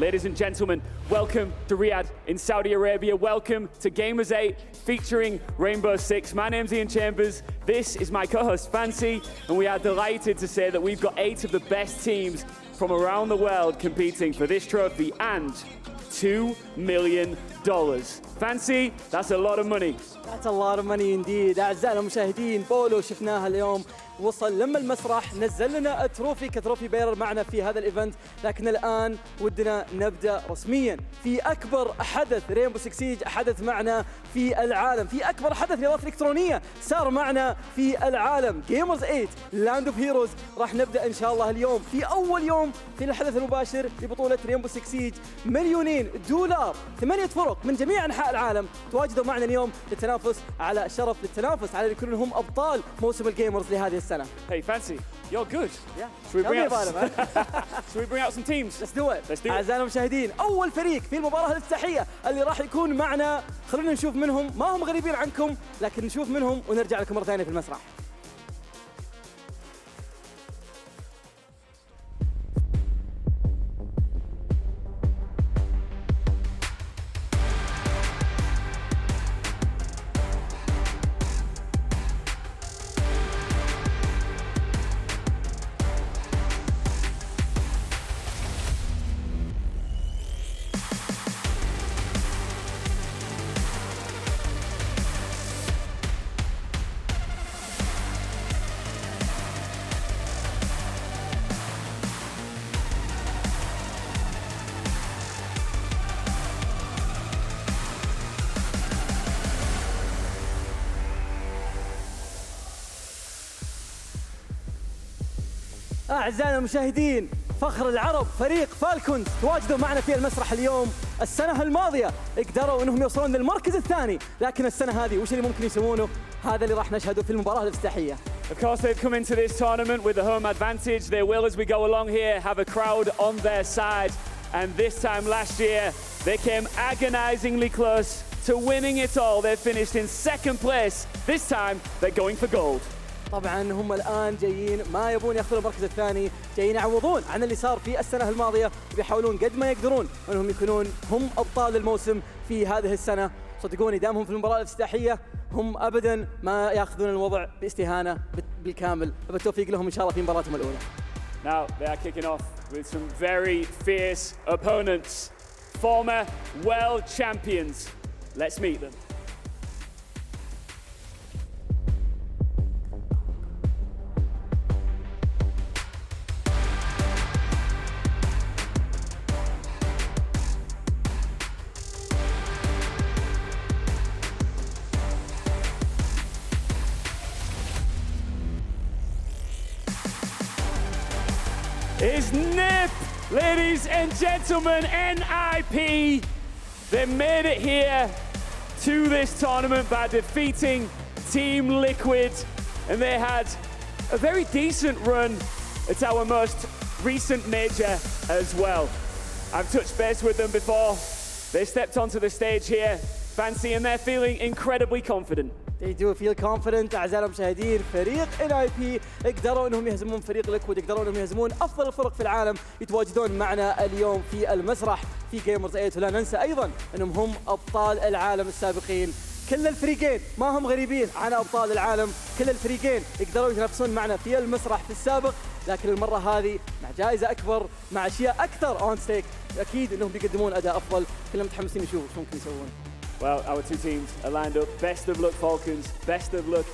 Ladies and gentlemen, welcome to Riyadh in Saudi Arabia. Welcome to Gamers8 featuring Rainbow Six. My name's Ian Chambers. This is my co-host Fancy, and we are delighted to say that we've got 8 of the best teams from around the world competing for this trophy and $2 million. Fancy, that's a lot of money. That's a lot of money indeed. أعزائنا المشاهدين، بولو شفناها اليوم وصل لما المسرح نزل لنا التروفي كتروفي بيرر معنا في هذا الايفنت، لكن الان ودنا نبدا رسميا في اكبر حدث رينبو سيكس سيج حدث معنا في العالم، في اكبر حدث رياضات الكترونيه صار معنا في العالم. جيمرز 8 لاند اوف هيروز راح نبدا ان شاء الله اليوم في اول يوم في الحدث المباشر لبطوله رينبو سيكس سيج. $1,000,000 8 فرق من جميع انحاء العالم تواجدوا معنا اليوم للتنافس على شرف للتنافس على يكونون هم ابطال موسم الجيمرز لهذه السنه. Hey, Fancy, you're good. Yeah. Should we bring out some teams? Let's do it. Let's do it. أعزائنا المشاهدين، أول فريق في المباراة الافتتاحية اللي راح يكون معنا، خلونا نشوف منهم، ما هم غريبين عنكم لكن نشوف منهم ونرجع لكم مرة ثانية في المسرح. أعزائنا المشاهدين، فخر العرب فريق فالكونز تواجدوا معنا في المسرح اليوم. السنة الماضية قدروا انهم يوصلون للمركز الثاني، لكن السنة هذه وش اللي ممكن يسوونه؟ هذا اللي راح نشهده في المباراة الافتتاحية. Of course, they've come into this tournament with the home advantage. They will, as we go along here, have a crowd on their side. And this time last year, they came agonizingly close to winning it all. They finished in second place. This time, they're going for gold. طبعا هم الان جايين ما يبون ياخذون المركز الثاني، جايين يعوضون عن اللي صار في السنه الماضيه، وبيحاولون قد ما يقدرون انهم يكونون هم ابطال الموسم في هذه السنه. صدقوني دامهم في المباراه الافتتاحيه هم ابدا ما ياخذون الوضع باستهانه بالكامل، بالتوفيق لهم ان شاء الله في مباراتهم الاولى. Now they are kicking off with some very fierce opponents, former world champions. Let's meet them. Is NIP, ladies and gentlemen, NIP. They made it here to this tournament by defeating Team Liquid, and they had a very decent run at our most recent major as well. I've touched base with them before. They stepped onto the stage here, Fancy, and they're feeling incredibly confident. They do feel confident. أعزائنا المشاهدين، فريق NIP قدروا انهم يهزمون فريق ليكويد، قدروا انهم يهزمون افضل الفرق في العالم يتواجدون معنا اليوم في المسرح في جيمرز 8. ولا ننسى ايضا انهم هم ابطال العالم السابقين. كل الفريقين ما هم غريبين عن ابطال العالم، كل الفريقين يقدروا يتنافسون معنا في المسرح في السابق، لكن المره هذه مع جائزه اكبر، مع اشياء اكثر اون ستيك، اكيد انهم بيقدمون اداء افضل. كلنا متحمسين نشوف شو ممكن يسوون. Well, our two teams are lined up. Best of luck, Falcons. Best of luck,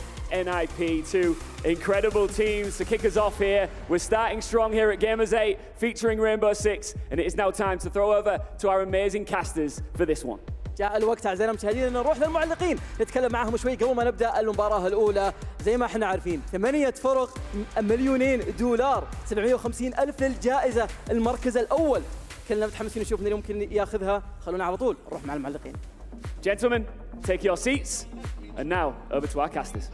NIP. Two incredible teams to kick us off here. We're starting strong here at Gamers8, featuring Rainbow Six, and it is now time to throw over to our amazing casters for this one. جاء الوقت أعزائنا المشاهدين أن نروح للمعلقين نتكلم معهم شوي قبل ما نبدأ المباراة الأولى. زي ما احنا عارفين 8 فرق، $1,000,000، 750,000 للجائزة المركز الأول. كلنا متحمسين نشوف من اللي ممكن ياخذها. خلونا على طول نروح مع المعلقين. Gentlemen, take your seats, and now over to our casters.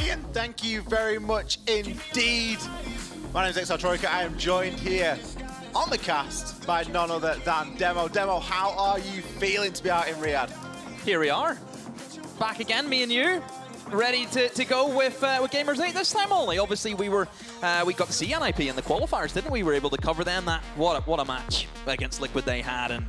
Ian, thank you very much indeed. My name is XR Troika. I am joined here on the cast by none other than Demo. Demo, how are you feeling to be out in Riyadh? Here we are, back again, me and you. ready to go with Gamers8 this time, Ollie. Obviously, we got to see NIP in the qualifiers, didn't we? We were able to cover them. What a match against Liquid they had, and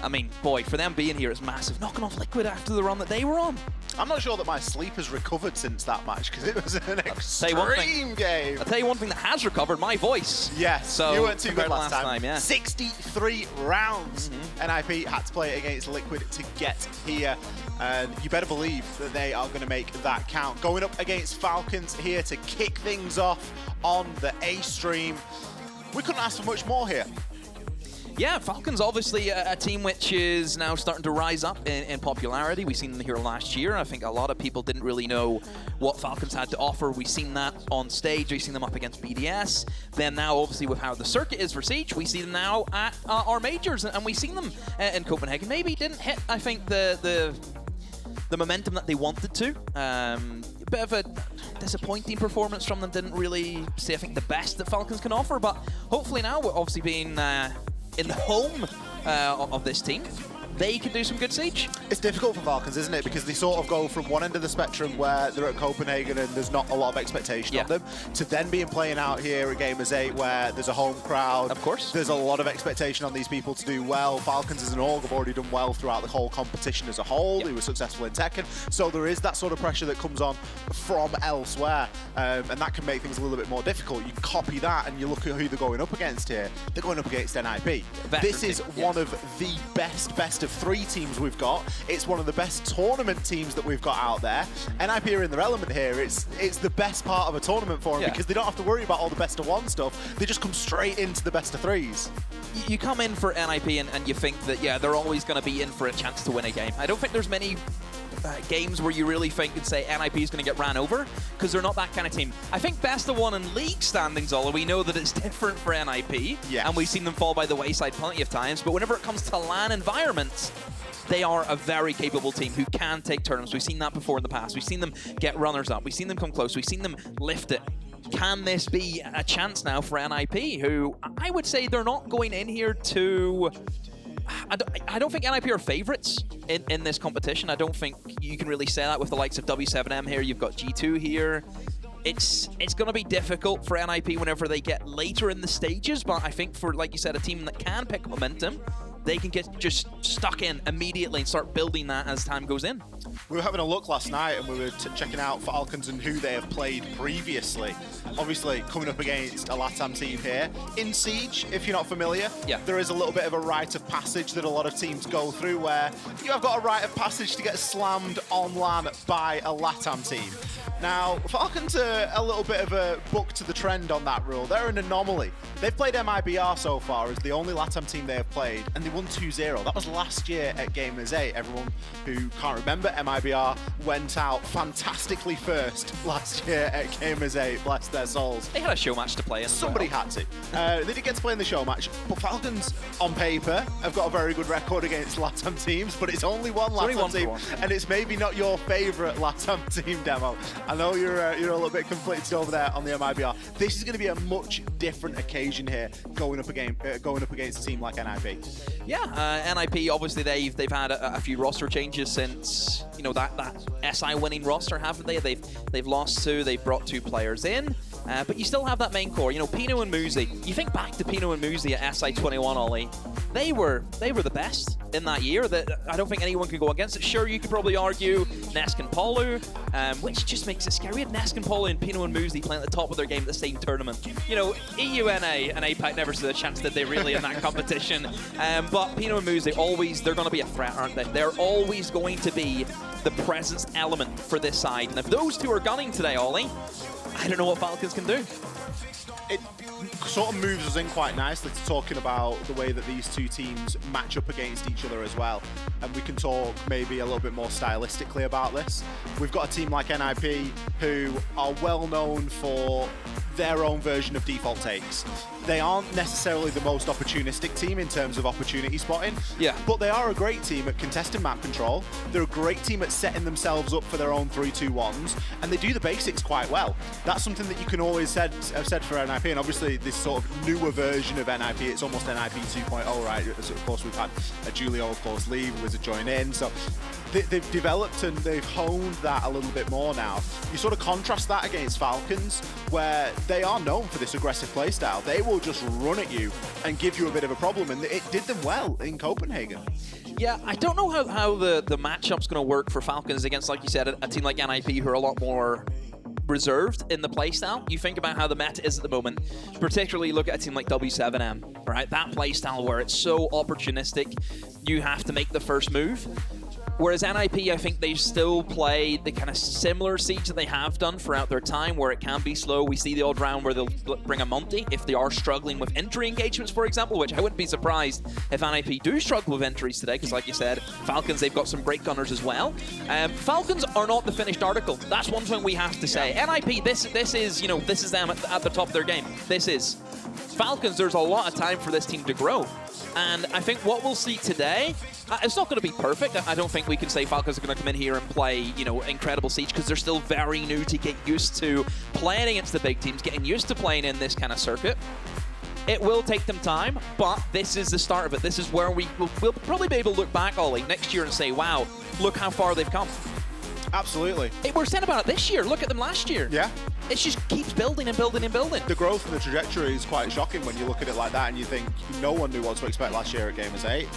I mean, boy, for them being here is massive. Knocking off Liquid after the run that they were on. I'm not sure that my sleep has recovered since that match because it was an extreme game. I'll tell you one thing that has recovered, my voice. Yes, so you weren't too good last time. Yeah. 63 rounds. NIP had to play against Liquid to get here. And you better believe that they are going to make that count. Going up against Falcons here to kick things off on the A stream. We couldn't ask for much more here. Yeah, Falcons obviously a team which is now starting to rise up in popularity. We've seen them here last year. I think a lot of people didn't really know what Falcons had to offer. We've seen that on stage. We've seen them up against BDS. Then now, obviously, with how the circuit is for Siege, we see them now at our majors, and we've seen them in Copenhagen. Maybe didn't hit, I think, the momentum that they wanted to. A bit of a disappointing performance from them. Didn't really see, I think, the best that Falcons can offer. But hopefully now, we're obviously being in the home of this team, they can do some good Siege. It's difficult for Falcons, isn't it? Because they sort of go from one end of the spectrum where they're at Copenhagen and there's not a lot of expectation of them, to then being playing out here at Gamers8 where there's a home crowd. Of course. There's a lot of expectation on these people to do well. Falcons as an org have already done well throughout the whole competition as a whole. They were successful in Tekken. So there is that sort of pressure that comes on from elsewhere. And that can make things a little bit more difficult. You copy that and you look at who they're going up against here. They're going up against NIP. This is one of the best of 3 teams we've got. It's one of the best tournament teams that we've got out there. NIP are in their element here. It's the best part of a tournament for them because they don't have to worry about all the best of 1 stuff. They just come straight into the best of 3s. You come in for NIP and you think that, yeah, they're always going to be in for a chance to win a game. I don't think there's many games where you really think and say NIP is going to get ran over, because they're not that kind of team. I think best of 1 in league standings, although we know that it's different for NIP, and we've seen them fall by the wayside plenty of times, but whenever it comes to LAN environments, they are a very capable team who can take tournaments. We've seen that before in the past. We've seen them get runners up. We've seen them come close. We've seen them lift it. Can this be a chance now for NIP, who I would say they're not going in here to... I don't think NIP are favourites in this competition. I don't think you can really say that with the likes of W7M here. You've got G2 here. It's going to be difficult for NIP whenever they get later in the stages, but I think for, like you said, a team that can pick momentum, they can get just stuck in immediately and start building that as time goes in. We were having a look last night and we were checking out Falcons and who they have played previously. Obviously, coming up against a LATAM team here. In Siege, if you're not familiar, there is a little bit of a rite of passage that a lot of teams go through where you have got a rite of passage to get slammed on LAN by a LATAM team. Now, Falcons are a little bit of a buck to the trend on that rule. They're an anomaly. They've played MIBR so far as the only LATAM team they have played, and they won 2-0. That was last year at Gamers8. Everyone who can't remember MIBR went out fantastically first last year at Gamers8, bless their souls. They had a show match to play in. Somebody had to. They did get to play in the show match, but Falcons, on paper, have got a very good record against LATAM teams, but it's only one LATAM team, and it's maybe not your favourite LATAM team, Demo. I know you're a little bit conflicted over there on the MIBR. This is going to be a much different occasion here, going up against a team like NIP. Yeah, NIP obviously they've had a few roster changes since that SI winning roster, haven't they? They've lost 2, they've brought 2 players in. But you still have that main core. Pino and Muzi. You think back to Pino and Muzi at SI21, Ollie. They were the best in that year. That I don't think anyone could go against it. Sure, you could probably argue Nesk and Polu, which just makes it scary. We had Nesk and Polu and Pino and Muzi playing at the top of their game at the same tournament. EUNA and APAC never stood a chance, did they really, in that competition? But Pino and Muzi, they're going to be a threat, aren't they? They're always going to be the presence element for this side. And if those 2 are gunning today, Ollie, I don't know what Falcons can do. It sort of moves us in quite nicely to talking about the way that these 2 teams match up against each other as well. And we can talk maybe a little bit more stylistically about this. We've got a team like NIP who are well known for their own version of default takes. They aren't necessarily the most opportunistic team in terms of opportunity spotting. Yeah. But they are a great team at contested map control. They're a great team at setting themselves up for their own 3-2-1s, and they do the basics quite well. That's something that you can always have said for NIP, and obviously this sort of newer version of NIP, it's almost NIP 2.0, right? So of course, we've had a Julio, of course, leave, Wizard join in. So they've developed and they've honed that a little bit more now. You sort of contrast that against Falcons, where they are known for this aggressive playstyle. They will just run at you and give you a bit of a problem, and it did them well in Copenhagen. Yeah, I don't know how the matchup's going to work for Falcons against, like you said, a team like NIP who are a lot more reserved in the playstyle. You think about how the meta is at the moment, particularly look at a team like W7M, right? That playstyle where it's so opportunistic, you have to make the first move. Whereas NIP, I think they still play the kind of similar Siege that they have done throughout their time, where it can be slow. We see the odd round where they'll bring a Monty if they are struggling with entry engagements, for example, which I wouldn't be surprised if NIP do struggle with entries today, because like you said, Falcons, they've got some great gunners as well. Falcons are not the finished article. That's one thing we have to say. NIP, this is, you know, this is them at the top of their game. This is. Falcons, there's a lot of time for this team to grow. And I think what we'll see today, it's not going to be perfect. I don't think we can say Falcons are going to come in here and play, you know, incredible Siege, because they're still very new to get used to playing against the big teams, getting used to playing in this kind of circuit. It will take them time, but this is the start of it. This is where we'll probably be able to look back, Ollie, next year and say, wow, look how far they've come. Absolutely. We're saying about it this year. Look at them last year. Yeah. It just keeps building and building and building. The growth and the trajectory is quite shocking when you look at it like that and you think no one knew what to expect last year at Gamers8.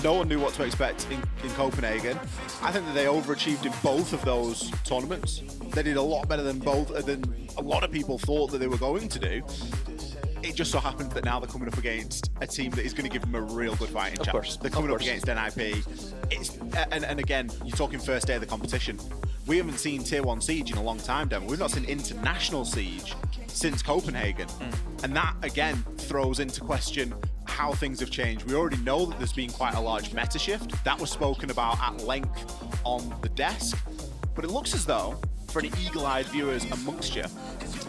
No one knew what to expect in Copenhagen. I think that they overachieved in both of those tournaments. They did a lot better than a lot of people thought that they were going to do. It just so happens that now they're coming up against a team that is going to give them a real good fighting chance. They're coming up against NIP. And again, you're talking first day of the competition. We haven't seen Tier 1 Siege in a long time, Demo. We've not seen international Siege since Copenhagen. And that, again, throws into question how things have changed. We already know that there's been quite a large meta shift. That was spoken about at length on the desk. But it looks as though, for any eagle-eyed viewers amongst you,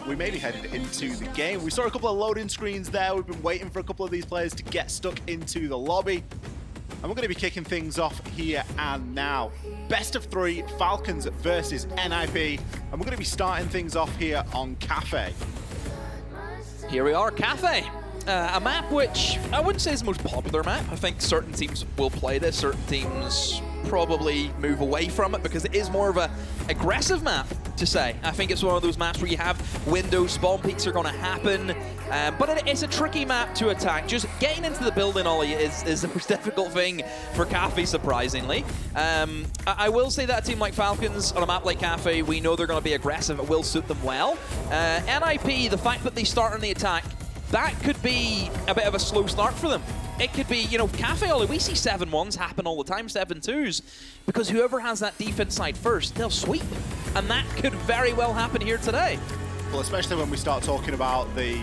we may be headed into the game. We saw a couple of loading screens there. We've been waiting for a couple of these players to get stuck into the lobby. And we're going to be kicking things off here and now. Best of 3, Falcons versus NIP. And we're going to be starting things off here on Cafe. Here we are, Cafe. A map which I wouldn't say is the most popular map. I think certain teams will play this, certain teams probably move away from it because it is more of a aggressive map, to say. I think it's one of those maps where you have windows, spawn peaks are going to happen, but it's a tricky map to attack. Just getting into the building, Ollie, is the most difficult thing for Cafe, surprisingly. I will say that a team like Falcons on a map like Cafe, we know they're going to be aggressive. It will suit them well. NIP, the fact that they start on the attack, that could be a bit of a slow start for them. It could be, you know, Cafe, Ollie, we see 7-1s happen all the time, 7-2s, because whoever has that defense side first, they'll sweep. And that could very well happen here today. Well, especially when we start talking about the...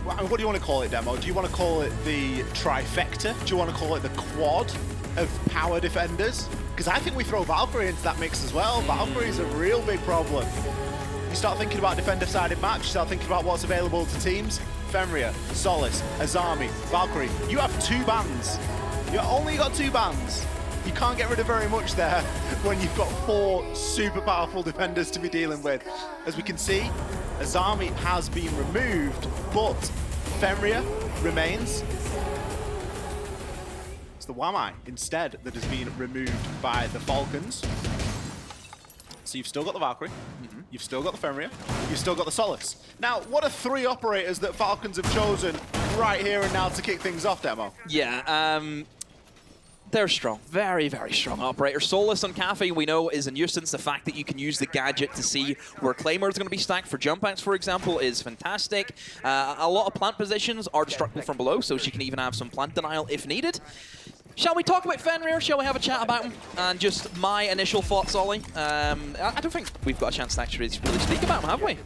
what do you want to call it, Demo? Do you want to call it the trifecta? Do you want to call it the quad of power defenders? Because I think we throw Valkyrie into that mix as well. Valkyrie is a real big problem. You start thinking about defender-sided maps, you start thinking about what's available to teams. Fenrir, Solace, Azami, Valkyrie. You have 2 bans. You only got 2 bans. You can't get rid of very much there when you've got 4 super powerful defenders to be dealing with. As we can see, Azami has been removed, but Fenrir remains. It's the Wamai instead that has been removed by the Falcons. So you've still got the Valkyrie, you've still got the Fenrir, you've still got the Solace. Now, what are 3 operators that Falcons have chosen right here and now to kick things off, Demo? Yeah, they're strong. Very, very strong operator. Solace on Cafe, we know, is a nuisance. The fact that you can use the gadget to see where Claymore is going to be stacked for jump outs, for example, is fantastic. A lot of plant positions are destructible from below, so she can even have some plant denial if needed. Shall we talk about Fenrir? Shall we have a chat about him? And just my initial thoughts, Ollie. I don't think we've got a chance to actually really speak about him, have we?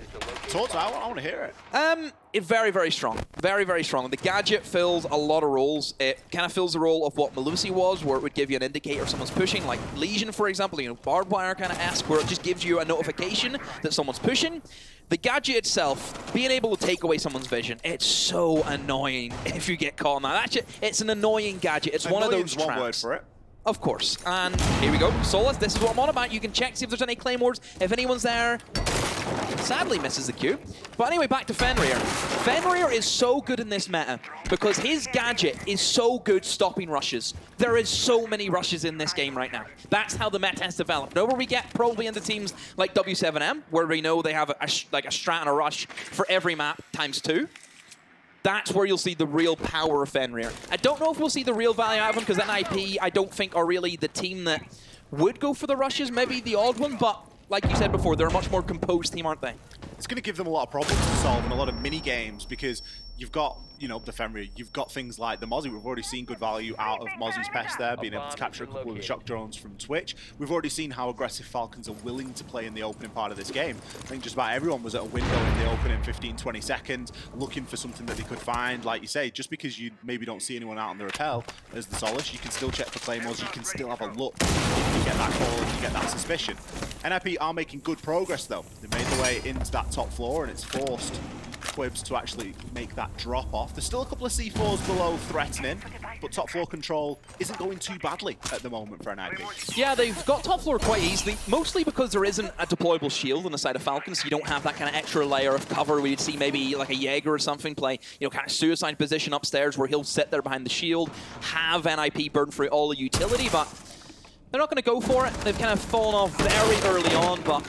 Talk to, I want to hear it. Very, very strong. Very, very strong. The gadget fills a lot of roles. It kind of fills the role of what Melusi was, where it would give you an indicator someone's pushing, like Legion, for example, you know, barbed wire kind of esque, where it just gives you a notification that someone's pushing. The gadget itself, being able to take away someone's vision, it's so annoying if you get caught on that. It's an annoying gadget. It's one of those traps. One word for it. Of course. And here we go. Solus, this is what I'm on about. You can check, see if there's any claymores, if anyone's there. Sadly misses the Q. But anyway, back to Fenrir. Fenrir is so good in this meta because his gadget is so good stopping rushes. There is so many rushes in this game right now. That's how the meta has developed. Over we get probably into teams like W7M, where we know they have a strat and a rush for every map ×2. That's where you'll see the real power of Fenrir. I don't know if we'll see the real value out of him because NIP, I don't think, are really the team that would go for the rushes, maybe the odd one, but like you said before, they're a much more composed team, aren't they? It's going to give them a lot of problems to solve and a lot of mini games because you've got, you know, the Fenrir, you've got things like the Mozzie. We've already seen good value out of Mozzie's pest there, being able to capture a couple of the shock drones from Twitch. We've already seen how aggressive Falcons are willing to play in the opening part of this game. I think just about everyone was at a window in the opening 15-20 seconds, looking for something that they could find. Like you say, just because you maybe don't see anyone out on the rappel as the Solus, you can still check for claymores, you can still have a look if you get that call, if you get that suspicion. NIP are making good progress though. They made their way into that top floor and it's forced Quibs to actually make that drop off. There's still a couple of C4s below threatening, but top floor control isn't going too badly at the moment for NIP. Yeah, they've got top floor quite easily, mostly because there isn't a deployable shield on the side of Falcons, so you don't have that kind of extra layer of cover where you'd see maybe like a Jaeger or something play, you know, kind of suicide position upstairs where he'll sit there behind the shield, have NIP burn through all the utility, but they're not going to go for it. They've kind of fallen off very early on, but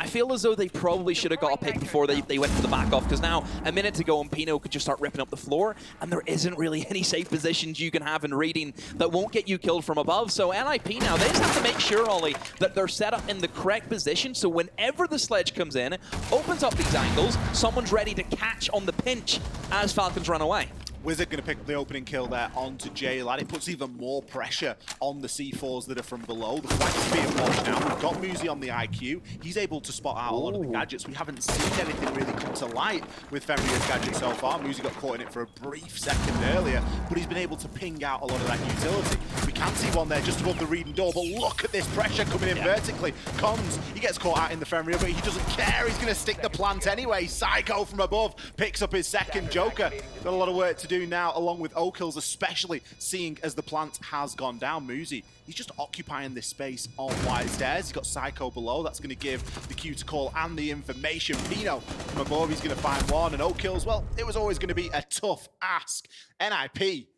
I feel as though they probably should have got a pick before they went for the back off, because now a minute to go and Pino could just start ripping up the floor, and there isn't really any safe positions you can have in reading that won't get you killed from above. So NIP now, they just have to make sure, Ollie, that they're set up in the correct position, so whenever the sledge comes in, opens up these angles, someone's ready to catch on the pinch as Falcons run away. Wizard going to pick up the opening kill there onto J-Lad. It puts even more pressure on the C4s that are from below. The flank is being watched now. We've got Muzi on the IQ. He's able to spot out a lot of the gadgets. We haven't seen anything really come to light with Fenrir's gadget so far. Muzi got caught in it for a brief second earlier, but he's been able to ping out a lot of that utility. We can see one there just above the reading door, but look at this pressure coming in vertically. Cons, he gets caught out in the Fenrir, but he doesn't care. He's going to stick the plant anyway. Psycho from above picks up his second Joker. Got a lot of work to do now, along with O-Kills, especially seeing as the plant has gone down. Muzi, he's just occupying this space on wide stairs. He's got Psycho below. That's going to give the cue to call and the information. Pino from above, he's going to find one. And O-Kills, well, it was always going to be a tough ask. NIP,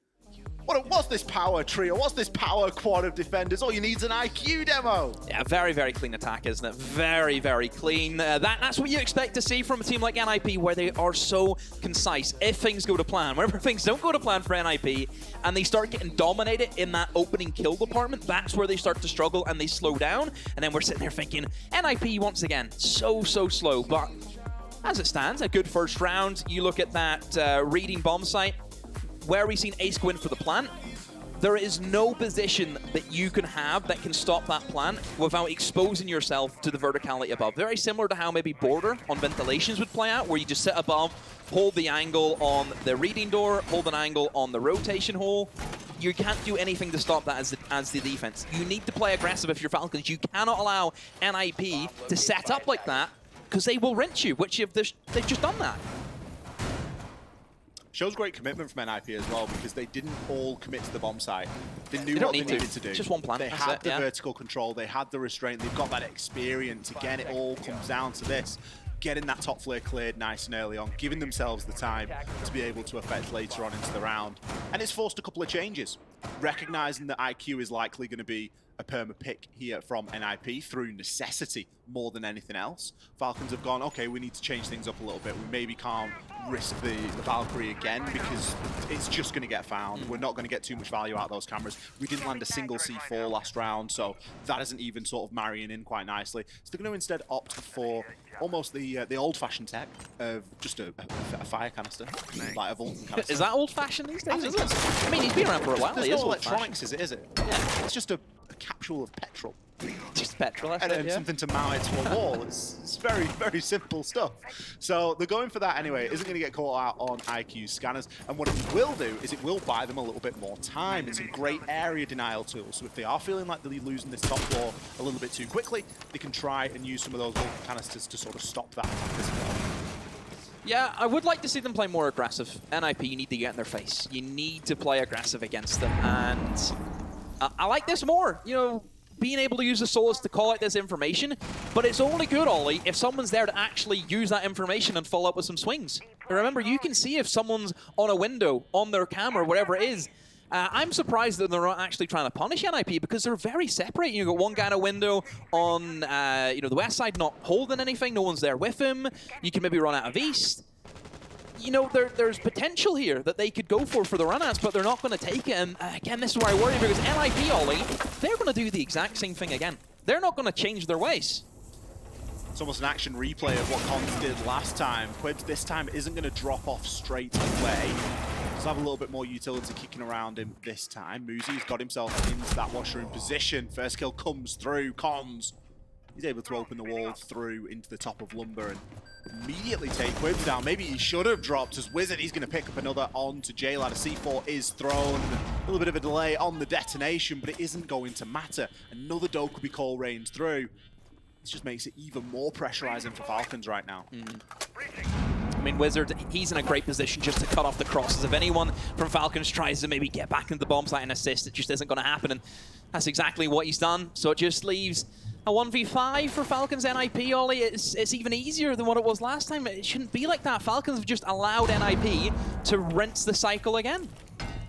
what's this power trio? What's this power quad of defenders? All you need is an IQ demo. Yeah, very, very clean attack, isn't it? Very, very clean. That's what you expect to see from a team like NIP, where they are so concise if things go to plan. Whenever things don't go to plan for NIP and they start getting dominated in that opening kill department, that's where they start to struggle and they slow down. And then we're sitting there thinking, NIP once again, so slow. But as it stands, a good first round. You look at that reading bomb site, where we've seen Ace go in for the plant, there is no position that you can have that can stop that plant without exposing yourself to the verticality above. Very similar to how maybe Border on ventilations would play out, where you just sit above, hold the angle on the reading door, hold an angle on the rotation hole. You can't do anything to stop that as the defense. You need to play aggressive if you're Falcons. You cannot allow NIP to set up like that, because they will rinse you, which they've just done that. Shows great commitment from NIP as well, because they didn't all commit to the bomb site. They knew what they needed to do. Just one plan. They had the vertical control, they had the restraint, they've got that experience. Again, it all comes down to this. Getting that top flare cleared nice and early on, giving themselves the time to be able to affect later on into the round. And it's forced a couple of changes. Recognizing that IQ is likely going to be a perma pick here from NIP through necessity more than anything else. Falcons have gone, okay, we need to change things up a little bit. We maybe can't risk the Valkyrie again because it's just going to get found. We're not going to get too much value out of those cameras. We didn't land a single C4 last round, so that isn't even sort of marrying in quite nicely. So they're going to instead opt for almost the old-fashioned tech of just a fire canister, like a Vulcan canister. Is that old-fashioned these days? I mean, he's been around for a while. There's no electronics, is it? Yeah. It's just a capsule of petrol. Just petrol, and something to mount it to a wall. It's very, very simple stuff. So they're going for that anyway. It isn't going to get caught out on IQ scanners. And what it will do is it will buy them a little bit more time. It's a great area denial tool. So if they are feeling like they're losing this top floor a little bit too quickly, they can try and use some of those Vulcan canisters to sort of stop that as well. Yeah, I would like to see them play more aggressive. NIP, you need to get in their face. You need to play aggressive against them. And I like this more. You know, being able to use the Solus to call out this information, but it's only good, Ollie, if someone's there to actually use that information and follow up with some swings. But remember, you can see if someone's on a window, on their camera, whatever it is. I'm surprised that they're not actually trying to punish NIP because they're very separate. You've got one guy in a window on you know, the west side not holding anything, no one's there with him. You can maybe run out of east. You know, there's potential here that they could go for the run-outs, but they're not going to take it. And again, this is where I worry because NIP, Ollie, they're going to do the exact same thing again. They're not going to change their ways. It's almost an action replay of what Cons did last time. Quids this time isn't going to drop off straight away. Does have a little bit more utility kicking around him this time. Muzi's got himself into that washroom position. First kill comes through. Cons. He's able to open the wall through into the top of Lumber and immediately take Quids down. Maybe he should have dropped as Wizard. He's going to pick up another onto J-Lad. A C4 is thrown. A little bit of a delay on the detonation, but it isn't going to matter. Another Dokubi call rains through. This just makes it even more pressurizing for Falcons right now. I mean, Wizard, he's in a great position just to cut off the crosses. If anyone from Falcons tries to maybe get back into the bomb site and assist, it just isn't going to happen. And that's exactly what he's done. So it just leaves a 1v5 for Falcons NIP, Ollie. It's even easier than what it was last time. It shouldn't be like that. Falcons have just allowed NIP to rinse the cycle again.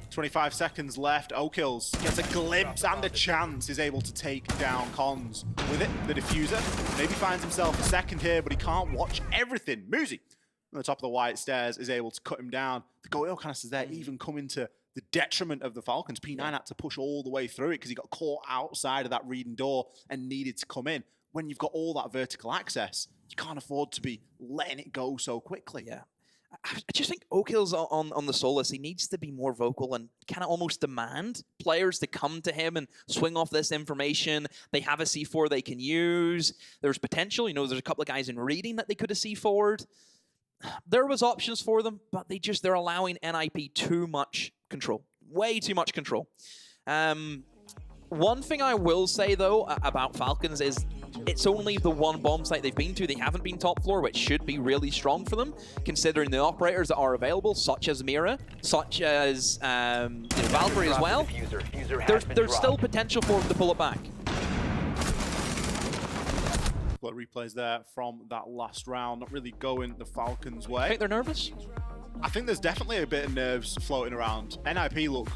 25 seconds left. O'Kills gets a glimpse and a chance, is able to take down Cons. With it, the diffuser maybe finds himself a second here, but he can't watch everything. Muzi on the top of the white stairs is able to cut him down. The Goyo canisters there even coming to the detriment of the Falcons. P9 had to push all the way through it because he got caught outside of that reading door and needed to come in. When you've got all that vertical access, you can't afford to be letting it go so quickly. Yeah. I just think O'Kill's on the Solus, he needs to be more vocal and kind of almost demand players to come to him and swing off this information. They have a C4 they can use. There's potential. You know, there's a couple of guys in reading that they could have C4'd. There was options for them, but they're allowing NIP too much control. Way too much control. One thing I will say, though, about Falcons is it's only the one bomb site they've been to. They haven't been top floor, which should be really strong for them, considering the operators that are available, such as Mira, such as Valkyrie as well. There's still potential for them to pull it back. Got replays there from that last round, not really going the Falcons' way. I think they're nervous. I think there's definitely a bit of nerves floating around. NIP look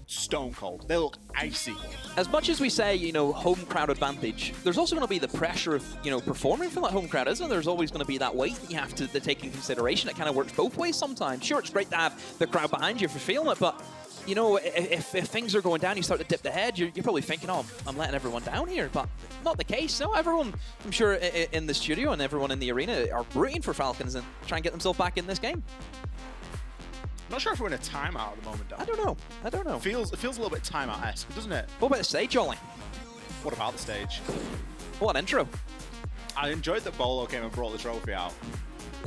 stone cold. They look icy. As much as we say, you know, home crowd advantage, there's also going to be the pressure of, you know, performing for that home crowd, isn't there? There's always going to be that weight that you have to take in consideration. It kind of works both ways sometimes. Sure, it's great to have the crowd behind you for feeling it, but, you know, if things are going down, you start to dip the head, you're probably thinking, oh, I'm letting everyone down here, but not the case. No, everyone, I'm sure, in the studio and everyone in the arena are rooting for Falcons and try and get themselves back in this game. I'm not sure if we're in a timeout at the moment, Dan. I don't know. It feels a little bit timeout-esque, doesn't it? What about the stage, Ollie? What about the stage? What an intro. I enjoyed that Bolo came and brought the trophy out.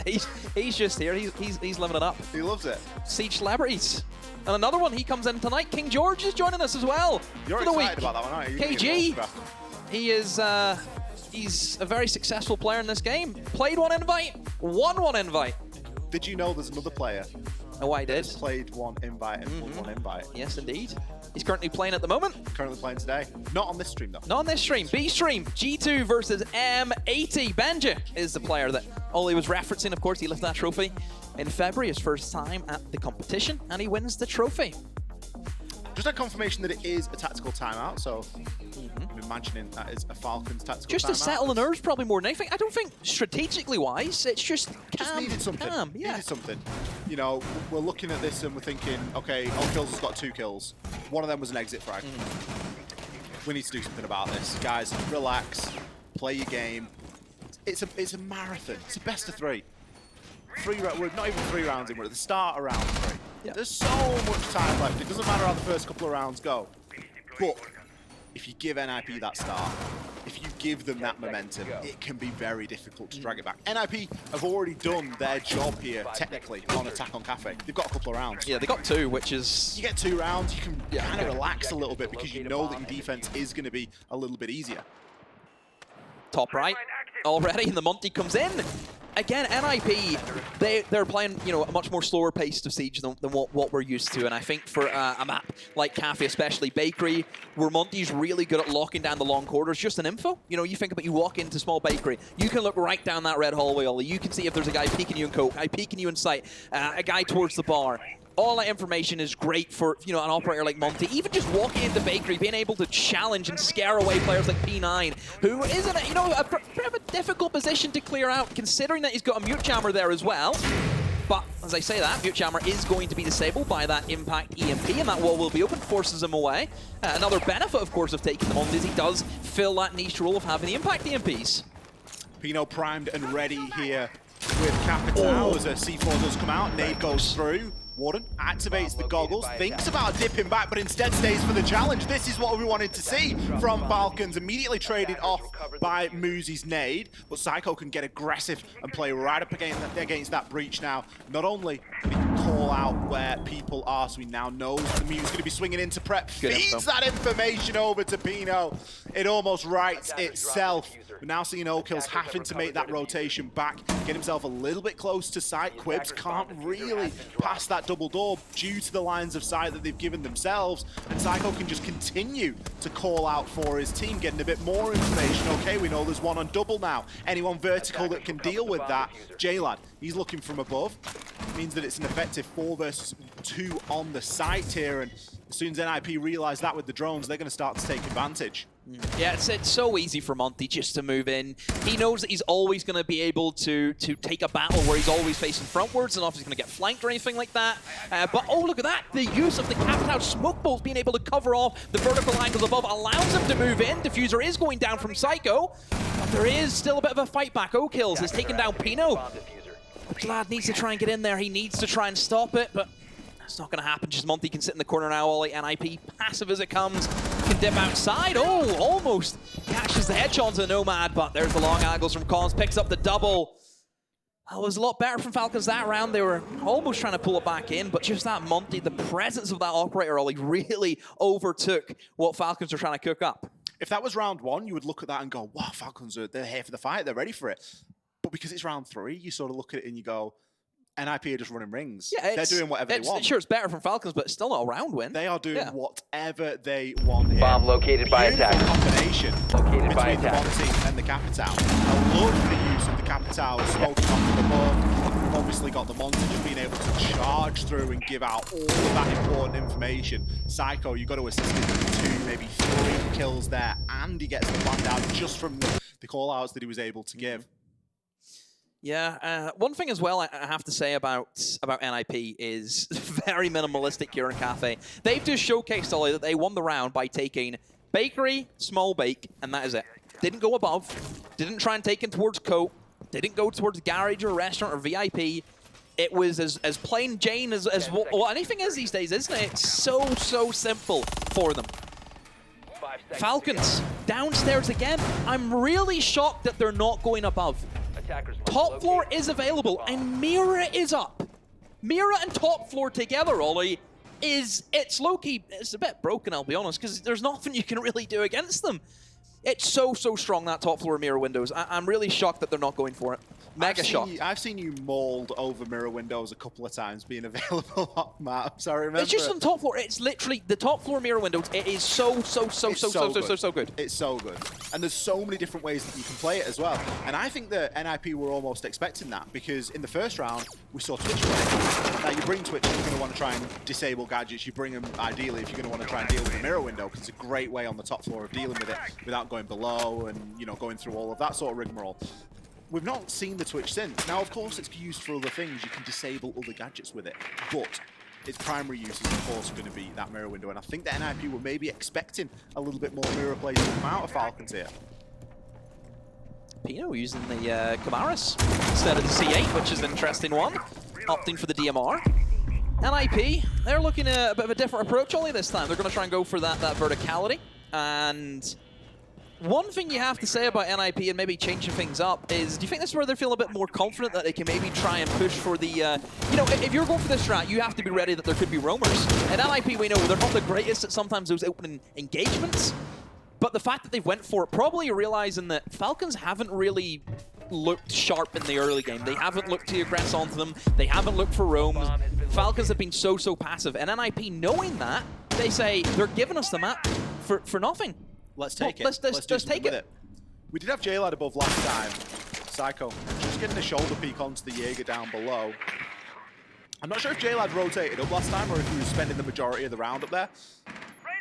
He's just here. He's living it up. He loves it. Siege celebrities. And another one, he comes in tonight. King George is joining us as well. You're for the excited week. about that one, aren't you? KG. He is he's a very successful player in this game. Played one invite, won one invite. Did you know there's another player? Oh, I did. Played one invite and won one invite. Yes, indeed. He's currently playing at the moment. Currently playing today. Not on this stream, though. Not on this stream. B stream. G2 versus M80. Benja is the player that Ollie was referencing. Of course, he lifted that trophy in February, his first time at the competition, and he wins the trophy. Just a confirmation that it is a tactical timeout, so I'm imagining that is a Falcons tactical just timeout. Just to settle the nerves, probably more than anything. I don't think strategically wise, it's just calm. Just needed something. Calm, yeah. Needed something. You know, we're looking at this and we're thinking, okay, O'Kills has got 2 kills. One of them was an exit frag. We need to do something about this. Guys, relax, play your game. It's a marathon. It's a best of 3. We're not even 3 rounds in, we're at the start of round 3. Yeah. There's so much time left. It doesn't matter how the first couple of rounds go. But if you give NIP that start, if you give them that momentum, it can be very difficult to drag it back. NIP have already done their job here, technically, on Attack on Cafe. They've got a couple of rounds. Yeah, they got 2, which is... You get 2 rounds, you can kind of relax a little bit because you know that your defense is going to be a little bit easier. Top right already, and the Monty comes in. Again, NIP, they're playing, you know, a much more slower pace of Siege than what we're used to. And I think for a map like Cafe, especially Bakery, where Monty's really good at locking down the long corridors, just an info. You know, you think about, you walk into small Bakery, you can look right down that red hallway, Ollie. You can see if there's a guy peeking you in coke, a guy peeking you in sight, a guy towards the bar. All that information is great for, you know, an operator like Monty. Even just walking into Bakery, being able to challenge and scare away players like P9, who is in a, you know, a bit of a difficult position to clear out, considering that he's got a mute jammer there as well. But as I say that, mute jammer is going to be disabled by that impact EMP, and that wall will be open, forces him away. Another benefit, of course, of taking them on is he does fill that niche role of having the impact EMPs. Pino primed and ready here with Capital as a C4 does come out. Nade goes through. Warden activates the goggles, thinks about dipping back, but instead stays for the challenge. This is what we wanted to see from Falcons. Immediately traded off by Moosey's nade, but Psycho can get aggressive and play right up against that breach now. Not only can he call out where people are, so he now knows the Mew's going to be swinging into prep, feeds that information over to Pino. It almost writes itself. We're now seeing O'Kills having to make that rotation back, get himself a little bit close to sight. Quibs can't really pass that double door due to the lines of sight that they've given themselves, and Psycho can just continue to call out for his team, getting a bit more information. Okay, we know there's one on double now. Anyone vertical that can deal with that? J-Lad, he's looking from above. It means that it's an effective 4 versus 2 on the site here, and as soon as NIP realise that with the drones, they're going to start to take advantage. Yeah, it's so easy for Monty just to move in. He knows that he's always going to be able to take a battle where he's always facing frontwards, and obviously going to get flanked or anything like that. But oh, look at that. The use of the Capital smoke bolts being able to cover off the vertical angles above allows him to move in. Diffuser is going down from Psycho, but there is still a bit of a fight back. O'Kills has taken down Pino. Glad needs to try and get in there. He needs to try and stop it, but it's not going to happen. Just Monty can sit in the corner now. Ollie, NIP, passive as it comes, can dip outside. Oh, almost catches the headshot onto the Nomad, but there's the long angles from Collins, picks up the double. That was a lot better from Falcons that round. They were almost trying to pull it back in, but just that Monty, the presence of that operator, Ollie, really overtook what Falcons are trying to cook up. If that was round 1, you would look at that and go, wow, Falcons, they're here for the fight, they're ready for it. But because it's round 3, you sort of look at it and you go, NIP are just running rings. Yeah, they're doing whatever they want. Sure, it's better from Falcons, but it's still not a round win. They are doing whatever they want here. Bomb located by attack. Combination located by attack. Between the Monty and the Capital. I love the use of the Capital smoking off the board. Obviously got the Monty just being able to charge through and give out all of that important information. Psycho, you've got to assist him with 2, maybe 3 kills there, and he gets the plan down just from the call-outs that he was able to give. Yeah, one thing as well I have to say about NIP is very minimalistic here in Cafe. They've just showcased, Ollie, that they won the round by taking Bakery, Small Bake, and that is it. Didn't go above, didn't try and take him towards Coat, didn't go towards Garage or Restaurant or VIP. It was as plain Jane as what anything is these days, isn't it? It's so simple for them. Falcons, downstairs again. I'm really shocked that they're not going above. Top floor is available, and Mira is up. Mira and top floor together, Ollie, it's low-key, it's a bit broken, I'll be honest, because there's nothing you can really do against them. It's so strong, that top floor Mirror Windows. I'm really shocked that they're not going for it. Mega shocked. I've seen you mauled over Mirror Windows a couple of times being available on maps. I remember. It's just on top floor. It's literally the top floor Mirror Windows. It is so good. It's so good. And there's so many different ways that you can play it as well. And I think that NIP were almost expecting that, because in the first round, we saw Twitch play. Now, you bring Twitch, you're going to want to try and disable gadgets. You bring them, ideally, if you're going to want to try and deal with the Mirror Window, because it's a great way on the top floor of dealing with it without going below and, you know, going through all of that sort of rigmarole. We've not seen the Twitch since. Now, of course, it's used for other things. You can disable other gadgets with it, but its primary use is, of course, going to be that Mirror Window. And I think that NIP were maybe expecting a little bit more Mirror plays to come out of Falcons here. Pino using the Camaras instead of the C8, which is an interesting one. Opting for the DMR. NIP, they're looking at a bit of a different approach only this time. They're going to try and go for that verticality. And one thing you have to say about NIP and maybe changing things up is, do you think this is where they feel a bit more confident that they can maybe try and push for the, you know, if you're going for this strat, you have to be ready that there could be roamers. And NIP, we know, they're not the greatest at sometimes those opening engagements, but the fact that they went for it, probably realizing that Falcons haven't really looked sharp in the early game. They haven't looked to aggress onto them. They haven't looked for roams. Falcons have been so passive. And NIP, knowing that, they say, they're giving us the map for nothing. Let's take it. Let's take it. We did have J-Lad above last time. Psycho just getting a shoulder peek onto the Jaeger down below. I'm not sure if J-Lad rotated up last time or if he was spending the majority of the round up there.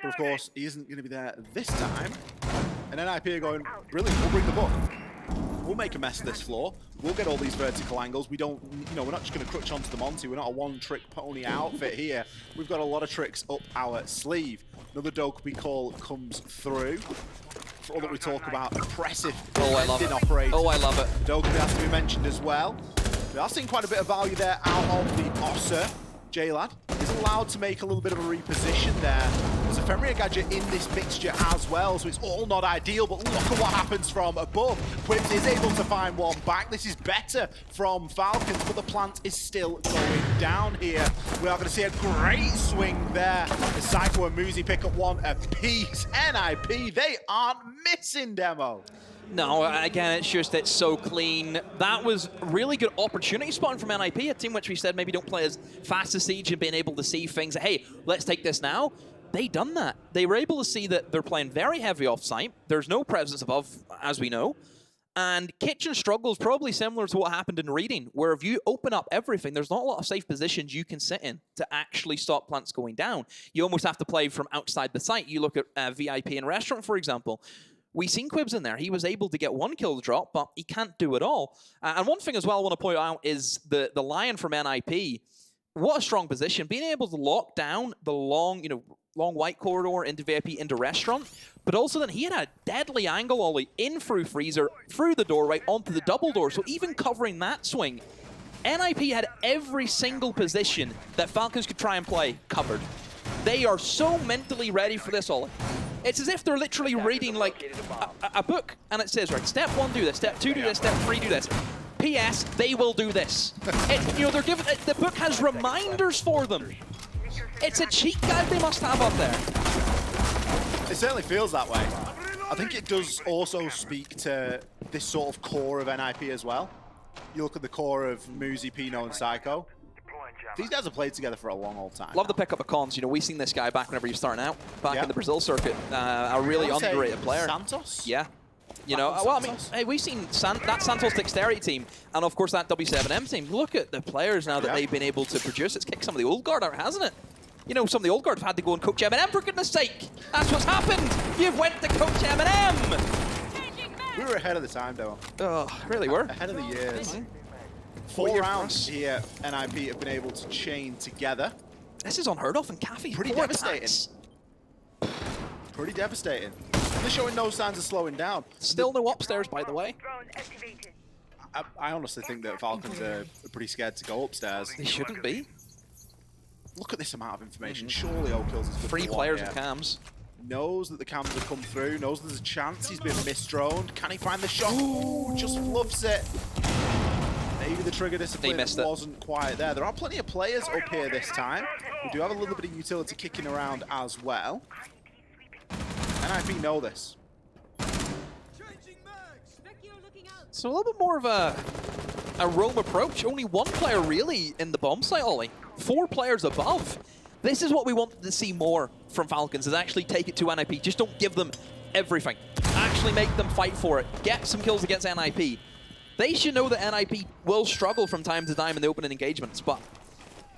But of course, he isn't going to be there this time. And NIP are going, brilliant, we'll bring the book. We'll make a mess of this floor. We'll get all these vertical angles. We don't, you know, we're not just going to crutch onto the Monty. We're not a one-trick pony outfit here. We've got a lot of tricks up our sleeve. Another Dokkaebi call comes through. For all that we talk about, impressive defending operation. Oh, I love it. Dokkaebi has to be mentioned as well. We are seeing quite a bit of value there out of the Ossa. J-Lad is allowed to make a little bit of a reposition there. There's a Fenrir gadget in this mixture as well, so it's all not ideal, but look at what happens from above. Quips is able to find one back. This is better from Falcons, but the plant is still going down here. We are going to see a great swing there. The Psycho and Muzi pick up one apiece. NIP, they aren't missing, Demo. No, again, it's so clean. That was really good opportunity spotting from NIP, a team which we said maybe don't play as fast as Siege and being able to see things. Hey, let's take this now. They done that. They were able to see that they're playing very heavy off-site. There's no presence above, as we know. And Kitchen struggles probably similar to what happened in Reading, where if you open up everything, there's not a lot of safe positions you can sit in to actually stop plants going down. You almost have to play from outside the site. You look at VIP and Restaurant, for example. We seen Quibs in there. He was able to get one kill drop, but he can't do it all. And one thing as well I want to point out is the Lion from NIP. What a strong position. Being able to lock down the long white corridor into VIP, into Restaurant, but also then he had a deadly angle ollie in through Freezer, through the doorway, onto the double door. So even covering that swing, NIP had every single position that Falcons could try and play covered. They are so mentally ready for this ollie. It's as if they're literally reading like a book, and it says, right, step 1, do this, step 2, do this, step 3, do this. P.S. They will do this. They're given the book has reminders for them. It's a cheat guide they must have up there. It certainly feels that way. I think it does also speak to this sort of core of NIP as well. You look at the core of Muzi, Pino, and Psycho. These guys have played together for a long old time. Love the pickup of Cons. You know, we've seen this guy back whenever you're starting out, back in the Brazil circuit. A really underrated player. Santos? Yeah. You know, well, I mean, hey, we've seen that Santos Dexterity team, and of course that W7M team. Look at the players now that they've been able to produce. It's kicked some of the old guard out, hasn't it? You know, some of the old guard have had to go and coach M&M, for goodness sake. That's what's happened. You've went to coach M&M. We were ahead of the time, though. Oh, really were. Ahead of the years. 4 rounds here, NIP have been able to chain together. This is unheard of in Cafe. Pretty devastating. Pretty devastating. They're showing no signs of slowing down. Still no upstairs, by the way. I honestly think that Falcons are pretty scared to go upstairs. They shouldn't be. Look at this amount of information. Surely O'Kills is good. 3 players and cams. Knows that the cams have come through, knows there's a chance he's been misdroned. Can he find the shot? Ooh, just fluffs it. Maybe the trigger discipline wasn't quite there. There are plenty of players up here this time. We do have a little bit of utility kicking around as well. NIP know this. So a little bit more of a roam approach. Only 1 player really in the bomb site, Ollie. 4 players above. This is what we wanted to see more from Falcons, is actually take it to NIP. Just don't give them everything. Actually make them fight for it. Get some kills against NIP. They should know that NIP will struggle from time to time in the opening engagements, but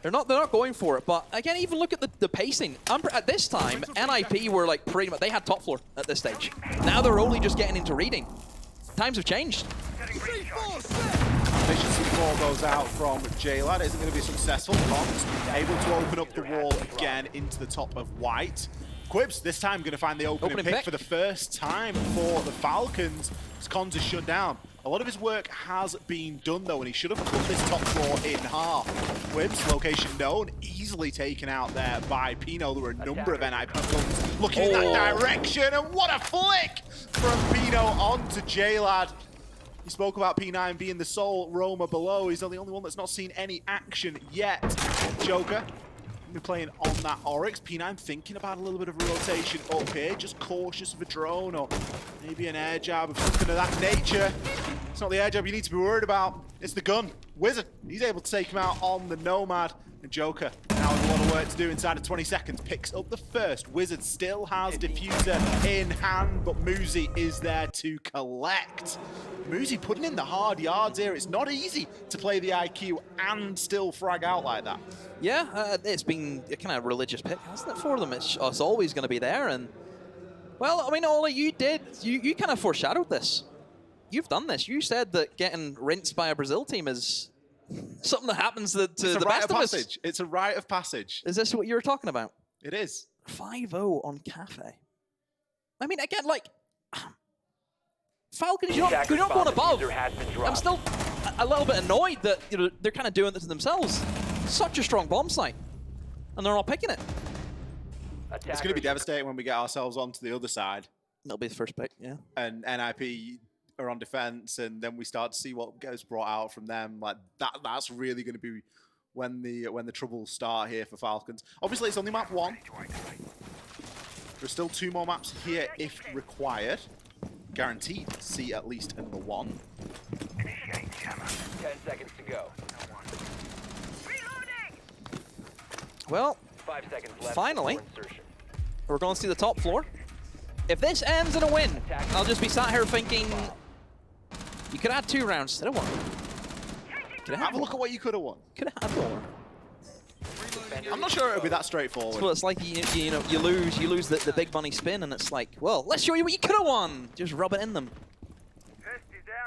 they're not going for it. But again, even look at the pacing. At this time, NIP were like pretty much, they had top floor at this stage. Now they're only just getting into reading. Times have changed. Efficiency 4 goes out from J-Lad. Isn't going to be successful. Cons able to open up the wall again into the top of white. Quibs this time going to find the opening pick for the first time for the Falcons. As Cons is shut down. A lot of his work has been done, though, and he should have cut this top floor in half. Quibs, location known, easily taken out there by Pino. There were a number of NIP guns looking in that direction, and what a flick from Pino onto J-Lad. He spoke about P9 being the sole roamer below. He's the only one that's not seen any action yet. Joker be playing on that Oryx. P9 thinking about a little bit of a rotation up here, just cautious of a drone or maybe an air jab of something of that nature. It's not the air jab you need to be worried about, it's the gun. Wizard, he's able to take him out on the Nomad. And Joker, now with a lot of work to do inside of 20 seconds, picks up the first. Wizard still has Diffuser in hand, but Muzi is there to collect. Muzi putting in the hard yards here. It's not easy to play the IQ and still frag out like that. Yeah, it's been a kind of religious pick, hasn't it, for them? It's always going to be there. And, well, I mean, Ollie, you kind of foreshadowed this. You've done this. You said that getting rinsed by a Brazil team is something that happens to the best of us. It's a rite of passage. Is this what you were talking about? It is. 5-0 on Cafe. I mean, again, like, Falcons, you're not going above. I'm still a little bit annoyed that they're kind of doing this to themselves. Such a strong bomb site, and they're not picking it. It's going to be devastating when we get ourselves onto the other side. That'll be the first pick, yeah. And NIP are on defense, and then we start to see what gets brought out from them. Like that's really going to be when the troubles start here for Falcons. Obviously, it's only map 1. There's still 2 more maps here if required. Guaranteed to see at least another 1. 10 seconds to go. Well, 5 seconds left. Finally, we're going to see the top floor. If this ends in a win, I'll just be sat here thinking, you could add 2 rounds instead of 1. Have a look at what you could have won. Could have had more. I'm not sure it would be that straightforward. Well, it's like you lose the big money spin, and it's like, well, let's show you what you could have won. Just rub it in them.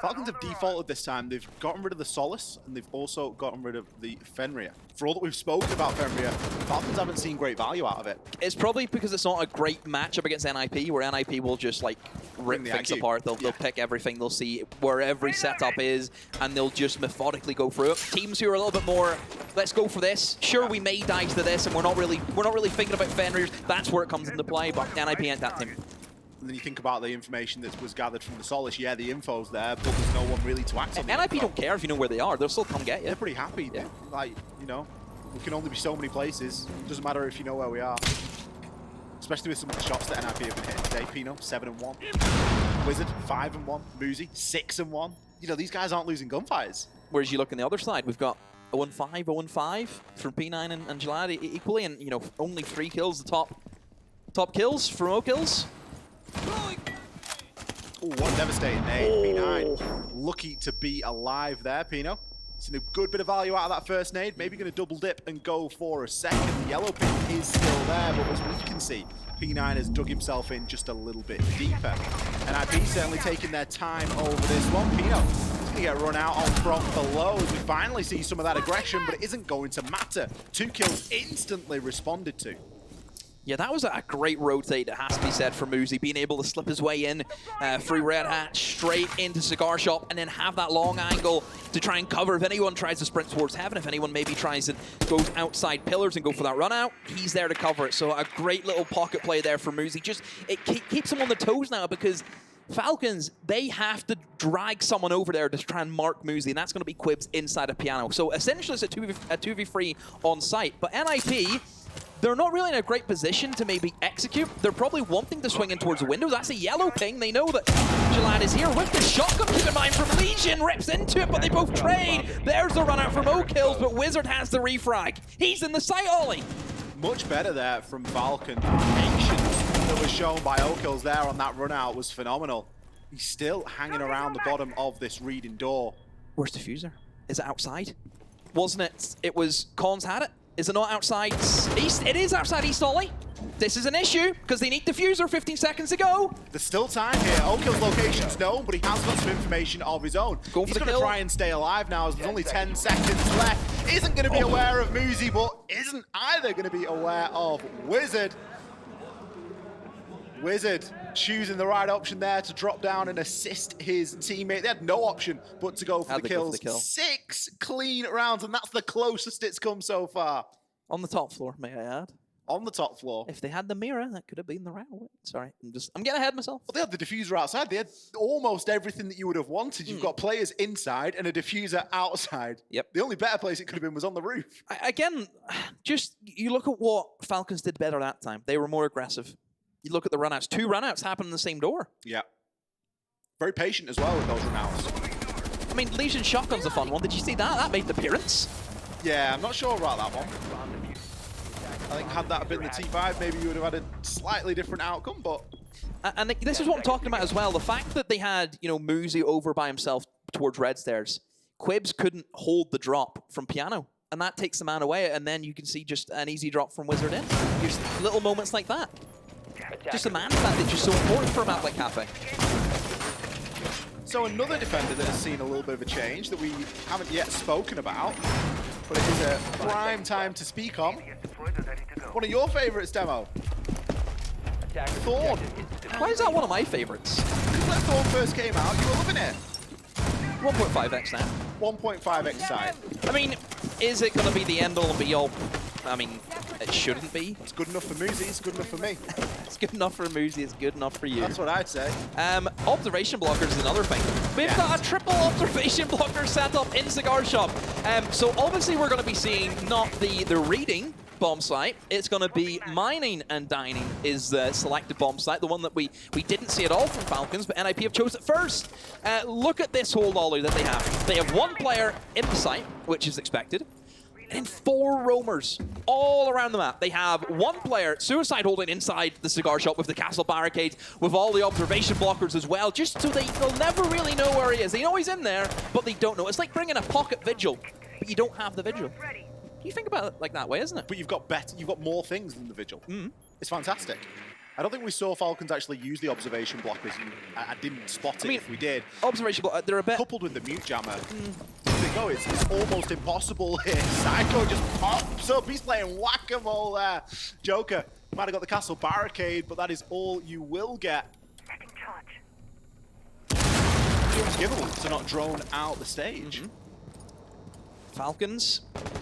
Falcons have defaulted this time. They've gotten rid of the Solace, and they've also gotten rid of the Fenrir. For all that we've spoken about Fenrir, Falcons haven't seen great value out of it. It's probably because it's not a great matchup against NIP, where NIP will just like rip things apart. They'll pick everything. They'll see where every setup is, and they'll just methodically go through it. Teams who are a little bit more, let's go for this. Sure, we may die to this, and we're not really thinking about Fenrirs. That's where it comes into play. But NIP ain't that team. And then you think about the information that was gathered from the Solace. Yeah, the info's there, but there's no one really to act on. NIP don't care if you know where they are. They'll still come get you. They're pretty happy. Yeah. Like, we can only be so many places. It doesn't matter if you know where we are. Especially with some of the shots that NIP have been hitting today. Pino, 7-1. Wizard, 5-1. Muzi, 6-1. These guys aren't losing gunfights. Whereas you look on the other side, we've got 0-5, 0-5 from P9 and J-Lad equally, and only 3 kills, the top kills from O-kills. Oh, what a devastating nade. P9 lucky to be alive there, Pino. Seen a good bit of value out of that first nade. Maybe going to double dip and go for a second. The yellow pin is still there, but as we can see, P9 has dug himself in just a little bit deeper. And IP certainly taking their time over this one. Pino is going to get run out on from below as we finally see some of that aggression, but it isn't going to matter. 2 kills instantly responded to. Yeah, that was a great rotate, it has to be said, for Muzi, being able to slip his way in through Red Hat, straight into Cigar Shop, and then have that long angle to try and cover if anyone tries to sprint towards Heaven, if anyone maybe tries to go outside pillars and go for that run out, he's there to cover it. So a great little pocket play there for Muzi. Just, it keeps him on the toes now because Falcons, they have to drag someone over there to try and mark Muzi, and that's going to be Quibs inside a piano. So essentially it's a 2v3 on site, but NIP, they're not really in a great position to maybe execute. They're probably wanting to swing in towards the window. That's a yellow ping. They know that J-Lad is here with the shotgun. Keep in mind from Legion, rips into it, but they both trade. There's the run out from O-kills, but Wizard has the refrag. He's in the site, Ollie. Much better there from Falcon. The patience that was shown by O-kills there on that run out was phenomenal. He's still hanging around the bottom of this reading door. Where's Diffuser? Is it outside? Wasn't it? It was Cons had it. Is it not outside East? It is outside East, Ollie. This is an issue, because they need Diffuser 15 seconds to go. There's still time here. O-kill's location's known, but he has got some information of his own. He's going to try and stay alive now, as there's only 10 seconds left. Isn't going to be aware of Muzi, but isn't either going to be aware of Wizard. Wizard choosing the right option there to drop down and assist his teammate. They had no option but to go for the kills. 6 clean rounds, and that's the closest it's come so far. On the top floor, may I add. On the top floor. If they had the mirror, that could have been the round. Sorry, I'm getting ahead of myself. Well, they had the diffuser outside. They had almost everything that you would have wanted. You've got players inside and a diffuser outside. Yep. The only better place it could have been was on the roof. Again, just you look at what Falcons did better that time. They were more aggressive. You look at the runouts. 2 runouts happened in the same door. Yeah. Very patient as well with those runouts. I mean, Legion Shotgun's a fun one. Did you see that? That made the appearance. Yeah, I'm not sure about that one. I think had that been the T5, maybe you would have had a slightly different outcome, but... And this is what I'm talking about as well. The fact that they had, you know, Muzi over by himself towards red stairs. Quibs couldn't hold the drop from Piano, and that takes the man away, and then you can see just an easy drop from Wizard in. Just little moments like that. Just a man advantage is so important for a map like Cafe. So another defender that has seen a little bit of a change that we haven't yet spoken about, but it is a prime time to speak on. One of your favourites, Demo. Thorn. Why is that one of my favourites? Because when Thorn first came out, you were loving it. 1.5x now. 1.5x side. I mean, is it going to be the end-all and be-all? I mean, it shouldn't be. It's good enough for Muzi, it's good enough for me. It's good enough for Muzi, it's good enough for you. That's what I'd say. Observation blockers is another thing. We've got a triple observation blocker set up in Cigar Shop. So obviously we're going to be seeing not the reading bomb site, it's going to be mining and dining is the selected bomb site, the one that we didn't see at all from Falcons, but NIP have chose it first. Look at this whole lolly that they have. They have 1 player in the site, which is expected, and 4 roamers all around the map. They have 1 player, Suicide, holding inside the Cigar Shop with the castle barricades, with all the observation blockers as well, just so they'll never really know where he is. They know he's in there, but they don't know. It's like bringing a pocket vigil, but you don't have the vigil. You think about it like that way, isn't it? But you've got more things than the vigil. It's fantastic. I don't think we saw Falcons actually use the observation blockers, and I didn't spot it if we did. Observation blockers, they're a bit... Coupled with the mute jammer, it's almost impossible here. Psycho just pops up. He's playing whack-a-mole there. Joker might have got the castle barricade, but that is all you will get. Unforgivable to not drone out the stage. Falcons,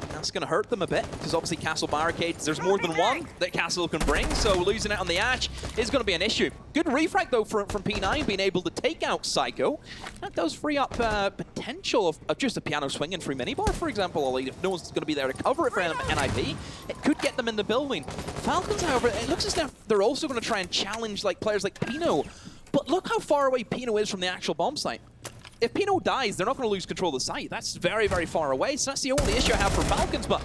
that's going to hurt them a bit, because obviously castle barricades, there's more than 1 that castle can bring, so losing it on the Ash is going to be an issue. Good refrag, though, from P9, being able to take out Psycho. That does free up potential of just a Piano swing and free minibar, for example, although if no one's going to be there to cover it for NIP, it could get them in the building. Falcons, however, it looks as if they're also going to try and challenge players like Pino, but look how far away Pino is from the actual bomb site. If Pino dies, they're not going to lose control of the site. That's very, very far away. So that's the only issue I have for Falcons. But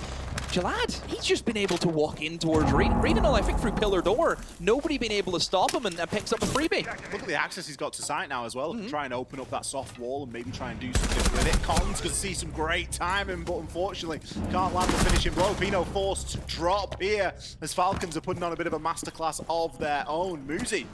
Jalad, he's just been able to walk in towards Reading, I think, through pillar door. Nobody been able to stop him and picks up a freebie. Look at the access he's got to site now as well. Try and open up that soft wall and maybe try and do something with it. Collins could see some great timing, but unfortunately can't land the finishing blow. Pino forced to drop here as Falcons are putting on a bit of a masterclass of their own. Muzi,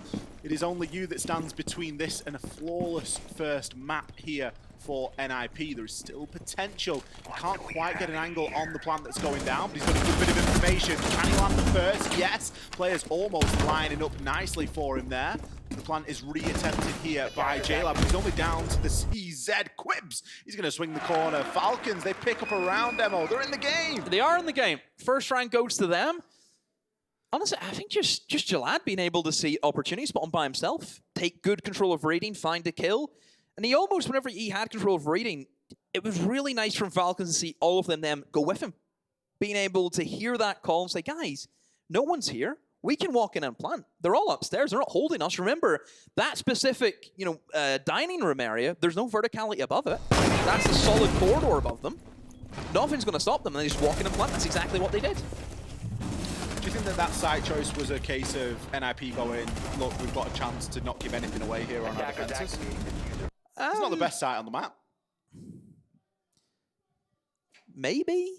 it is only you that stands between this and a flawless first map here for NIP. There is still potential. You can't quite get an angle on the plant that's going down, but he's got a good bit of information. Can he land the first? Yes. Players almost lining up nicely for him there. The plant is re-attempted here by JLab, but he's only down to the CZ. Quibs, he's going to swing the corner. Falcons, they pick up a round demo. They're in the game. They are in the game. First round goes to them. Honestly, I think just Jalad being able to see opportunity spot on by himself, take good control of reading, find a kill. And he almost, whenever he had control of reading, it was really nice from Falcons to see all of them go with him. Being able to hear that call and say, guys, no one's here. We can walk in and plant. They're all upstairs. They're not holding us. Remember, that specific, dining room area, there's no verticality above it. That's a solid corridor above them. Nothing's going to stop them. And they just walk in and plant. That's exactly what they did. Do you think that side choice was a case of NIP going, look, we've got a chance to not give anything away here on our defenses? It's not the best site on the map. Maybe.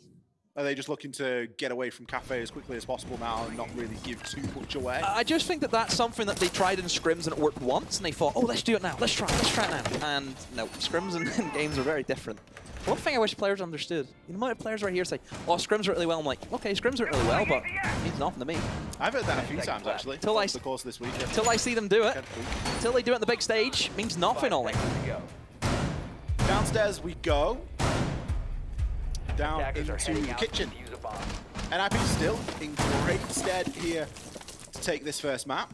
Are they just looking to get away from Cafe as quickly as possible now and not really give too much away? I just think that that's something that they tried in scrims and it worked once, and they thought, oh, let's do it now. Let's try it now. And no, scrims and games are very different. One thing I wish players understood, you know, my players right here say, oh, scrims are really well. I'm like, okay, scrims are really well, but it means nothing to me. I've heard that a few times, actually, over the course of this weekend. Till I see them do it, till they do it on the big stage, means nothing, Ollie. Downstairs we go. Down into the kitchen. NIP still in great stead here to take this first map.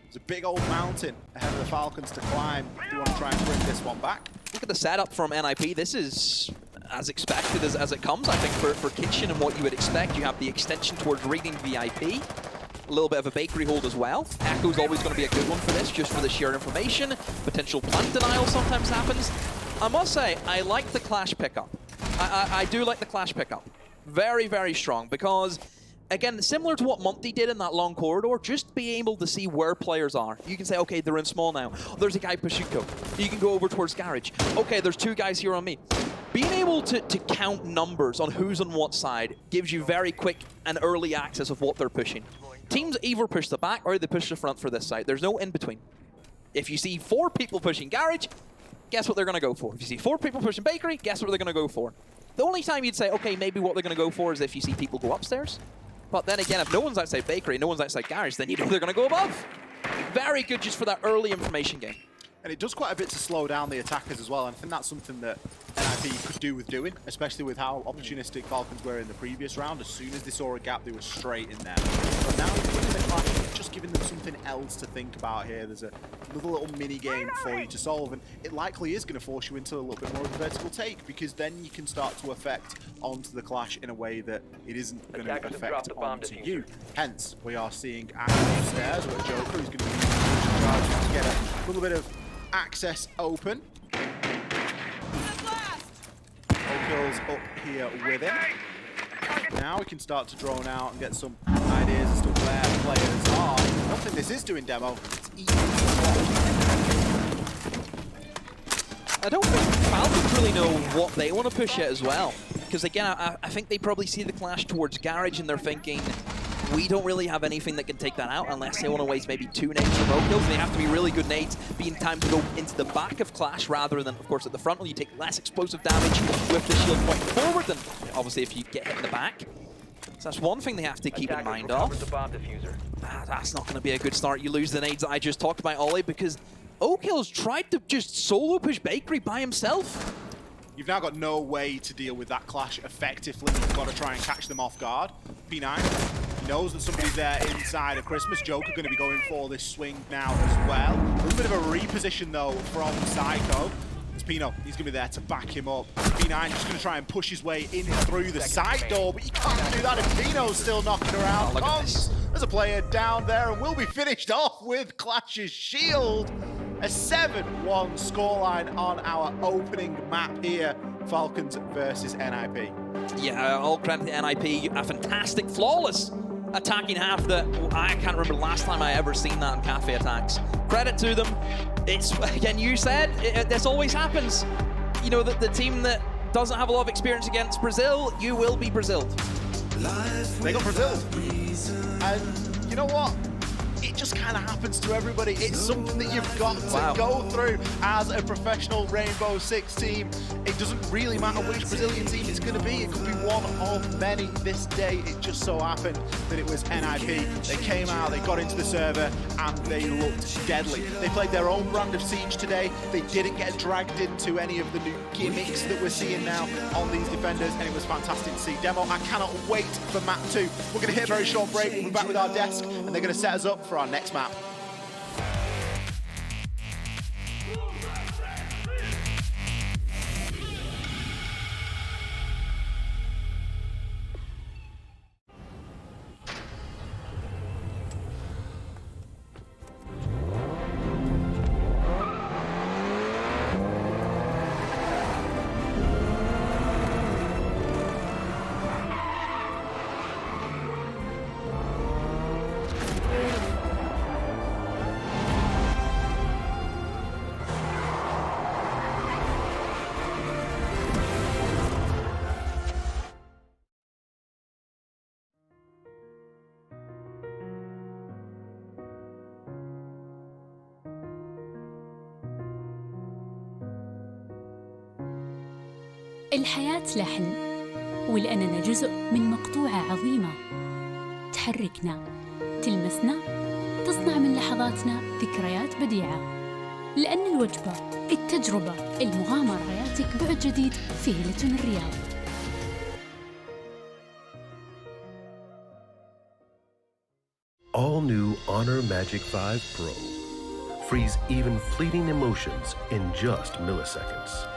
It's a big old mountain ahead of the Falcons to climb. They want to try and bring this one back. Look at the setup from NIP. This is as expected as it comes, I think, for Kitchen and what you would expect. You have the extension towards reading VIP. A little bit of a bakery hold as well. Echo's always going to be a good one for this, just for the sheer information. Potential plant denial sometimes happens. I must say, I like the Clash pickup. I do like the Clash pickup. Very, very strong, because again, similar to what Monty did in that long corridor, just being able to see where players are. You can say, okay, they're in small now. Oh, there's a guy Pashuko. You can go over towards Garage. Okay, there's 2 guys here on me. Being able to count numbers on who's on what side gives you very quick and early access of what they're pushing. Teams either push the back or they push the front for this side. There's no in between. If you see 4 people pushing Garage, guess what they're going to go for. If you see 4 people pushing Bakery, guess what they're going to go for. The only time you'd say, okay, maybe what they're going to go for is if you see people go upstairs. But then again, if no one's outside Bakery, no one's outside Garage, then you know they're going to go above. Very good just for that early information game. And it does quite a bit to slow down the attackers as well, and I think that's something that NIP could do with doing, especially with how opportunistic Falcons were in the previous round. As soon as they saw a gap, they were straight in there. But now, in the Clash, just giving them something else to think about here. There's another little mini-game for you to solve, and it likely is going to force you into a little bit more of a vertical take, because then you can start to affect onto the Clash in a way that it isn't going to affect onto you. Hence, we are seeing Ash upstairs with Joker, who's going to be trying to get a little bit of access open. Kills up here with him. Now we can start to drone out and get some ideas as to where players are. One thing this is doing, Demo, it's easy to I don't think Falcons really know what they want to push yet as well. Because again, I think they probably see the Clash towards Garage and they're thinking, we don't really have anything that can take that out unless they want to waste maybe 2 nades for road kills. They have to be really good nades, being time to go into the back of Clash rather than, of course, at the front where you take less explosive damage with the shield pointing forward than, obviously, if you get hit in the back. So that's one thing they have to keep in mind of. That's not going to be a good start. You lose the nades that I just talked about, Ollie, because O'Kill's tried to just solo push Bakery by himself. You've now got no way to deal with that Clash effectively. You've got to try and catch them off guard. P9 knows that somebody's there inside of Christmas. Joker going to be going for this swing now as well. A little bit of a reposition, though, from Psycho. It's Pino. He's going to be there to back him up. P9 just going to try and push his way in through the side door, but you can't do that if Pino's still knocking around. There's a player down there, and we'll be finished off with Clash's shield. A 7-1 scoreline on our opening map here. Falcons versus NIP. Yeah, all credit to NIP. A fantastic, flawless attacking half that I can't remember the last time I ever seen that in cafe attacks. Credit to them. It's, again, you said, this always happens. You know, the team that doesn't have a lot of experience against Brazil, you will be Braziled. They got Brazil. And you know what? It just kind of happens to everybody. It's something that you've got to go through as a professional Rainbow Six team. It doesn't really matter which Brazilian team it's going to be. It could be one of many this day. It just so happened that it was NIP. They came out, they got into the server, and they looked deadly. They played their own brand of Siege today. They didn't get dragged into any of the new gimmicks that we're seeing now on these defenders, and it was fantastic to see. Demo, I cannot wait for map 2. We're going to hit a very short break. We'll be back with our desk, and they're going to set us up for our next map. الحياة لحن، ولأننا جزء من مقطوعة عظيمة تحركنا، تلمسنا، تصنع من لحظاتنا ذكريات بديعة. لأن الوجبة، التجربة، المغامرة، حياتك بعد جديد في هيلتون الرياض. All new Honor Magic 5 Pro. Freeze even fleeting emotions in just milliseconds.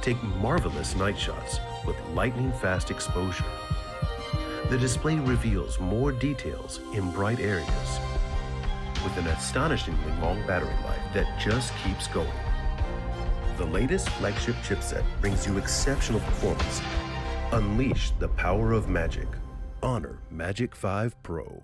Take marvelous night shots with lightning-fast exposure. The display reveals more details in bright areas with an astonishingly long battery life that just keeps going. The latest flagship chipset brings you exceptional performance. Unleash the power of magic. Honor Magic 5 Pro.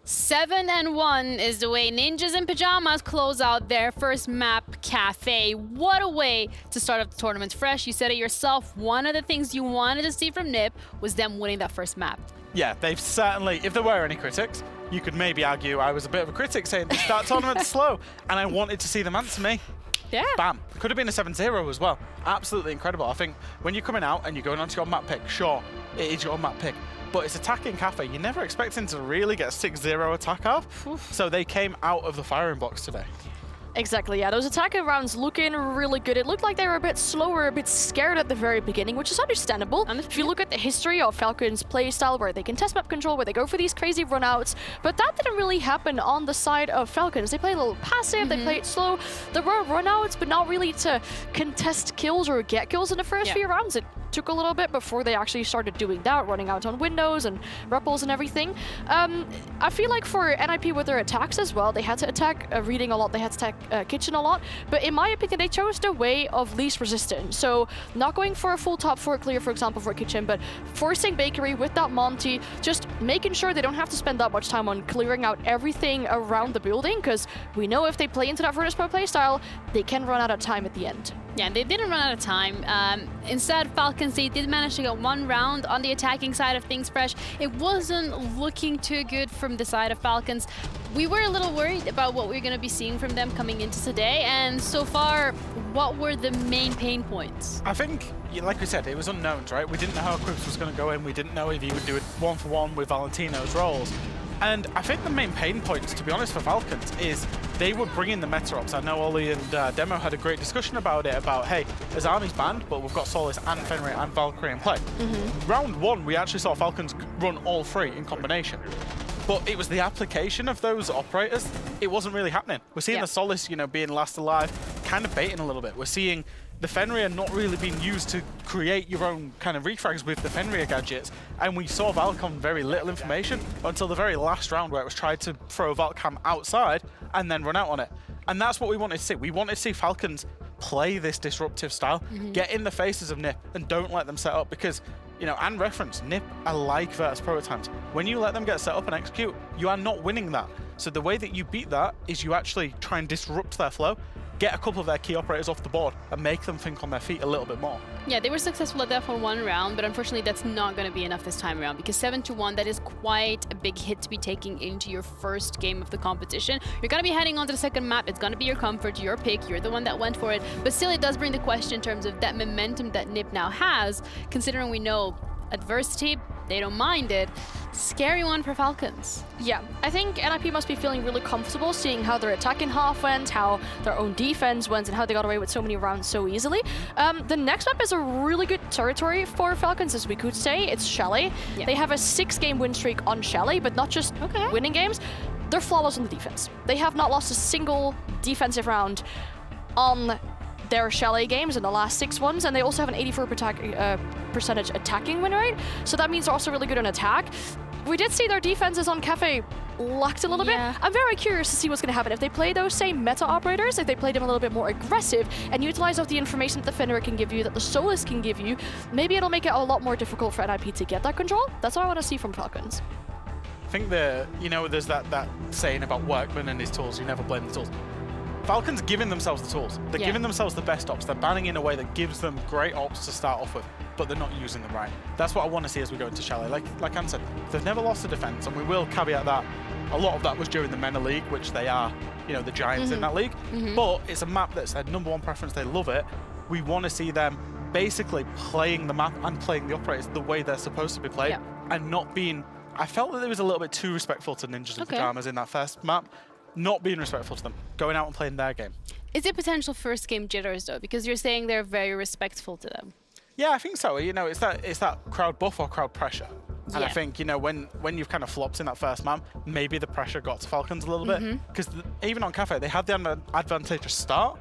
Seven and 1 is the way Ninjas in Pyjamas close out their first map, Cafe. What a way to start off the tournament fresh. You said it yourself, one of the things you wanted to see from NiP was them winning that first map. Yeah, they've certainly, if there were any critics, you could maybe argue I was a bit of a critic saying the start tournament's slow, and I wanted to see them answer me. Yeah. Bam. Could have been a 7-0 as well. Absolutely incredible. I think when you're coming out and you're going onto your map pick, sure, it is your map pick, but it's attacking Cafe. You're never expecting to really get a 6-0 attack off. Oof. So they came out of the firing box today. Exactly, yeah. Those attacking rounds looking really good. It looked like they were a bit slower, a bit scared at the very beginning, which is understandable. If you look at the history of Falcons' playstyle, where they can test map control, where they go for these crazy runouts, but that didn't really happen on the side of Falcons. They played a little passive, they played slow. There were runouts, but not really to contest kills or get kills in the first few rounds. It took a little bit before they actually started doing that, running out on windows and rappels and everything. I feel like for NIP with their attacks as well, they had to attack reading a lot, they had to attack kitchen a lot, but in my opinion, they chose the way of least resistance. So not going for a full top 4 clear, for example, for kitchen, but forcing bakery with that Monty, just making sure they don't have to spend that much time on clearing out everything around the building, because we know if they play into that Furnace Pro playstyle, they can run out of time at the end. Yeah, they didn't run out of time. Instead, Falcons, they did manage to get one round on the attacking side of things fresh. It wasn't looking too good from the side of Falcons. We were a little worried about what we were going to be seeing from them coming into today, and so far, what were the main pain points? I think, like we said, it was unknowns, right? We didn't know how Quips was going to go in. We didn't know if he would do it 1-for-1 with Valentino's roles. And I think the main pain points, to be honest, for Falcons is they were bringing the meta ops. I know Ollie and Demo had a great discussion about it, about, hey, there's armies banned, but we've got Solis and Fenrir and Valkyrie in play. Round 1, we actually saw Falcons run all 3 in combination. But it was the application of those operators, it wasn't really happening. We're seeing the Solis, you know, being last alive, kind of baiting a little bit. We're seeing the Fenrir not really being used to create your own kind of refrags with the Fenrir gadgets, and we saw Valcom very little information until the very last round where it was tried to throw Valcam outside and then run out on it. And that's what we wanted to see. We wanted to see Falcons play this disruptive style, get in the faces of NiP and don't let them set up, because, you know, and reference, NiP are like Virtus Pro at times. When you let them get set up and execute, you are not winning that. So the way that you beat that is you actually try and disrupt their flow, get a couple of their key operators off the board, and make them think on their feet a little bit more. Yeah, they were successful at that for one round, but unfortunately that's not going to be enough this time around, because 7-1, that is quite a big hit to be taking into your first game of the competition. You're going to be heading on to the second map. It's going to be your comfort, your pick. You're the one that went for it. But still, it does bring the question in terms of that momentum that NiP now has, considering we know adversity, they don't mind it. Scary one for Falcons. Yeah, I think NIP must be feeling really comfortable seeing how their attacking half went, how their own defense went, and how they got away with so many rounds so easily. The next map is a really good territory for Falcons, as we could say. It's Chalet. Yeah. They have a 6-game win streak on Chalet, but not just winning games. They're flawless on the defense. They have not lost a single defensive round on their Chalet games in the last 6 ones, and they also have an 84% attacking win rate, so that means they're also really good on attack. We did see their defenses on Cafe lacked a little bit. I'm very curious to see what's going to happen if they play those same meta operators, if they play them a little bit more aggressive and utilize all the information that the Fenrir can give you, that the Solus can give you. Maybe it'll make it a lot more difficult for NIP to get that control. That's what I want to see from Falcons. I think there's that saying about workman and his tools, you never blame the tools. Falcons giving themselves the tools. They're giving themselves the best ops. They're banning in a way that gives them great ops to start off with, but they're not using them right. That's what I want to see as we go into Chalet. Like Anne said, they've never lost a defense, and we will caveat that. A lot of that was during the MENA League, which they are, the giants in that league. But it's a map that's their #1 preference. They love it. We want to see them basically playing the map and playing the operators the way they're supposed to be played, and not being... I felt that they was a little bit too respectful to Ninjas and Pyjamas in that first map. Not being respectful to them, going out and playing their game. Is it potential first game jitters though? Because you're saying they're very respectful to them. Yeah, I think so. It's that crowd buff or crowd pressure. And I think, when you've kind of flopped in that first map, maybe the pressure got to Falcons a little bit. Because even on Cafe, they had the advantageous start,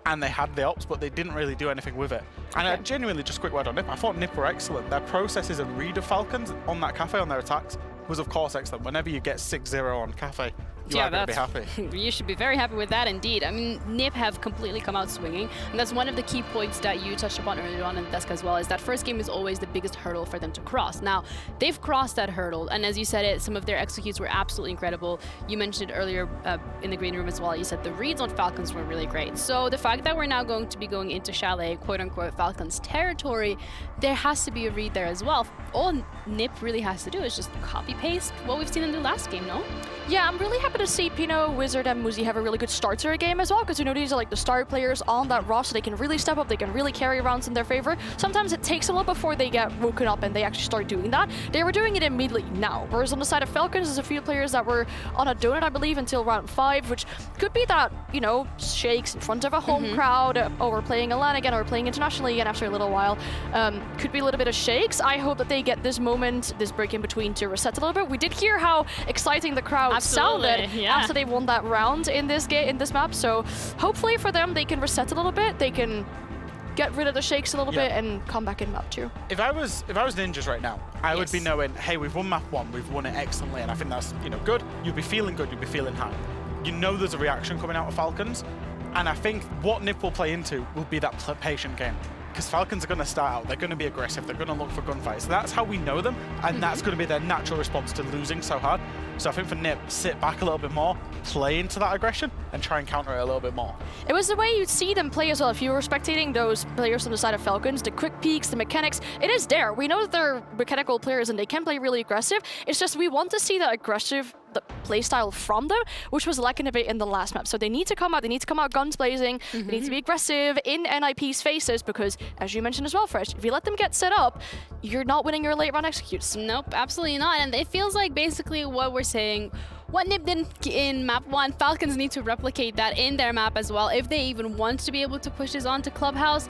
and they had the ops, but they didn't really do anything with it. And I genuinely, just a quick word on NiP, I thought NiP were excellent. Their processes and read of Falcons on that Cafe, on their attacks, was of course excellent. Whenever you get 6-0 on Cafe, you are going to be happy. You should be very happy with that indeed. I mean, NiP have completely come out swinging, and that's one of the key points that you touched upon earlier on in the desk as well, is that first game is always the biggest hurdle for them to cross. Now, they've crossed that hurdle, and as you said, some of their executes were absolutely incredible. You mentioned it earlier in the green room as well. You said the reads on Falcons were really great. So the fact that we're now going to be going into Chalet, quote-unquote, Falcons territory, there has to be a read there as well. All NiP really has to do is just copy-paste what we've seen in the last game, no? Yeah, I'm really happy to see Pino, Wizard, and Muzi have a really good start to their game as well, because these are like the star players on that roster. They can really step up, they can really carry rounds in their favor. Sometimes it takes a lot before they get woken up and they actually start doing that. They were doing it immediately now, whereas on the side of Falcons, there's a few players that were on a donut, I believe, until round 5, which could be that, shakes in front of a home crowd, or we're playing a LAN again, or we're playing internationally again after a little while. Could be a little bit of shakes. I hope that they get this moment, this break in between, to reset a little bit. We did hear how exciting the crowd sounded after they won that round in this map, so hopefully for them they can reset a little bit, they can get rid of the shakes a little bit and come back in map 2. If I was Ninjas right now, I would be knowing, hey, we've won map 1, we've won it excellently, and I think that's good. You'll be feeling good, you'll be feeling high. There's a reaction coming out of Falcons, and I think what NiP will play into will be that patient game. Because Falcons are going to start out, they're going to be aggressive, they're going to look for gunfights. That's how we know them, and that's going to be their natural response to losing so hard. So I think for NiP, sit back a little bit more, play into that aggression, and try and counter it a little bit more. It was the way you'd see them play as well. If you were spectating those players on the side of Falcons, the quick peeks, the mechanics, it is there. We know that they're mechanical players and they can play really aggressive. It's just we want to see that aggressive playstyle from them, which was lacking a bit in the last map. So they need to come out guns blazing, they need to be aggressive in NIP's faces, because as you mentioned as well, Fresh, if you let them get set up, you're not winning your late round executes. Nope, absolutely not. And it feels like basically what we're saying, what NiP did in map 1, Falcons need to replicate that in their map as well, if they even want to be able to push this onto Clubhouse.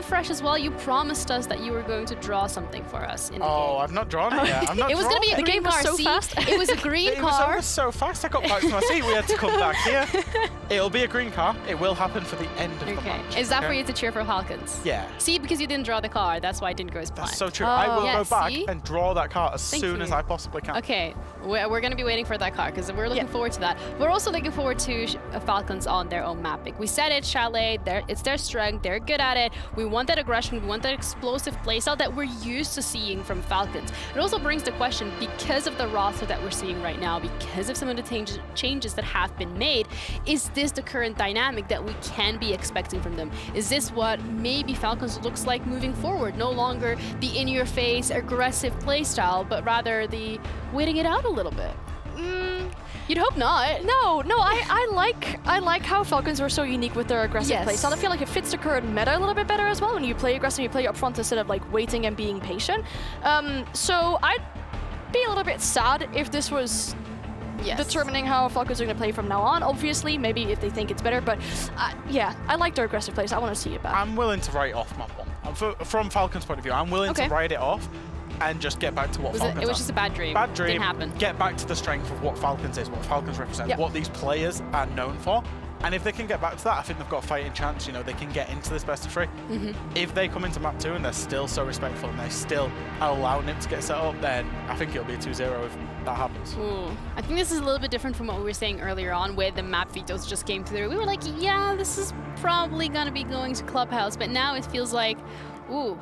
Fresh as well, you promised us that you were going to draw something for us in the game. Oh, I've not drawn it yet. It was going to be a green car. So fast. It was a green car. It was so fast, I got back to my seat. We had to come back here. It'll be a green car. It will happen for the end of the match. Is that for you to cheer for Falcons? Yeah. See, because you didn't draw the car, that's why it didn't go as planned. That's so true. I will go back and draw that car as soon as I possibly can. Okay, we're going to be waiting for that car, because is. We're looking forward to that. We're also looking forward to Falcons on their own map pick. We said it, Chalet, it's their strength. They're good at it. We want that aggression. We want that explosive playstyle that we're used to seeing from Falcons. It also brings the question, because of the roster that we're seeing right now, because of some of the changes that have been made, is this the current dynamic that we can be expecting from them? Is this what maybe Falcons looks like moving forward? No longer the in-your-face, aggressive playstyle, but rather the waiting it out a little bit. You'd hope not. No, I like how Falcons were so unique with their aggressive playstyle. I feel like it fits the current meta a little bit better as well. When you play aggressive, you play up front instead of like waiting and being patient. So I'd be a little bit sad if this was determining how Falcons are going to play from now on. Obviously, maybe if they think it's better, but yeah, I like their aggressive plays. I want to see it back. I'm willing to write off map 1. From Falcons' point of view, I'm willing to write it off and just get back to what Falcons It was just a bad dream. Bad dream. Didn't happen. Get back to the strength of what Falcons is, what Falcons represent, what these players are known for. And if they can get back to that, I think they've got a fighting chance. You know, they can get into this best of 3. If they come into map 2 and they're still so respectful and they still allow NiP to get set up, then I think it'll be a 2-0 if that happens. Ooh. I think this is a little bit different from what we were saying earlier on, where the map vetoes just came through. We were like, yeah, this is probably going to be going to Clubhouse. But now it feels like, ooh,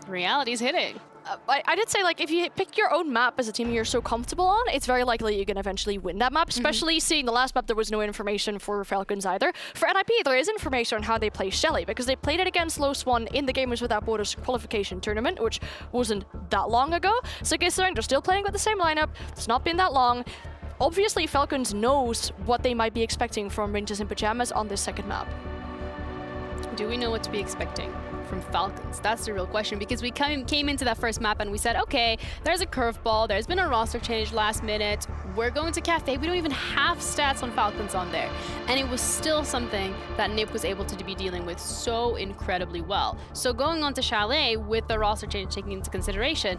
reality's hitting. I did say, like, if you pick your own map as a team you're so comfortable on, it's very likely you're going to eventually win that map, especially seeing the last map there was no information for Falcons either. For NIP, there is information on how they play Shelly, because they played it against Low Swan in the Gamers Without Borders qualification tournament, which wasn't that long ago. So considering they're still playing with the same lineup, it's not been that long. Obviously, Falcons knows what they might be expecting from Rangers in Pyjamas on this second map. Do we know what to be expecting from Falcons? That's the real question, because we came into that first map and we said, okay, there's a curveball, there's been a roster change last minute, we're going to Cafe, we don't even have stats on Falcons on there. And it was still something that NiP was able to be dealing with so incredibly well. So going on to Chalet with the roster change taken into consideration,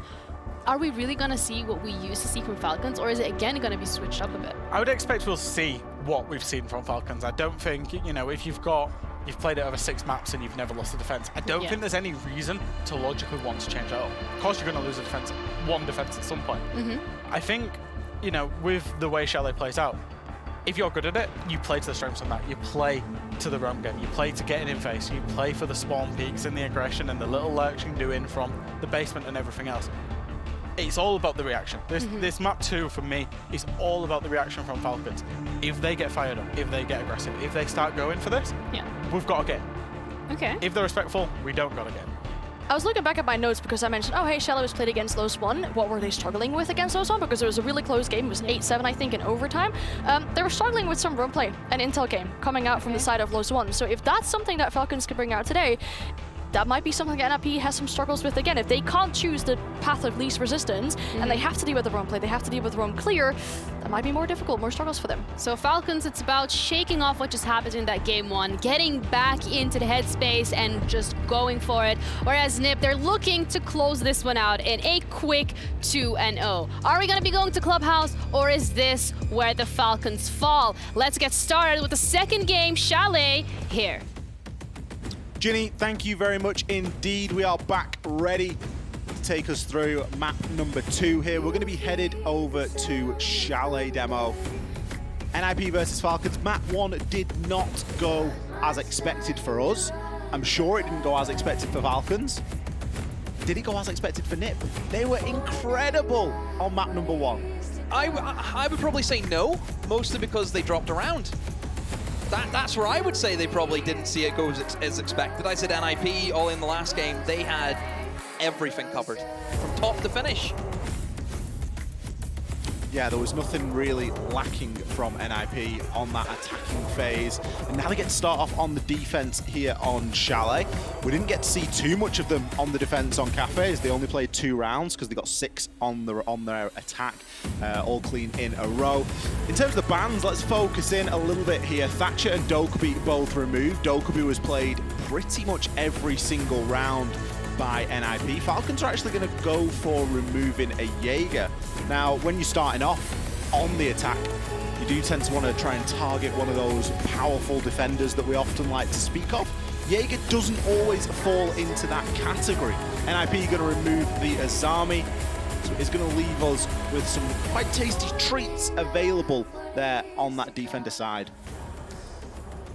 are we really going to see what we used to see from Falcons, or is it again going to be switched up a bit? I would expect we'll see what we've seen from Falcons. I don't think, you know, if you've played it over 6 maps and you've never lost a defense, I don't think there's any reason to logically want to change that up. Of course, you're going to lose one defense at some point. I think, you know, with the way Chalet plays out, if you're good at it, you play to the strengths on that. You play to the roam game. You play to get in face. You play for the spawn peaks and the aggression and the little lurks you can do in from the basement and everything else. It's all about the reaction. This map 2 for me is all about the reaction from Falcons. If they get fired up, if they get aggressive, if they start going for this, we've got a game. Okay. If they're respectful, we don't got a game. I was looking back at my notes because I mentioned, oh, hey, Shelly was played against Low Swan. What were they struggling with against Low Swan? Because it was a really close game. It was 8-7, I think, in overtime. They were struggling with some run play and intel game coming out from the side of Low Swan. So if that's something that Falcons can bring out today, that might be something that NIP has some struggles with again. If they can't choose the path of least resistance and they have to deal with the run play, they have to deal with the run clear, that might be more difficult, more struggles for them. So Falcons, it's about shaking off what just happened in that game 1, getting back into the headspace and just going for it. Whereas NiP, they're looking to close this one out in a quick 2-0. Are we going to be going to Clubhouse, or is this where the Falcons fall? Let's get started with the second game, Chalet, here. Ginny, thank you very much indeed. We are back ready to take us through map number 2 here. We're going to be headed over to Chalet demo. NIP versus Falcons. Map 1 did not go as expected for us. I'm sure it didn't go as expected for Falcons. Did it go as expected for NiP? They were incredible on map number 1. I would probably say no, mostly because they dropped around. That's where I would say they probably didn't see it go as expected. I said NIP, all in the last game, they had everything covered, from top to finish. Yeah, there was nothing really lacking from NIP on that attacking phase. And now they get to start off on the defense here on Chalet. We didn't get to see too much of them on the defense on Cafes. They only played 2 rounds because they got 6 on their attack, all clean in a row. In terms of the bans, let's focus in a little bit here. Thatcher and Dokkaebi both removed. Dokkaebi was played pretty much every single round by NIP. Falcons are actually going to go for removing a Jaeger. Now, when you're starting off on the attack, you do tend to want to try and target one of those powerful defenders that we often like to speak of. Jaeger doesn't always fall into that category. NIP are going to remove the Azami. So it's going to leave us with some quite tasty treats available there on that defender side.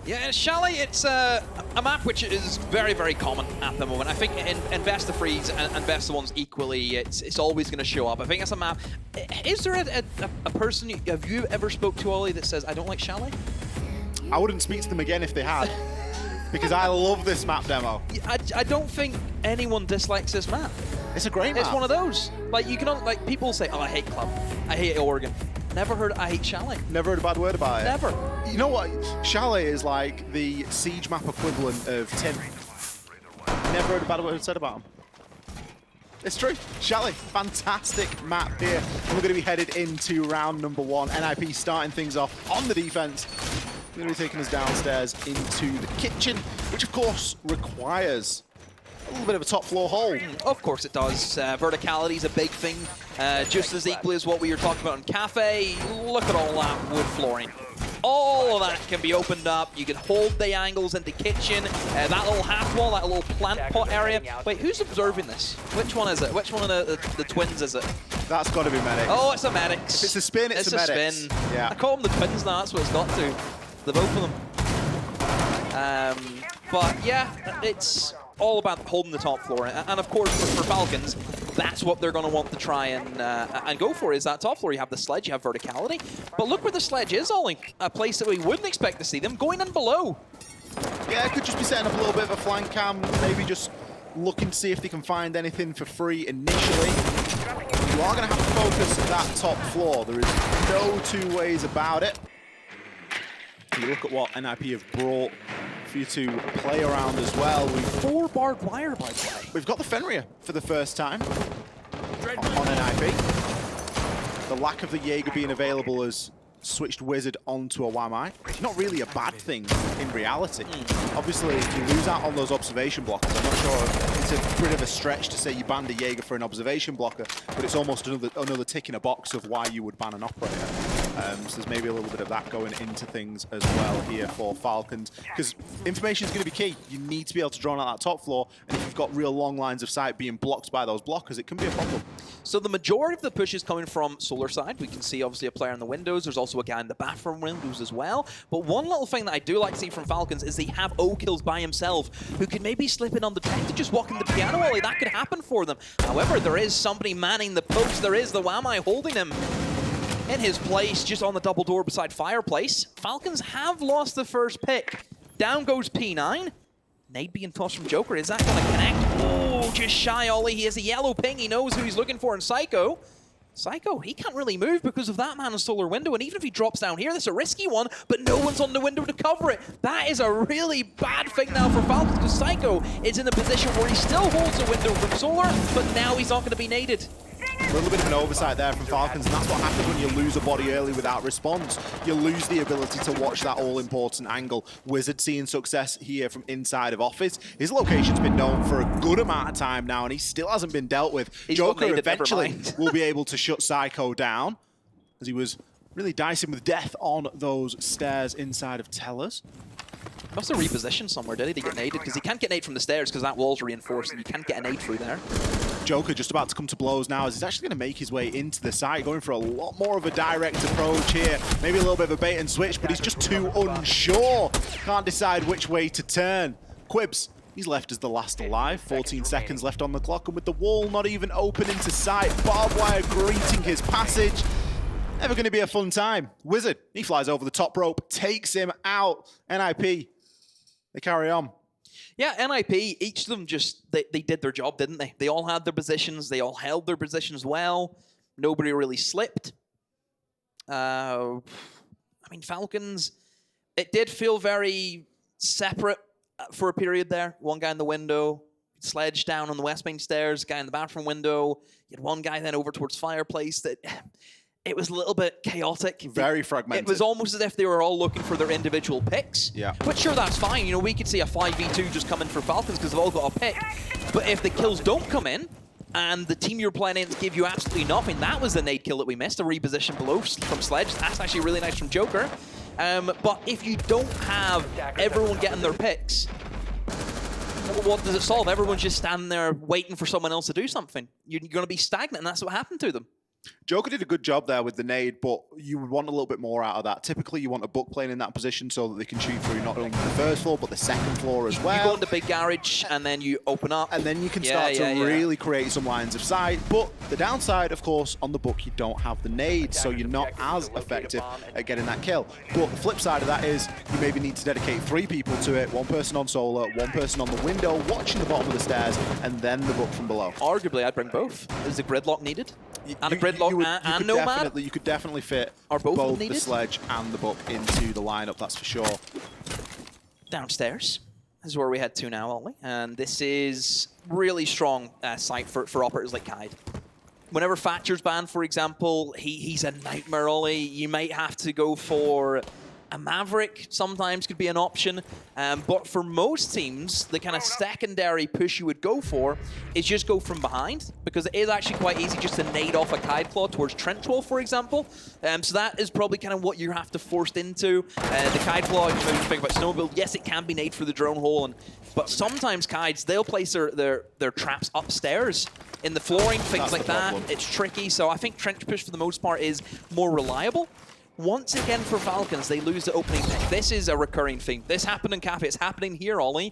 Yeah, Chalet, it's a map which is very, very common at the moment. I think in Best of Threes and Best of Ones equally, it's always going to show up. I think it's a map. Is there a person, have you ever spoke to, Ollie, that says, I don't like Chalet? I wouldn't speak to them again if they had, because I love this map demo. I don't think anyone dislikes this map. It's a great map. It's one of those. Like, you can, like, people say, oh, I hate Club. I hate Oregon. Never heard I hate Chalet. Never heard a bad word about it. Never. You know what? Chalet is like the Siege map equivalent of Tim. Never heard a bad word said about him. It's true. Chalet, fantastic map here. And we're going to be headed into round number 1. NIP starting things off on the defense. We're going to be taking us downstairs into the kitchen, which of course requires a little bit of a top floor hold. Of course it does. Verticality is a big thing, just as equally as what we were talking about in Cafe. Look at all that wood flooring. All of that can be opened up. You can hold the angles into kitchen. That little half wall, that little plant pot area. Wait, who's observing this? Which one is it? Which one of the twins is it? That's got to be Medics. Oh, it's a Medics. If it's a spin, it's a Medics. Spin. Yeah. I call them the twins now. That's what it's got to. The both of them. But yeah, it's all about holding the top floor. And of course, for Falcons, that's what they're going to want to try and go for, is that top floor. You have the sledge, you have verticality. But look where the sledge is, Ollie. A place that we wouldn't expect to see them, going in below. Yeah, it could just be setting up a little bit of a flank cam, maybe just looking to see if they can find anything for free initially. You are going to have to focus that top floor. There is no two ways about it. You look at what NIP have brought for you to play around as well. 4 barbed wire, by the way. We've got the Fenrir for the first time on NIP. The lack of the Jaeger being available has switched Wizard onto a Wamai. It's not really a bad thing in reality. Obviously, you lose out on those observation blockers. I'm not sure, it's a bit of a stretch to say you banned a Jaeger for an observation blocker, but it's almost another tick in a box of why you would ban an operator. So there's maybe a little bit of that going into things as well here for Falcons, because information is going to be key. You need to be able to draw out that top floor, and if you've got real long lines of sight being blocked by those blockers, it can be a problem. So the majority of the push is coming from Solar side. We can see obviously a player in the windows. There's also a guy in the bathroom windows as well. But one little thing that I do like to see from Falcons is they have O-Kills by himself, who could maybe slip in on the track to just walk in the piano alley. That could happen for them. However, there is somebody manning the post. There is the Wamai holding him in his place, just on the double door beside Fireplace. Falcons have lost the first pick. Down goes P9. Nade being tossed from Joker. Is that going to connect? Oh, just shy, Ollie. He has a yellow ping. He knows who he's looking for in Psycho. Psycho, he can't really move because of that man in Solar window. And even if he drops down here, that's a risky one, but no one's on the window to cover it. That is a really bad thing now for Falcons, because Psycho is in a position where he still holds a window from Solar, but now he's not going to be naded. A little bit of an oversight there from Falcons, and that's what happens when you lose a body early without response. You lose the ability to watch that all-important angle. Wizard seeing success here from inside of office. His location's been known for a good amount of time now, and he still hasn't been dealt with. Joker eventually will be able to shut Psycho down, as he was really dicing with death on those stairs inside of Tellers. Must have repositioned somewhere, did he, to get naded? Because he can't get nade from the stairs because that wall's reinforced and you can't get a nade through there. Joker just about to come to blows now, as he's actually going to make his way into the site, going for a lot more of a direct approach here. Maybe a little bit of a bait and switch, but he's just too unsure. Can't decide which way to turn. Quibs, he's left as the last alive. 14 seconds left on the clock, and with the wall not even open into sight, barbed wire greeting his passage. Never going to be a fun time. Wizard, he flies over the top rope, takes him out. NIP, they carry on. Yeah, NIP, each of them just, they did their job, didn't they? They all had their positions. They all held their positions well. Nobody really slipped. I mean, Falcons, it did feel very separate for a period there. One guy in the window, Sledge down on the west main stairs, guy in the bathroom window. You had one guy then over towards Fireplace. That it was a little bit chaotic. Very fragmented. It was almost as if they were all looking for their individual picks. Yeah. But sure, that's fine. You know, we could see a 5v2 just come in for Falcons because they've all got a pick. But if the kills don't come in, and the team you're playing against give you absolutely nothing, that was the nade kill that we missed, a reposition below from Sledge. That's actually really nice from Joker. But if you don't have everyone getting their picks, what does it solve? Everyone's just standing there waiting for someone else to do something. You're going to be stagnant, and that's what happened to them. Joker did a good job there with the nade, but you would want a little bit more out of that. Typically, you want a book playing in that position so that they can shoot through not only the first floor, but the second floor as well. You go into big garage, and then you open up. And then you can start to really create some lines of sight. But the downside, of course, on the book, you don't have the nade, so you're not as effective at getting that kill. But the flip side of that is you maybe need to dedicate 3 people to it, 1 person on solar, 1 person on the window, watching the bottom of the stairs, and then the book from below. Arguably, I'd bring both. Is the gridlock needed? And a gridlock and Nomad? You could definitely fit both the sledge and the book into the lineup, that's for sure. Downstairs. This is where we head to now, Ollie. And this is really strong sight for operators like Kaid. Whenever Thatcher's banned, for example, he's a nightmare, Ollie. You might have to go for a Maverick sometimes could be an option, but for most teams, the kind of secondary push you would go for is just go from behind, because it is actually quite easy just to nade off a Kaid Claw towards Trench Wall, for example. So that is probably kind of what you have to force into. The Kaid Claw, you know, you think about Snowbuild, yes, it can be nade through the drone hole, but sometimes Kaids, they'll place their traps upstairs in the flooring, things like that. It's tricky, so I think Trench Push for the most part is more reliable. Once again for Falcons, they lose the opening pick. This is a recurring theme. This happened in Cafe. It's happening here, Ollie.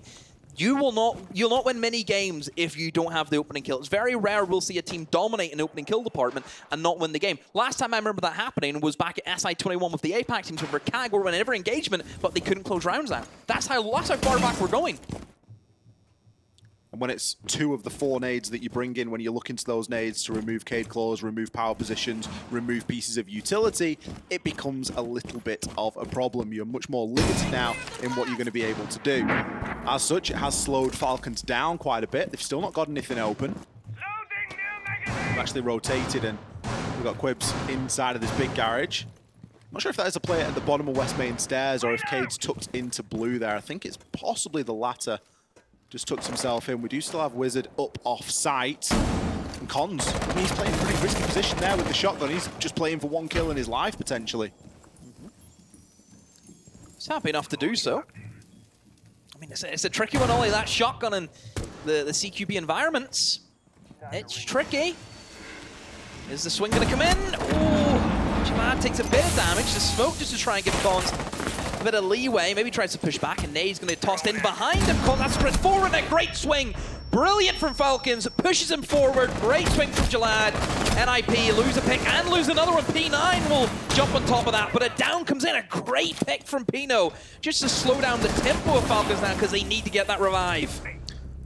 You'll not win many games if you don't have the opening kill. It's very rare we'll see a team dominate an opening kill department and not win the game. Last time I remember that happening was back at SI21 with the APAC teams where CAG were winning every engagement, but they couldn't close rounds out. That's how far back we're going. And when it's 2 of the 4 nades that you bring in, when you look into those nades to remove Kaid Claws, remove power positions, remove pieces of utility, it becomes a little bit of a problem. You're much more limited now in what you're going to be able to do. As such, it has slowed Falcons down quite a bit. They've still not got anything open. They've actually rotated, and we've got Quibs inside of this big garage. Not sure if that is a player at the bottom of West Main stairs or if Kaid's tucked into blue there. I think it's possibly the latter. Just tucks himself in. We do still have Wizard up off site. And Cons, I mean, he's playing a pretty risky position there with the shotgun. He's just playing for 1 kill in his life, potentially. He's happy enough to do so. I mean, it's a tricky one, Ollie. That shotgun in the CQB environments. It's tricky. Is the swing going to come in? Oh, Jamad takes a bit of damage. The smoke just to try and give Cons a bit of leeway, maybe tries to push back, and Nade's going to toss in behind him. Caught that sprint forward, a great swing. Brilliant from Falcons, pushes him forward. Great swing from Jalad. NIP lose a pick and lose another one. P9 will jump on top of that, but a down comes in. A great pick from Pino, just to slow down the tempo of Falcons now because they need to get that revive.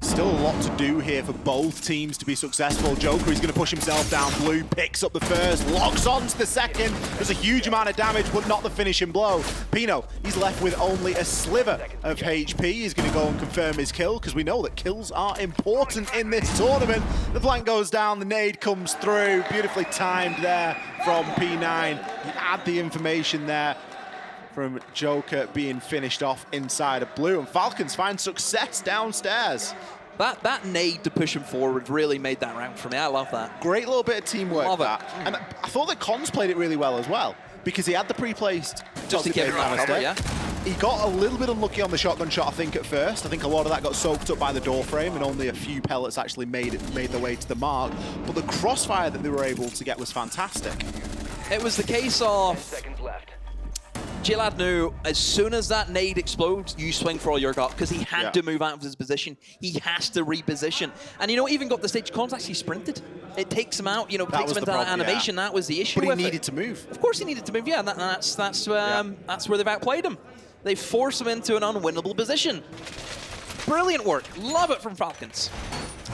Still a lot to do here for both teams to be successful. Joker is going to push himself down blue, picks up the first, locks on to the second. There's a huge amount of damage, but not the finishing blow. Pino, he's left with only a sliver of HP. He's going to go and confirm his kill, because we know that kills are important in this tournament. The flank goes down, the nade comes through. Beautifully timed there from P9. You add the information there from Joker being finished off inside of blue, and Falcons find success downstairs. That nade to push him forward really made that round for me. I love that. Great little bit of teamwork. Love that. And I thought that Cons played it really well as well, because he had the pre-placed just to get him out of cover, yeah. He got a little bit unlucky on the shotgun shot, I think, at first. I think a lot of that got soaked up by the door frame, and only a few pellets actually made their way to the mark. But the crossfire that they were able to get was fantastic. It was the case of Jalad knew as soon as that nade explodes, you swing for all your gut, because he had to move out of his position. He has to reposition. And you know, even got the stage, Cons actually sprinted. It takes him out, you know, takes him into that animation. That was the issue. But he needed to move. Of course he needed to move, yeah. That's where they've outplayed him. They force him into an unwinnable position. Brilliant work. Love it from Falcons.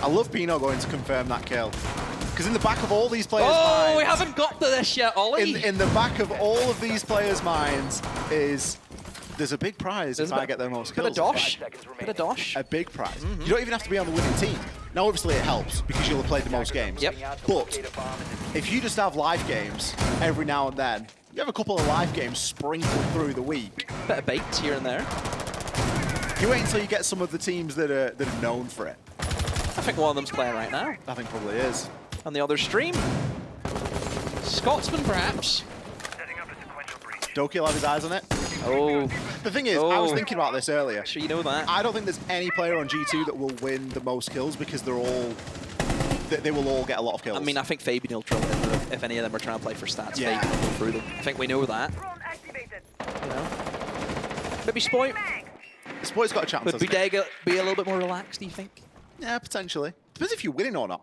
I love Pino going to confirm that kill. Because in the back of all these players' minds... we haven't got to this yet, Ollie. In the back of all of these players' minds is... There's a big prize if I get the most kills. Bit of dosh. A big prize. You don't even have to be on the winning team. Now, obviously, it helps because you'll have played the most games. Yep. But if you just have live games every now and then, you have a couple of live games sprinkled through the week. Bit of bait here and there. You wait until you get some of the teams that are known for it. I think one of them's playing right now. I think probably is. On the other stream. Scotsman, perhaps. Doki will have his eyes on it. Oh. The thing is, I was thinking about this earlier. Sure, you know that. I don't think there's any player on G2 that will win the most kills because they will all get a lot of kills. I mean, I think Fabian will drill in if any of them are trying to play for stats. Yeah. Fabian will go through them. I think we know that. You know? Maybe Spoit. Spoit's got a chance. Would Budega be a little bit more relaxed, do you think? Yeah, potentially. Depends if you're winning or not.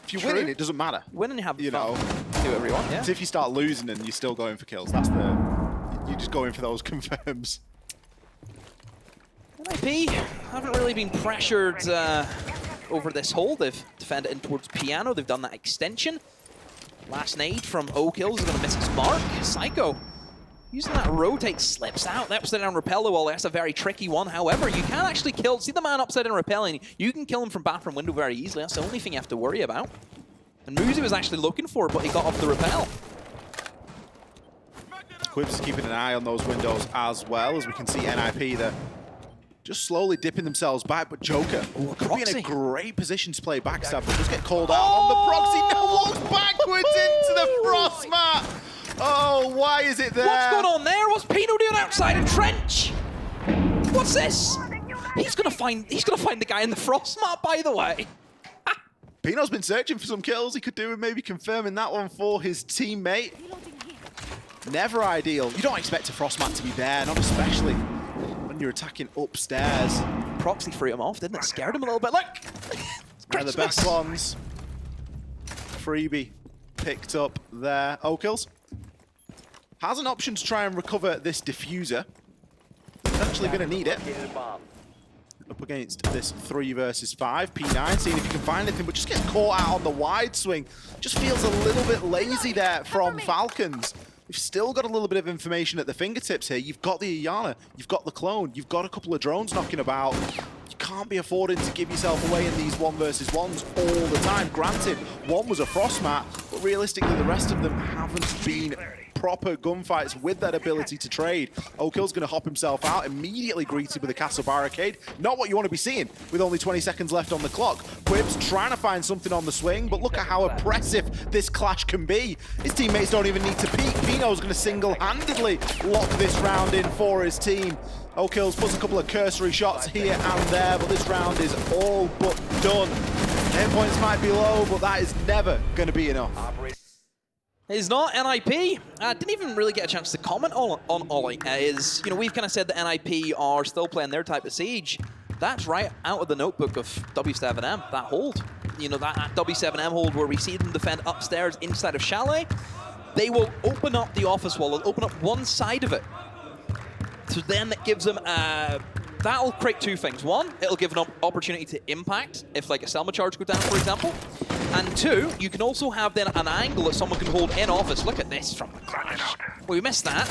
If you're True. winning, it doesn't matter. Winning, you have you know. Do whatever you want, yeah. So if you start losing and you're still going for kills, that's you're just going for those confirms. NIP haven't really been pressured over this hole. They've defended in towards Piano. They've done that extension. Last nade from O-Kills is going to miss its mark. Psycho using that rotate, slips out. The upside down repel wall, that's a very tricky one. However, you can actually kill, see the man upside down repelling, you can kill him from bathroom window very easily. That's the only thing you have to worry about. And Muzi was actually looking for it, but he got off the repel. Quibs is keeping an eye on those windows as well, as we can see NIP there just slowly dipping themselves back, but Joker could be in a great position to play backstab, but just get called out on the proxy. Now walks backwards into the frost mat. Oh, why is it there? What's going on there? What's Pino doing outside in trench? What's this? He's gonna find the guy in the frost mat, by the way. Pino's been searching for some kills he could do with maybe confirming that one for his teammate. Never ideal. You don't expect a frost mat to be there, not especially when you're attacking upstairs. Proxy threw him off, didn't it? Scared him a little bit. Look! One of the best ones. Freebie picked up there. O-Kills has an option to try and recover this diffuser. Potentially going to need it. Up against this 3 versus 5. P9 seeing if he can find anything, but just gets caught out on the wide swing. Just feels a little bit lazy there from Falcons. We've still got a little bit of information at the fingertips here. You've got the Iana, you've got the clone, you've got a couple of drones knocking about. You can't be affording to give yourself away in these 1 versus 1s all the time. Granted, one was a frost mat, but realistically the rest of them haven't been proper gunfights with that ability to trade. O-Kill's going to hop himself out, immediately greeted with a castle barricade. Not what you want to be seeing with only 20 seconds left on the clock. Quibs trying to find something on the swing, but look at how oppressive this clash can be. His teammates don't even need to peek. Pino's going to single-handedly lock this round in for his team. O-Kills puts a couple of cursory shots here and there, but this round is all but done. Hit points might be low, but that is never going to be enough. It's not NIP. Didn't even really get a chance to comment on Ollie. You know, we've kind of said that NIP are still playing their type of siege. That's right out of the notebook of W7M, that hold. You know, that W7M hold where we see them defend upstairs inside of Chalet. They will open up the office wall, they'll open up one side of it. So then that gives them that'll create 2 things. 1, it'll give an opportunity to impact if like a Selma charge goes down, for example. And 2, you can also have then an angle that someone can hold in office. Look at this from the crash. Well, we missed that.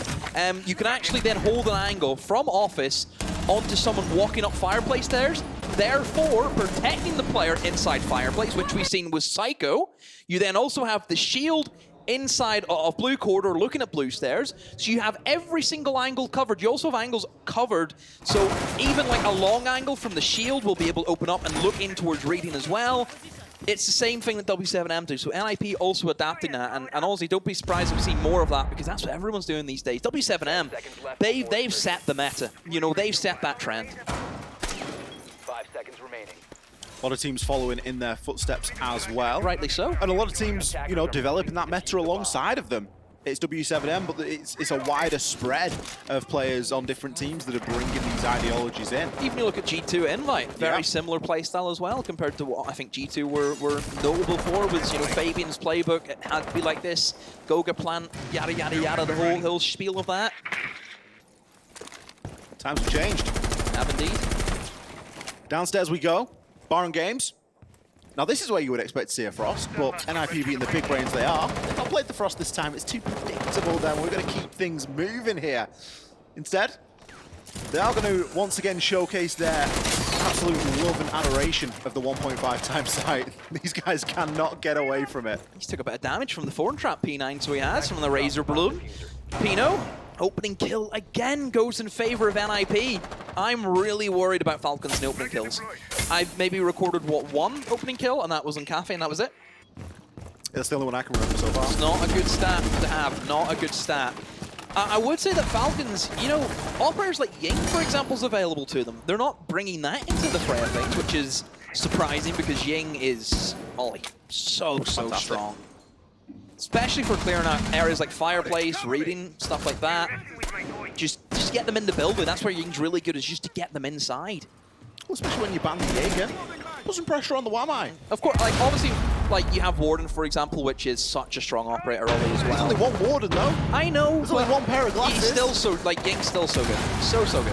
You can actually then hold an angle from office onto someone walking up fireplace stairs, therefore protecting the player inside fireplace, which we've seen with Psycho. You then also have the shield inside of blue corridor looking at blue stairs, so you have every single angle covered. You also have angles covered, so even like a long angle from the shield will be able to open up and look in towards reading as well. It's the same thing that W7M do, so NIP also adapting that, and honestly, don't be surprised if we see more of that, because that's what everyone's doing these days. W7M, they've set the meta. You know, they've set that trend. 5 seconds remaining. A lot of teams following in their footsteps as well. Rightly so. And a lot of teams, you know, developing that meta alongside of them. It's W7M, but it's a wider spread of players on different teams that are bringing these ideologies in. Even you look at G2 Invite, very similar playstyle as well compared to what I think G2 were notable for, was, you know, Fabian's playbook. It had to be like this, Goga plan, yada yada yada, the whole spiel of that. Times have changed. Have indeed. Downstairs we go. Bar and Games. Now this is where you would expect to see a Frost, but NIP being the big brains they are, they've not played the Frost this time. It's too predictable then. We're going to keep things moving here. Instead, they are going to once again showcase their absolute love and adoration of the 1.5 times sight. These guys cannot get away from it. He's took a bit of damage from the Thorn Trap P9, so he has, from the Razor Balloon. Pino, opening kill again goes in favor of NIP. I'm really worried about Falcons in opening kills. I've maybe recorded, what, 1 opening kill, and that was in Cafe, and that was it. That's the only one I can remember so far. It's not a good stat to have, not a good stat. I would say that Falcons, you know, operators like Ying, for example, is available to them. They're not bringing that into the fray of things, which is surprising because Ying is, Ollie, so strong. Especially for clearing out areas like Fireplace, reading, stuff like that. Just get them in the building. That's where Ying's really good, is just to get them inside. Well, especially when you ban the Jaeger. Put some pressure on the Wamai. Of course, like obviously, like you have Warden, for example, which is such a strong operator Ollie as well. There's only one Warden though. I know. There's only one pair of glasses. He's still so, like Ying's still so good. So good.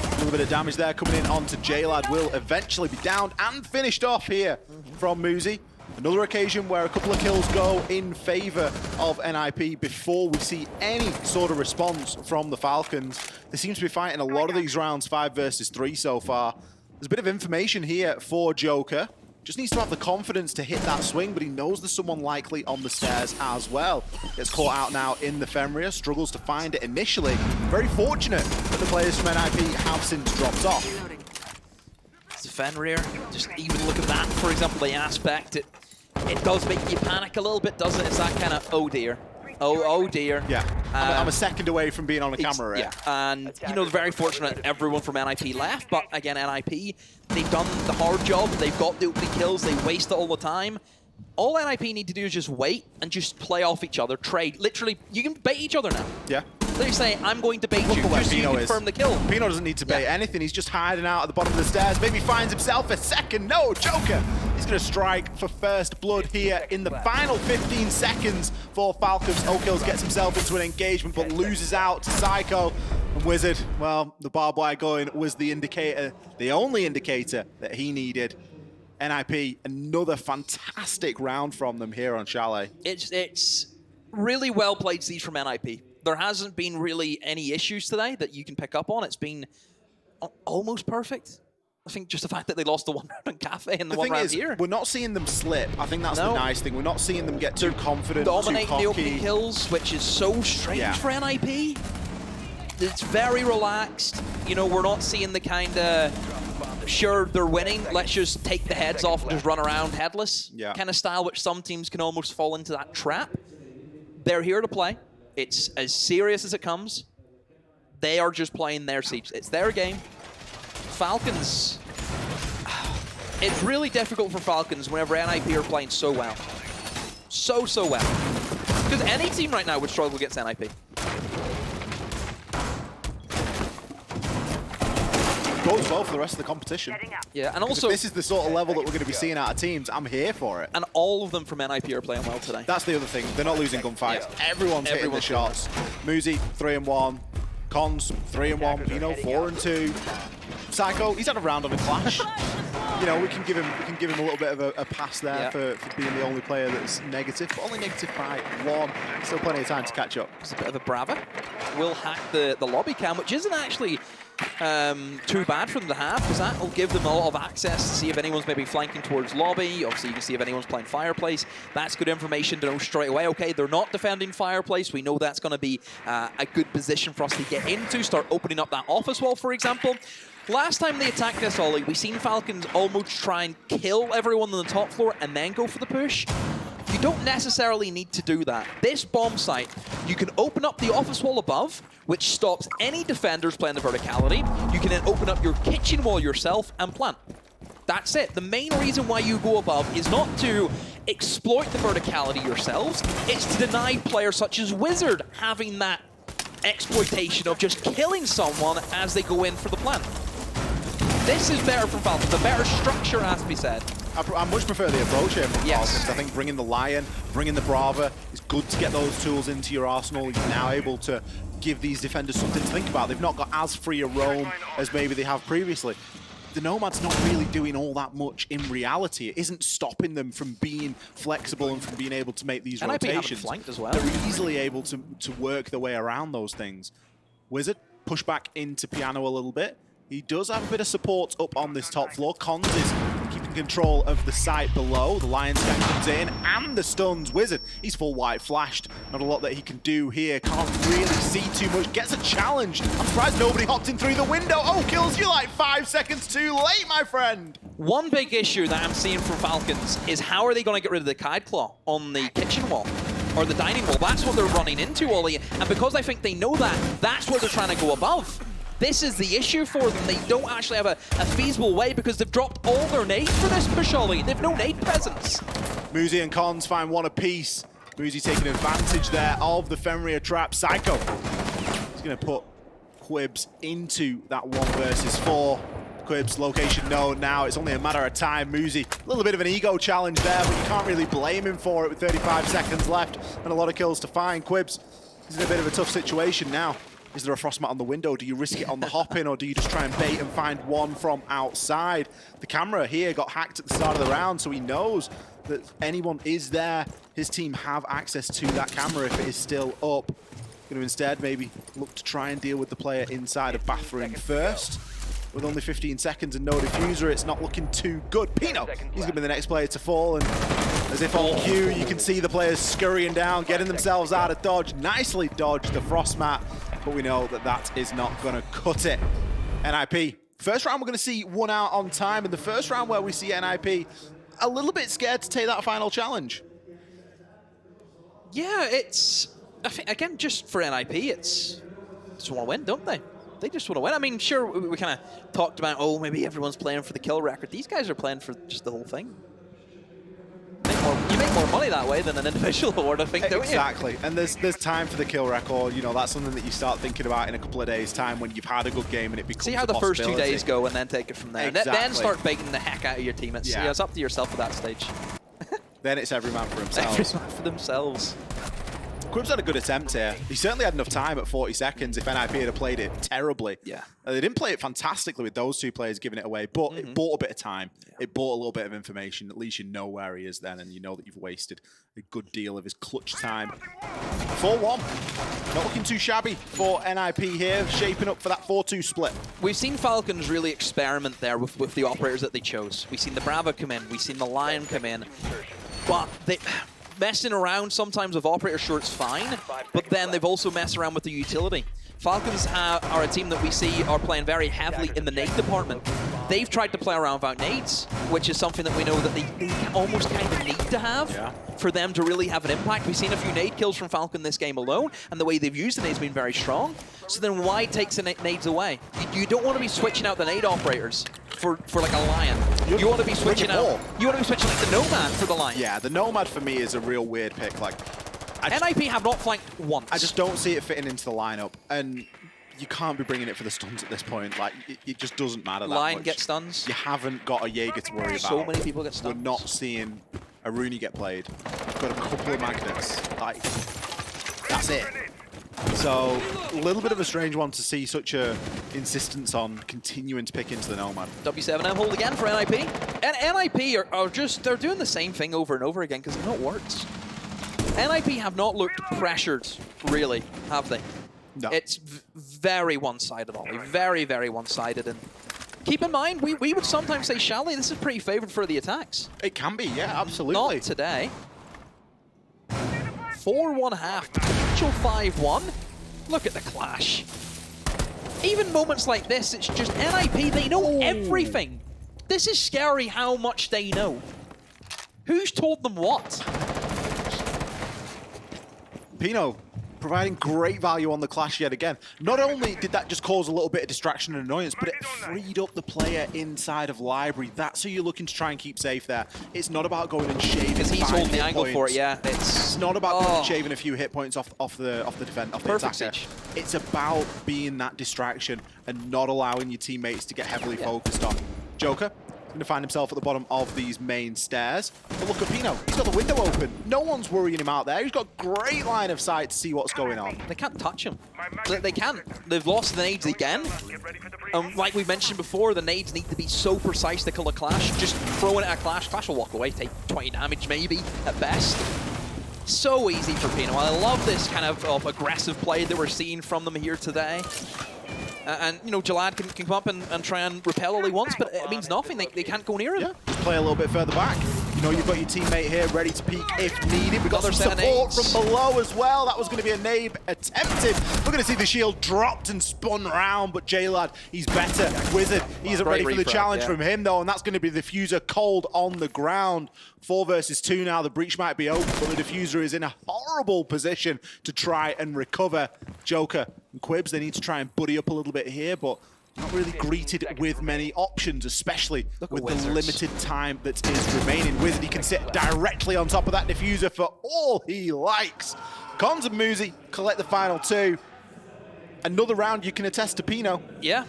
A little bit of damage there coming in onto J-Lad. Will eventually be downed and finished off here from Muzi. Another occasion where a couple of kills go in favor of NIP before we see any sort of response from the Falcons. They seem to be fighting a lot of these rounds 5 versus 3 so far. There's a bit of information here for Joker. Just needs to have the confidence to hit that swing, but he knows there's someone likely on the stairs as well. Gets caught out now in the Fenrir, struggles to find it initially. Very fortunate that the players from NIP have since dropped off. It's Fenrir, just even look at that, for example, the aspect. It does make you panic a little bit, doesn't it? It's that kind of, oh dear. Oh dear. Yeah, I'm a second away from being on a camera, right? Yeah, and you know, very fortunate everyone from NIP left, but again, NIP, they've done the hard job, they've got the opening kills, they waste it all the time. All NIP need to do is just wait and just play off each other, trade. Literally, you can bait each other now. Yeah. They say, I'm going to bait you, just so you confirm the kill. Pino doesn't need to bait anything. He's just hiding out at the bottom of the stairs. Maybe finds himself a second. No, Joker. He's going to strike for first blood here in the final 15 seconds for Falcons. O'Kills gets himself into an engagement, but loses out to Psycho. And Wizard, well, the barbed wire going was the indicator, the only indicator that he needed. NIP, another fantastic round from them here on Chalet. It's really well played siege from NIP. There hasn't been really any issues today that you can pick up on. It's been almost perfect. I think just the fact that they lost the one round on Cafe and the one round here. We're not seeing them slip. I think that's the nice thing. We're not seeing them get too confident, dominating too cocky. The opening kills, which is so strange for NIP. It's very relaxed. You know, we're not seeing the kind of, sure, they're winning, let's just take the heads off and just run around headless kind of style, which some teams can almost fall into that trap. They're here to play. It's as serious as it comes. They are just playing their siege. It's their game. Falcons, it's really difficult for Falcons whenever NIP are playing so well. So well. Because any team right now would struggle against NIP. Goes well for the rest of the competition. Yeah, and also if this is the sort of level that we're going to be seeing out of teams, I'm here for it. And all of them from NIP are playing well today. That's the other thing. They're not losing gunfights. Everyone's hitting the shots. Muzi, 3-1. Cons, 3-1. Pino, 4-2. Psycho, he's had a round on a clash. You know, we can give him a little bit of a pass there for being the only player that's negative, but only negative by 1. Still plenty of time to catch up. It's a bit of a brava. Will hack the lobby cam, which isn't actually too bad for them to have, because that will give them a lot of access to see if anyone's maybe flanking towards lobby. Obviously, you can see if anyone's playing Fireplace. That's good information to know straight away. Okay, they're not defending Fireplace. We know that's going to be a good position for us to get into, start opening up that office wall, for example. Last time they attacked this, Ollie, we've seen Falcons almost try and kill everyone on the top floor and then go for the push. You don't necessarily need to do that. This bomb site, you can open up the office wall above, which stops any defenders playing the verticality. You can then open up your kitchen wall yourself and plant. That's it. The main reason why you go above is not to exploit the verticality yourselves, it's to deny players such as Wizard having that exploitation of just killing someone as they go in for the plant. This is better for Falcons. The better structure has to be said. I much prefer the approach here from Falcons. I think bringing the Lion, bringing the Brava, it's good to get those tools into your arsenal. You're now able to give these defenders something to think about. They've not got as free a roam as maybe they have previously. The Nomad's not really doing all that much in reality. It isn't stopping them from being flexible and from being able to make these rotations. Flanked as well. They're easily able to work their way around those things. Wizard, push back into Piano a little bit. He does have a bit of support up on this top floor. Cons is keeping control of the site below. The Lion Scan comes in and the stuns. Wizard, he's full white flashed. Not a lot that he can do here. Can't really see too much. Gets a challenge. I'm surprised nobody hopped in through the window. Oh, kills you like 5 seconds too late, my friend. One big issue that I'm seeing from Falcons is how are they going to get rid of the Kite Claw on the kitchen wall? or the dining hall. That's what they're running into, Ollie. And because I think they know that, that's where they're trying to go above. This is the issue for them. They don't actually have a feasible way because they've dropped all their nades for this push, Ollie. They've no nade presence. Muzi and Cons find one apiece. Muzi taking advantage there of the Fenrir trap. Psycho is going to put Quibs into that 1 versus 4. Quibs location known now. It's only a matter of time. Muzi, a little bit of an ego challenge there, but you can't really blame him for it with 35 seconds left and a lot of kills to find. Quibs is in a bit of a tough situation now. Is there a frostmat on the window? Do you risk it on the hop-in, or do you just try and bait and find one from outside? The camera here got hacked at the start of the round, so he knows that anyone is there. His team have access to that camera if it is still up. Going to instead maybe look to try and deal with the player inside of bathroom first. With only 15 seconds and no diffuser, it's not looking too good. Pino, he's going to be the next player to fall, and as if on cue, you can see the players scurrying down, getting themselves out of dodge. Nicely dodged the frostmat, but we know that that is not going to cut it. NIP, first round we're going to see one out on time, and the first round where we see NIP a little bit scared to take that final challenge. Yeah, it's, I think, again, just for NIP, it's just want to win, don't they? They just want to win. I mean, sure, we kind of talked about, oh, maybe everyone's playing for the kill record. These guys are playing for just the whole thing. You make more money that way than an individual award, I think, don't you? Exactly, and there's time for the kill record. You know, that's something that you start thinking about in a couple of days' time when you've had a good game and it becomes See how the first 2 days go and then take it from there. Exactly. Then start baiting the heck out of your teammates. Yeah. It's up to yourself at that stage. Then it's every man for himself. Every man for themselves. Quibs had a good attempt here. He certainly had enough time at 40 seconds if NIP had played it terribly. Yeah. They didn't play it fantastically with those 2 players giving it away, but it bought a bit of time. Yeah. It bought a little bit of information. At least you know where he is then, and you know that you've wasted a good deal of his clutch time. 4-1. Not looking too shabby for NIP here, shaping up for that 4-2 split. We've seen Falcons really experiment there with the operators that they chose. We've seen the Bravo come in. We've seen the Lion come in. But they... messing around sometimes with operator shorts fine, but then they've also messed around with the utility. Falcons are a team that we see are playing very heavily in the nade department. They've tried to play around without nades, which is something that we know that they almost kind of need to have for them to really have an impact. We've seen a few nade kills from Falcon this game alone, and the way they've used the nades has been very strong. So then why take the nades away? You don't want to be switching out the nade operators for like a Lion. You want to be switching out. You want to be switching like the Nomad for the Lion. Yeah, the Nomad for me is a real weird pick. Like, NIP have not flanked once. I just don't see it fitting into the lineup, and you can't be bringing it for the stuns at this point. Like, it just doesn't matter that Lion much. Gets stuns. You haven't got a Jaeger to worry about. So many people get stuns. We're not seeing a Rooney get played. We've got a couple of magnets. Like, that's it. So, a little bit of a strange one to see such a insistence on continuing to pick into the Nomad. W7M hold again for NIP. And NIP are just, they're doing the same thing over and over again because they know it works. NIP have not looked pressured, really, have they? No. It's very one-sided, Ollie. Very, very one-sided. And keep in mind, we would sometimes say, Shally, this is pretty favored for the attacks. It can be, yeah, absolutely. Not today. 4-1-1/2, potential 5-1. Look at the clash. Even moments like this, it's just NIP, they know everything. This is scary how much they know. Who's told them what? Pino providing great value on the clash yet again. Not only did that just cause a little bit of distraction and annoyance, but it freed up the player inside of library. That's who you're looking to try and keep safe there. It's not about going and shaving. Because he's holding the angle for it, yeah. It's not about going and shaving a few hit points off the defense, off the attacker. It's about being that distraction and not allowing your teammates to get heavily focused on. Joker going to find himself at the bottom of these main stairs. But look at Pino, he's got the window open. No one's worrying him out there. He's got great line of sight to see what's going on. They can't touch him. They can't. They've lost the nades again. Like we mentioned before, the nades need to be so precise to kill a Clash. Just throwing it at Clash. Clash will walk away, take 20 damage maybe at best. So easy for Pino. I love this kind of aggressive play that we're seeing from them here today. And, you know, Jalad can come up and try and repel all he wants, but it means nothing. They can't go near him. Yeah, just play a little bit further back. You know, you've got your teammate here ready to peek if needed. We've got some support from below as well. That was going to be a nade attempted. We're going to see the shield dropped and spun round, but Jalad, he's better. Wizard, he isn't ready for the challenge from him, though, and that's going to be the diffuser cold on the ground. 4 versus 2 now. The breach might be open, but the diffuser is in a horrible horrible position to try and recover. Joker and Quibs, they need to try and buddy up a little bit here, but not really greeted with many options, especially with the limited time that is remaining. Wizard, he can sit directly on top of that diffuser for all he likes. Cons and Muzi collect the final 2. Another round you can attest to Pino. Yeah,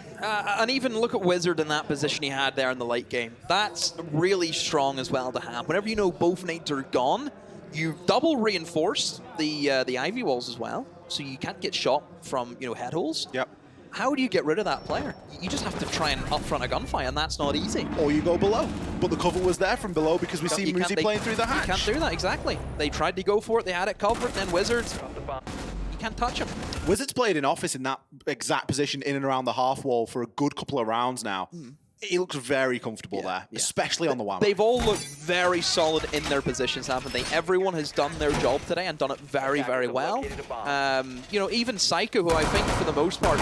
and even look at Wizard in that position he had there in the late game. That's really strong as well to have. Whenever you know both nades are gone, you double reinforce the Ivy walls as well, so you can't get shot from head holes. Yep. How do you get rid of that player? You just have to try and upfront a gunfight, and that's not easy. Or you go below. But the cover was there from below because we see Muzi playing through the hatch. You can't do that, exactly. They tried to go for it, they had it covered, and then Wizards, you can't touch him. Wizards played in office in that exact position in and around the half wall for a good couple of rounds now. He looks very comfortable there, especially on the WAM. They've all looked very solid in their positions, haven't they? Everyone has done their job today and done it very, very well. Even Psycho, who I think for the most part,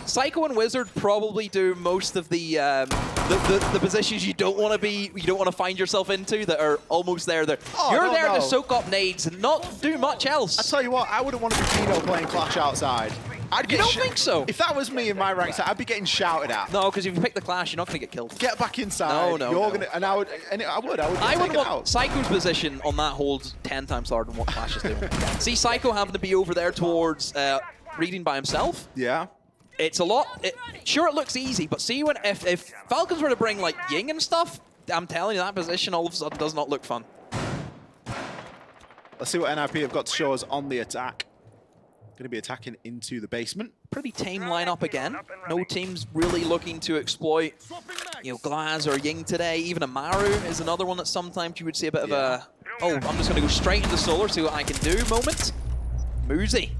Psycho and Wizard probably do most of the positions you don't want to find yourself into that are almost there. You're there to soak up nades and not do much else. I tell you what, I wouldn't want to be Pino playing Clash outside. You don't think so? If that was me in my ranks, I'd be getting shouted at. No, because if you pick the Clash, you're not going to get killed. Get back inside. No. You're gonna, and I would want out. Psycho's position on that holds 10 times harder than what Clash is doing. See Psycho having to be over there towards reading by himself. Yeah. It's a lot. Sure, it looks easy, but see if Falcons were to bring like Ying and stuff, I'm telling you that position all of a sudden does not look fun. Let's see what NIP have got to show us on the attack. Going to be attacking into the basement. Pretty tame lineup again. No teams really looking to exploit, Glaz or Ying today. Even Amaru is another one that sometimes you would see a bit of a, I'm just going to go straight into Solar, see what I can do moment. Muzi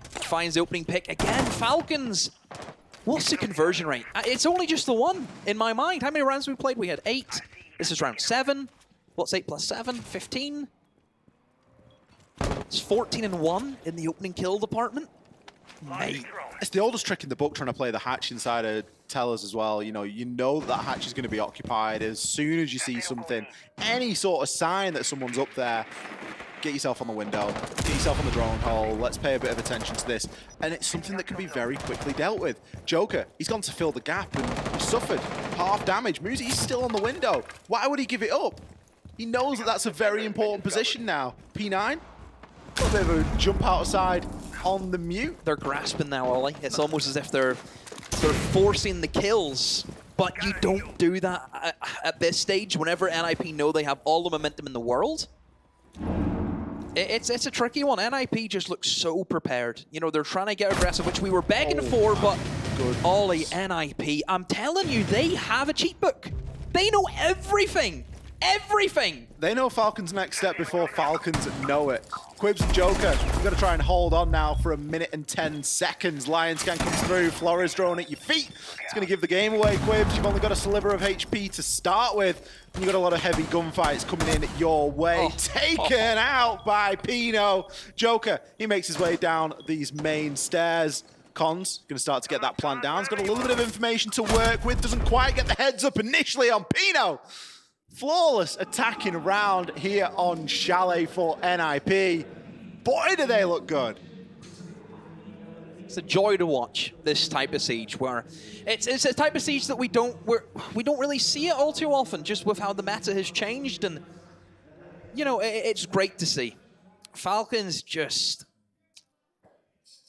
finds the opening pick again. Falcons. What's the conversion rate? It's only just the one in my mind. How many rounds have we played? We had 8. This is round 7. What's 8 plus 7? 15. It's 14-1 in the opening kill department. Mate. It's the oldest trick in the book, trying to play the hatch inside of Tellers as well. You know that hatch is going to be occupied. As soon as you see something, any sort of sign that someone's up there, get yourself on the window, get yourself on the drone hole, let's pay a bit of attention to this. And it's something that can be very quickly dealt with. Joker, he's gone to fill the gap and he suffered half damage. Muzi, he's still on the window. Why would he give it up? He knows that that's a very important position now. P9. A little bit of a jump outside on the mute. They're grasping now, Ollie. It's almost as if they're forcing the kills, but you don't do that at this stage whenever NIP know they have all the momentum in the world. It's a tricky one. NIP just looks so prepared. They're trying to get aggressive, which we were begging for, but Ollie, NIP, I'm telling you, they have a cheat book. They know everything. Everything! They know Falcons' next step before Falcons know it. Quibs and Joker, you've got to try and hold on now for 1 minute and 10 seconds. Lion Scan comes through, Flores drone at your feet. It's going to give the game away, Quibs. You've only got a sliver of HP to start with. And you've got a lot of heavy gunfights coming in your way. Taken out by Pino. Joker, he makes his way down these main stairs. Cons, going to start to get that plan down. He's got a little bit of information to work with. Doesn't quite get the heads up initially on Pino. Flawless attacking round here on Chalet for NIP. Boy, do they look good. It's a joy to watch this type of siege, where it's a type of siege that we don't really see it all too often, just with how the meta has changed, and it's great to see. Falcons just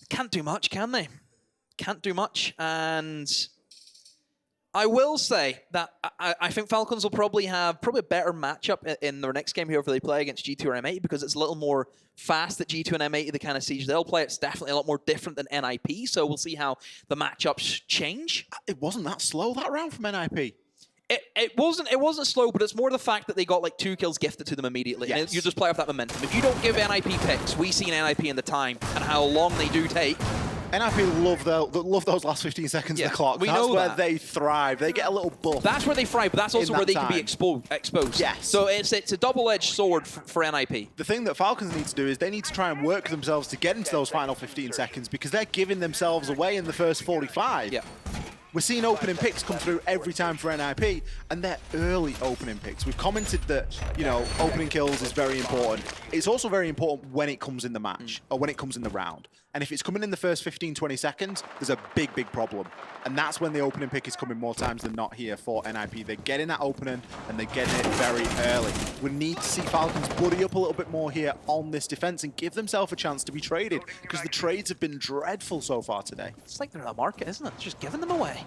can't do much, can they? Can't do much, and I will say that I think Falcons will probably have a better matchup in their next game here if they play against G2 or M8, because it's a little more fast at G2 and M8, the kind of siege they'll play. It's definitely a lot more different than NIP, so we'll see how the matchups change. It wasn't that slow, that round from NIP. It wasn't slow, but it's more the fact that they got like 2 kills gifted to them immediately. Yes. And you just play off that momentum. If you don't give NIP picks, we see NIP in the time and how long they do take. NIP love those last 15 seconds of the clock. That's where they thrive. They get a little buff. That's where they thrive, but that's also where they can be exposed. Yes. So it's a double-edged sword for NIP. The thing that Falcons need to do is they need to try and work themselves to get into those final 15 seconds, because they're giving themselves away in the first 45. Yeah. We're seeing opening picks come through every time for NIP, and they're early opening picks. We've commented that, you know, opening kills is very important. It's also very important when it comes in the match, or when it comes in the round. And if it's coming in the first 15, 20 seconds, there's a big, big problem. And that's when the opening pick is coming more times than not here for NIP. They're getting that opening, and they're getting it very early. We need to see Falcons buddy up a little bit more here on this defense and give themselves a chance to be traded, because the trades have been dreadful so far today. It's like they're in the market, isn't it? It's just giving them away.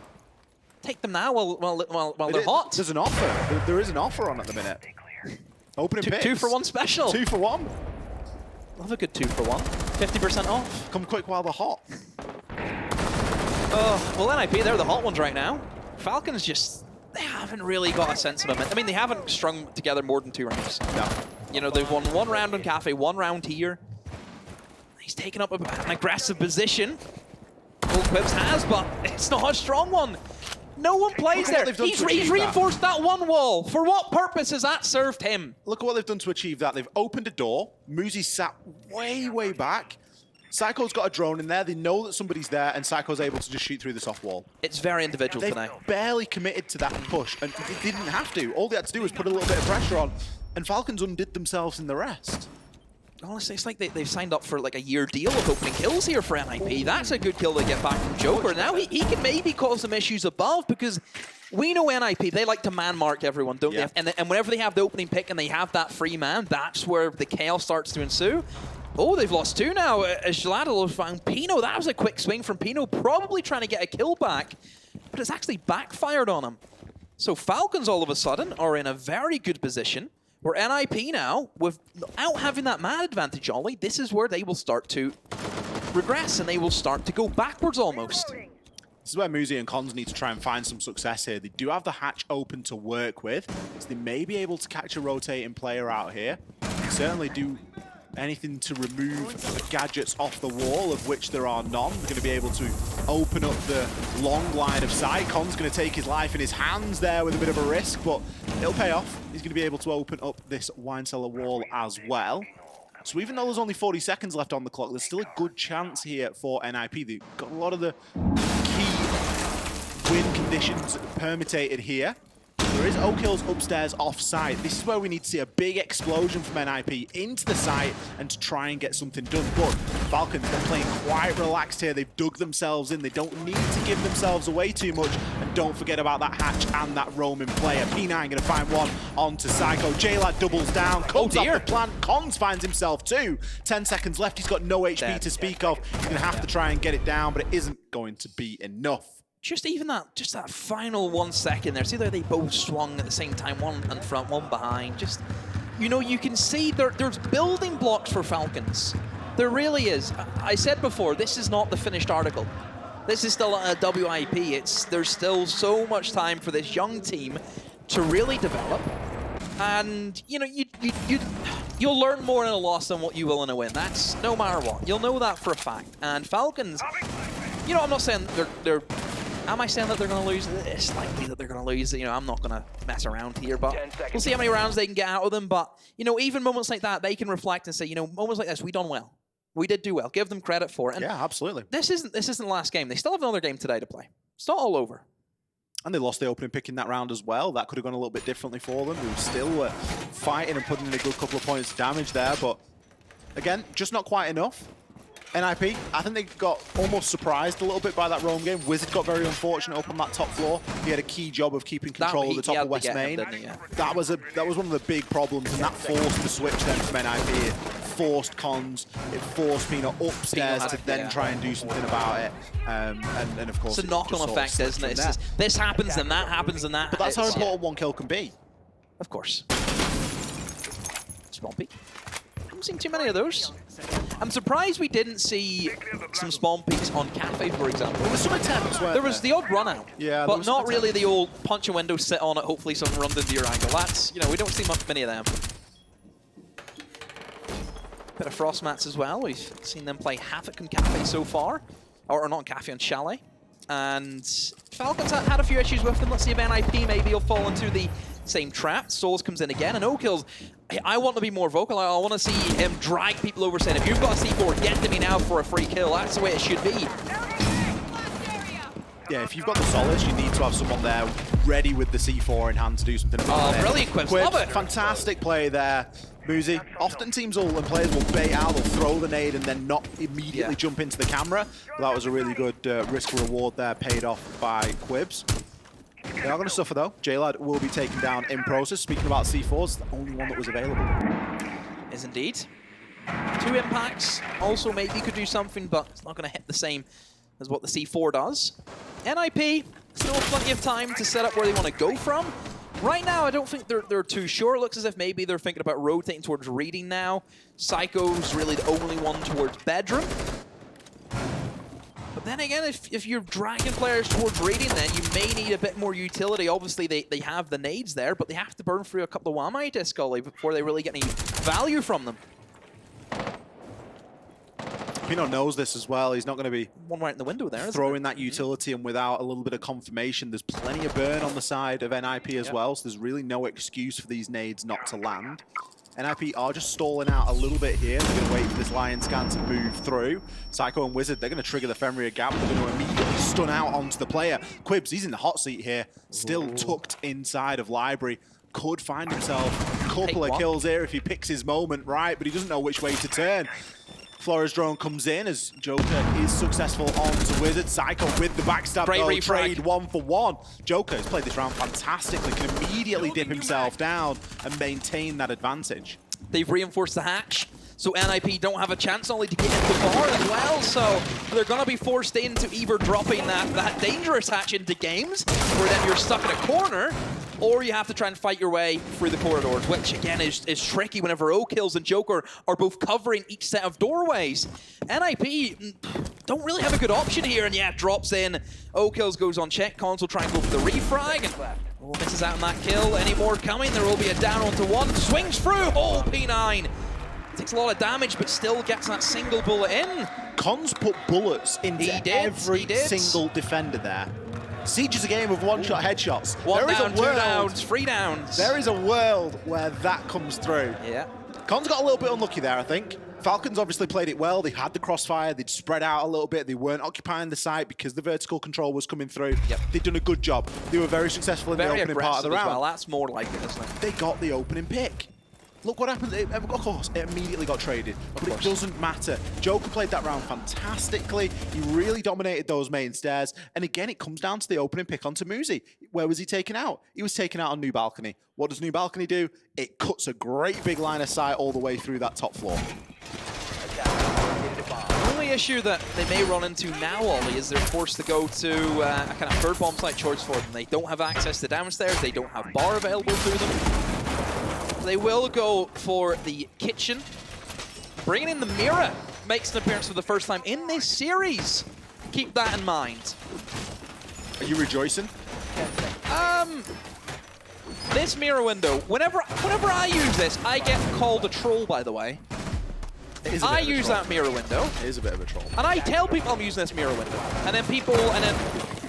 Take them now while they're hot. There's an offer. There is an offer on at the minute. Opening picks. 2 for 1 special. 2 for 1. Love a good 2 for 1. 50% off. Come quick while they're hot. Oh, well, NIP, they're the hot ones right now. Falcons just, they haven't really got a sense of momentum. I mean, they haven't strung together more than 2 rounds. No. You know, they've won 1 round on Cafe, 1 round here. He's taken up an aggressive position. Old Quips has, but it's not a strong one. No one plays there. He's reinforced that 1 wall. For what purpose has that served him? Look at what they've done to achieve that. They've opened a door. Muzi's sat way, way back. Psycho's got a drone in there. They know that somebody's there, and Psycho's able to just shoot through the soft wall. It's very individual tonight. They've barely committed to that push, and they didn't have to. All they had to do was put a little bit of pressure on, and Falcons undid themselves in the rest. Honestly, it's like they've signed up for like a year deal of opening kills here for NIP. That's a good kill to get back from Joker. Now he can maybe cause some issues above, because we know NIP, they like to man-mark everyone, don't they? And whenever they have the opening pick and they have that free man, that's where the chaos starts to ensue. Oh, they've lost 2 now. As Gelato found Pino. That was a quick swing from Pino, probably trying to get a kill back, but it's actually backfired on him. So Falcons all of a sudden are in a very good position. Where NIP now, without having that man advantage, Ollie, this is where they will start to regress and they will start to go backwards almost. This is where Muzi and Cons need to try and find some success here. They do have the hatch open to work with, so they may be able to catch a rotating player out here. They certainly do anything to remove the gadgets off the wall, of which there are none. They're going to be able to open up the long line of sight. Con's going to take his life in his hands there with a bit of a risk, but it'll pay off. He's going to be able to open up this wine cellar wall as well. So even though there's only 40 seconds left on the clock, there's still a good chance here for NIP. They've got a lot of the key win conditions permutated here. There is O-Kills upstairs off-site. This is where we need to see a big explosion from NIP into the site and to try and get something done. But Falcons, they're playing quite relaxed here. They've dug themselves in. They don't need to give themselves away too much. And don't forget about that hatch and that roaming player. P9 going to find one onto Psycho. J-Lad doubles down, cuts off the plant. Cons finds himself too. 10 seconds left. He's got no HP to speak of. He's going to have to try and get it down, but it isn't going to be enough. Just that final 1 second there. See there, they both swung at the same time, one in front, one behind. Just, you know, you can see there's building blocks for Falcons. There really is. I said before, this is not the finished article. This is still a WIP. There's still so much time for this young team to really develop. And, you know, you'll learn more in a loss than what you will in a win. That's no matter what. You'll know that for a fact. And Falcons, you know, I'm not saying they're am I saying that they're going to lose? It's likely that they're going to lose. You know, I'm not going to mess around here, but we'll see how many rounds they can get out of them. But, you know, even moments like that, they can reflect and say, you know, moments like this, we done well. We did do well. Give them credit for it. And yeah, absolutely. This isn't the last game. They still have another game today to play. It's not all over. And they lost the opening pick in that round as well. That could have gone a little bit differently for them. They were still fighting and putting in a good couple of points of damage there, but again, just not quite enough. NIP, I think they got almost surprised a little bit by that roam game. Wizard got very unfortunate up on that top floor. He had a key job of keeping control of the top of West Main. That was one of the big problems, and that forced the switch then from NIP. It forced Cons, it forced Pino upstairs to then try and do something about it. And of course, it's a knock-on effect, isn't it? It's just, this happens and that happens and that. But that's how important one kill can be. Of course. Swampy. Haven't seen too many of those. I'm surprised we didn't see some spawn peaks on Cafe, for example. There was some attempts where there was the odd run out, yeah, but not really the old punch a window, sit on it, hopefully someone runs into your angle. That's, you know, we don't see many of them. Bit of Frost Mats as well. We've seen them play Havoc and Cafe so far, or not Cafe and Chalet. And Falcons had a few issues with them. Let's see if NIP maybe will fall into the same trap. Souls comes in again, and O-Kills, I want to be more vocal. I want to see him drag people over, saying, if you've got a C4, get to me now for a free kill. That's the way it should be. Yeah, if you've got the solids, you need to have someone there ready with the C4 in hand to do something about it. Brilliant, Quibs. Love it. Fantastic play there. Muzi, often teams and players will bait out, they'll throw the nade and then not immediately jump into the camera. But that was a really good risk-reward there, paid off by Quibs. They are going to suffer though. JLad will be taken down in process. Speaking about C4s, the only one that was available. Is indeed. 2 impacts. Also maybe could do something, but it's not going to hit the same as what the C4 does. NIP, still plenty of time to set up where they want to go from. Right now, I don't think they're too sure. It looks as if maybe they're thinking about rotating towards reading now. Psycho's really the only one towards bedroom. But then again, if you're dragging players towards reading, then you may need a bit more utility. Obviously, they have the nades there, but they have to burn through a couple of Wamai to Stagl before they really get any value from them. Pino knows this as well. He's not going to be one right in the window there, throwing that utility, and without a little bit of confirmation, there's plenty of burn on the side of NIP as well, so there's really no excuse for these nades not to land. NIP are just stalling out a little bit here. They're going to wait for this Lion Scan to move through. Psycho and Wizard, they're going to trigger the Fenrir gap. They're going to immediately stun out onto the player. Quibs, he's in the hot seat here, still tucked inside of Library. Could find himself a couple of kills here if he picks his moment right, but he doesn't know which way to turn. Flores drone comes in as Joker is successful onto Wizard. Psycho with the backstab though, trade 1-for-1. Joker has played this round fantastically, can immediately dip himself down and maintain that advantage. They've reinforced the hatch, so NIP don't have a chance only to get into the bar as well, so they're going to be forced into either dropping that dangerous hatch into games, where then you're stuck in a corner, or you have to try and fight your way through the corridors, which again is tricky whenever O-Kills and Joker are both covering each set of doorways. NIP don't really have a good option here, and yeah, drops in. O-Kills goes on check, Console try and go for the refrag, and misses out on that kill. Any more coming? There will be a down onto one. Swings through, oh, P9. Takes a lot of damage, but still gets that single bullet in. Cons put bullets into every single defender there. Siege is a game of one-shot headshots. One down, 2 downs, 3 downs. There is a world where that comes through. Yeah. Cons got a little bit unlucky there, I think. Falcons obviously played it well. They had the crossfire. They'd spread out a little bit. They weren't occupying the site because the vertical control was coming through. Yep. They'd done a good job. They were very successful in the opening part of the round. Well, that's more like it, isn't it? They got the opening pick. Look what happened. Of course, it immediately got traded, but it doesn't matter. Joker played that round fantastically. He really dominated those main stairs. And again, it comes down to the opening pick onto Muzi. Where was he taken out? He was taken out on New Balcony. What does New Balcony do? It cuts a great big line of sight all the way through that top floor. The only issue that they may run into now, Ollie, is they're forced to go to a kind of third bomb site choice for them. They don't have access to downstairs. They don't have bar available to them. They will go for the kitchen. Bringing in the mirror makes an appearance for the first time in this series. Keep that in mind. Are you rejoicing? This mirror window, whenever I use this, I get called a troll, by the way. I use that mirror window. It is a bit of a troll. And I tell people I'm using this mirror window. And then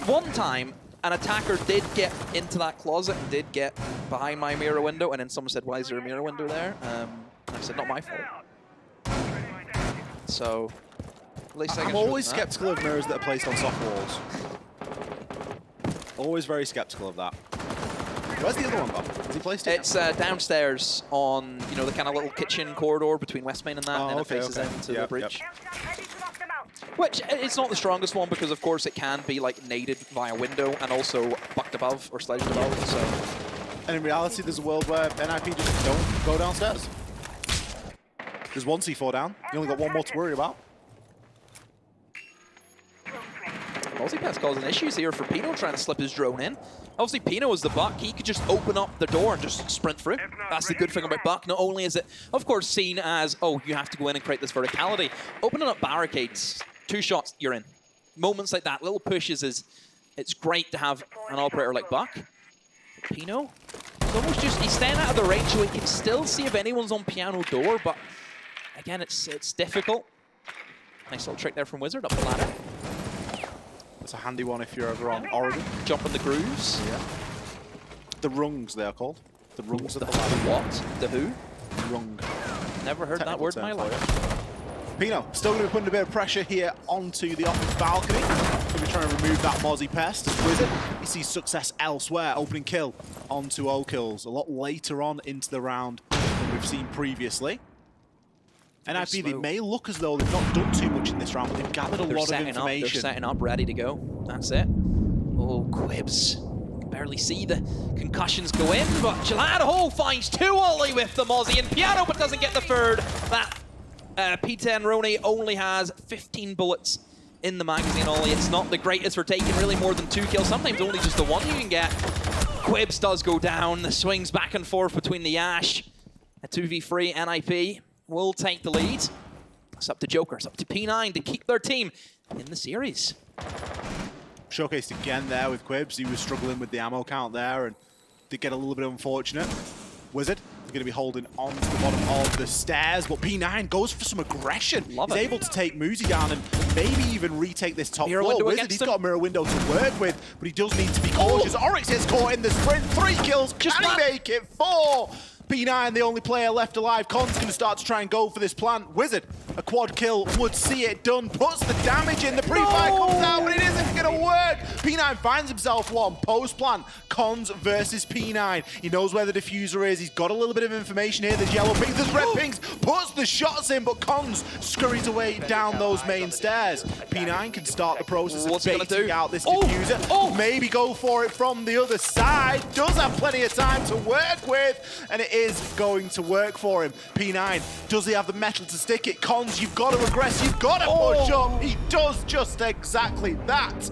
one time, an attacker did get into that closet and did get behind my mirror window, and then someone said, why is there a mirror window there? And I said, not my fault. So, at least I'm always skeptical of mirrors that are placed on soft walls. Always very skeptical of that. Where's the other one, Bob? Is he placed it? It's downstairs on, you know, the kind of little kitchen corridor between West Main and that, and then it faces into the bridge. Which, it's not the strongest one because, of course, it can be, like, naded via window and also bucked above or sledged above, so... And in reality, there's a world where NIP just don't go downstairs. There's one C4 down. You only got one more to worry about. Multipat's causing issues here for Pino trying to slip his drone in. Obviously, Pino is the Buck. He could just open up the door and just sprint through. That's the good thing about Buck. Not only is it, of course, seen as, oh, you have to go in and create this verticality. Opening up barricades, 2 shots, you're in. Moments like that, little pushes, it's great to have an operator like Buck. Pino, it's almost just, he's staying out of the range so he can still see if anyone's on piano door, but again, it's difficult. Nice little trick there from Wizard up the ladder. It's a handy one if you're ever on Oregon. Jump on the grooves. Yeah. The rungs, they are called. The rungs of the ladder. What? The who? Rung. Never heard that word in my life. Pino, still going to be putting a bit of pressure here onto the office balcony. Gonna be trying to remove that Mozzie pest as Wizard. He sees success elsewhere. Opening kill onto O-Kills a lot later on into the round than we've seen previously. NIP, they may look as though they've not done too much in this round, but they've gathered a lot of information. They're setting up, ready to go. That's it. Oh, Quibs. Can barely see the concussions go in, but Gelado finds 2 Ollie with the Mozzie, and Piano but doesn't get the third. That P10 Roni only has 15 bullets in the magazine Ollie. It's not the greatest for taking really more than 2 kills, sometimes only just the 1 you can get. Quibs does go down, the swings back and forth between the Ash. A 2v3, NIP will take the lead. It's up to Joker, it's up to P9 to keep their team in the series. Showcased again there with Quibs. He was struggling with the ammo count there and did get a little bit unfortunate. Wizard going to be holding on to the bottom of the stairs, but P9 goes for some aggression. He's able to take Muzi down and maybe even retake this top floor. Wizard, he's got a mirror window to work with, but he does need to be cautious. Oryx gets caught in the sprint. 3 kills. Can he make it? 4. P9, the only player left alive. Con's going to start to try and go for this plant. Wizard, a quad kill, would see it done. Puts the damage in. The pre-fire comes out, but it isn't going to work. P9 finds himself one. Post-plant. Cons versus P9. He knows where the diffuser is. He's got a little bit of information here. There's yellow pings, there's red pings. Puts the shots in, but Cons scurries away down those main stairs. P9 can start the process of baiting out this diffuser. Maybe go for it from the other side. Does have plenty of time to work with, and it is going to work for him. P9, does he have the metal to stick it? Cons, you've got to aggress, you've got to push up. He does just exactly that.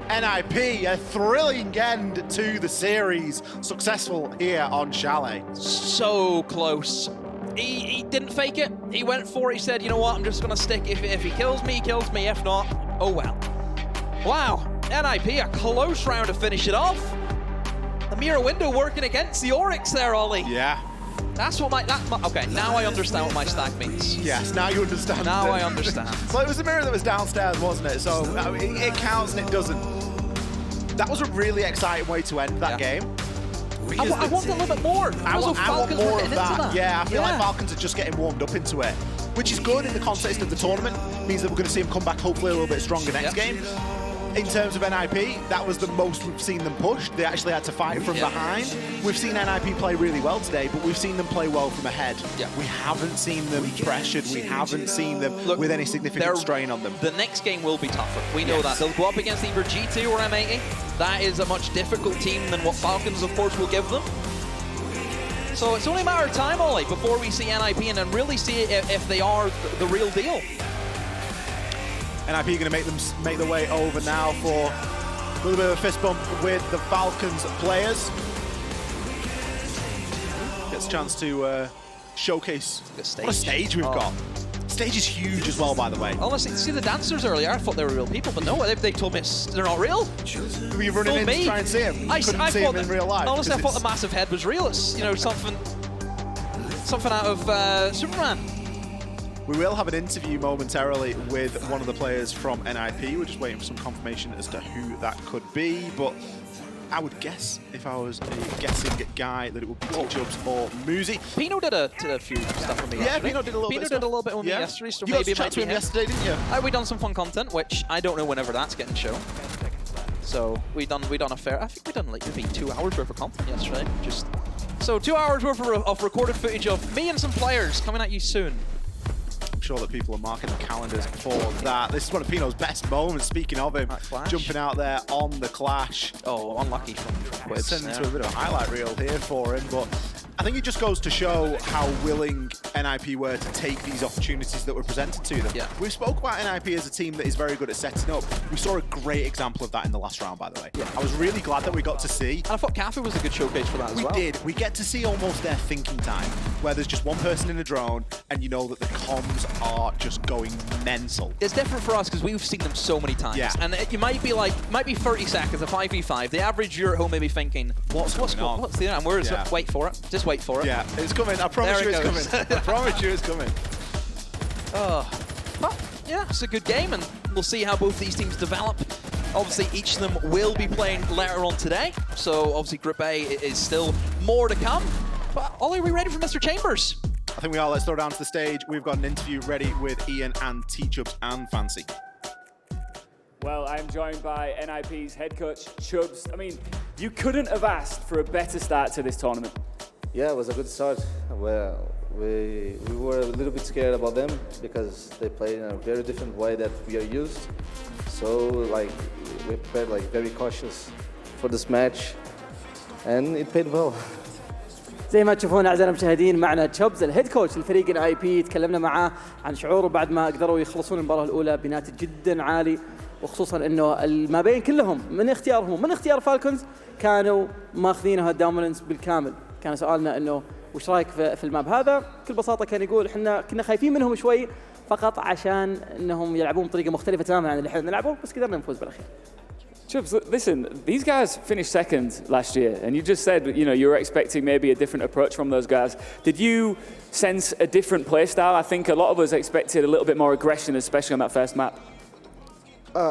NIP, a thrilling end to the series. Successful here on Chalet. So close. He didn't fake it. He went for it. He said, you know what, I'm just going to stick. If he kills me, he kills me. If not, oh well. Wow, NIP, a close round to finish it off. The mirror window working against the Oryx there, Ollie. Yeah. That's what okay, now I understand what my stack means. Yes, now you understand. Now I understand. So it was the mirror that was downstairs, wasn't it? So it counts and it doesn't. That was a really exciting way to end that game. I want a little bit more. I want more of that. Yeah, I feel like Falcons are just getting warmed up into it, which is good in the context of the tournament. Means that we're going to see them come back hopefully a little bit stronger next game. In terms of NIP, that was the most we've seen them push. They actually had to fight from behind. We've seen NIP play really well today, but we've seen them play well from ahead. We haven't seen them pressured. We haven't seen them with any significant strain on them. The next game will be tougher. We know that. They'll go up against either G2 or M80. That is a much difficult team than what Falcons, of course, will give them. So it's only a matter of time, Ollie, before we see NIP and then really see if they are the real deal. NIP are going to make their way over now for a little bit of a fist bump with the Falcons players. Gets a chance to showcase what a stage we've got. Stage is huge as well, by the way. Honestly, see the dancers earlier, I thought they were real people, but no, they told me they're not real. Were you running in to try and see him? I couldn't see him in real life. Honestly, I thought the massive head was real. It's, you know, something out of Superman. We will have an interview momentarily with one of the players from NIP. We're just waiting for some confirmation as to who that could be, but I would guess, if I was a guessing guy, that it would be T-Chubs or Muzi. Pino did a few stuff with me yesterday. Pino did a little bit. Pino did a little bit with me yesterday, so you maybe got to chat to him yesterday, didn't you? We done some fun content, which I don't know whenever that's getting shown. So we done a fair. I think we done like maybe 2 hours worth of content yesterday. So 2 hours worth of recorded footage of me and some players coming at you soon. Sure that people are marking the calendars for that. This is one of Pino's best moments, speaking of him, jumping out there on the Clash. Oh, unlucky from Quibs. Sending to a bit of a highlight reel here for him, but I think it just goes to show how willing NIP were to take these opportunities that were presented to them. We spoke about NIP as a team that is very good at setting up. We saw a great example of that in the last round, by the way. I was really glad that we got to see. And I thought Cafe was a good showcase for that as well. We did. We get to see almost their thinking time, where there's just one person in a drone, and you know that the comms are just going mental. It's different for us because we've seen them so many times. And you might be 30 seconds, a 5v5. The average viewer at home may be thinking, what's going on? What's the and we're just wait for it. Just wait for it. Yeah, it's coming. I promise you it's coming. I promise you it's coming. But yeah, it's a good game, and we'll see how both these teams develop. Obviously, each of them will be playing later on today. So obviously, Group A is still more to come. But Ollie, are we ready for Mr. Chambers? I think we are. Let's throw down to the stage. We've got an interview ready with Ian and T-Chubs and Fancy. Well, I'm joined by NIP's head coach, Chubbs. I mean, you couldn't have asked for a better start to this tournament. Yeah, it was a good start. Well, we were a little bit scared about them because they play in a very different way that we are used. So, like, we prepared like very cautious for this match, and it paid well. زي ما تشوفون اعزائنا المشاهدين معنا تشوبز الهيد كوتش للفريق NIP. تكلمنا معاه عن شعوره بعد ما قدروا يخلصون المباراه الاولى بناتج جدا عالي، وخصوصا انه ما بين كلهم من اختيار فالكونز كانوا ماخذينها الدوميننس بالكامل. كان سؤالنا انه وش رايك في الماب هذا؟ بكل بساطه كان يقول احنا كنا خايفين منهم شوي فقط عشان انهم يلعبون بطريقه مختلفه تماما عن اللي احنا نلعبه، بس قدرنا نفوز بالاخير. Chubbs, listen, these guys finished second last year, and you just said, you know, you were expecting maybe a different approach from those guys. Did you sense a different play style? I think a lot of us expected a little bit more aggression, especially on that first map.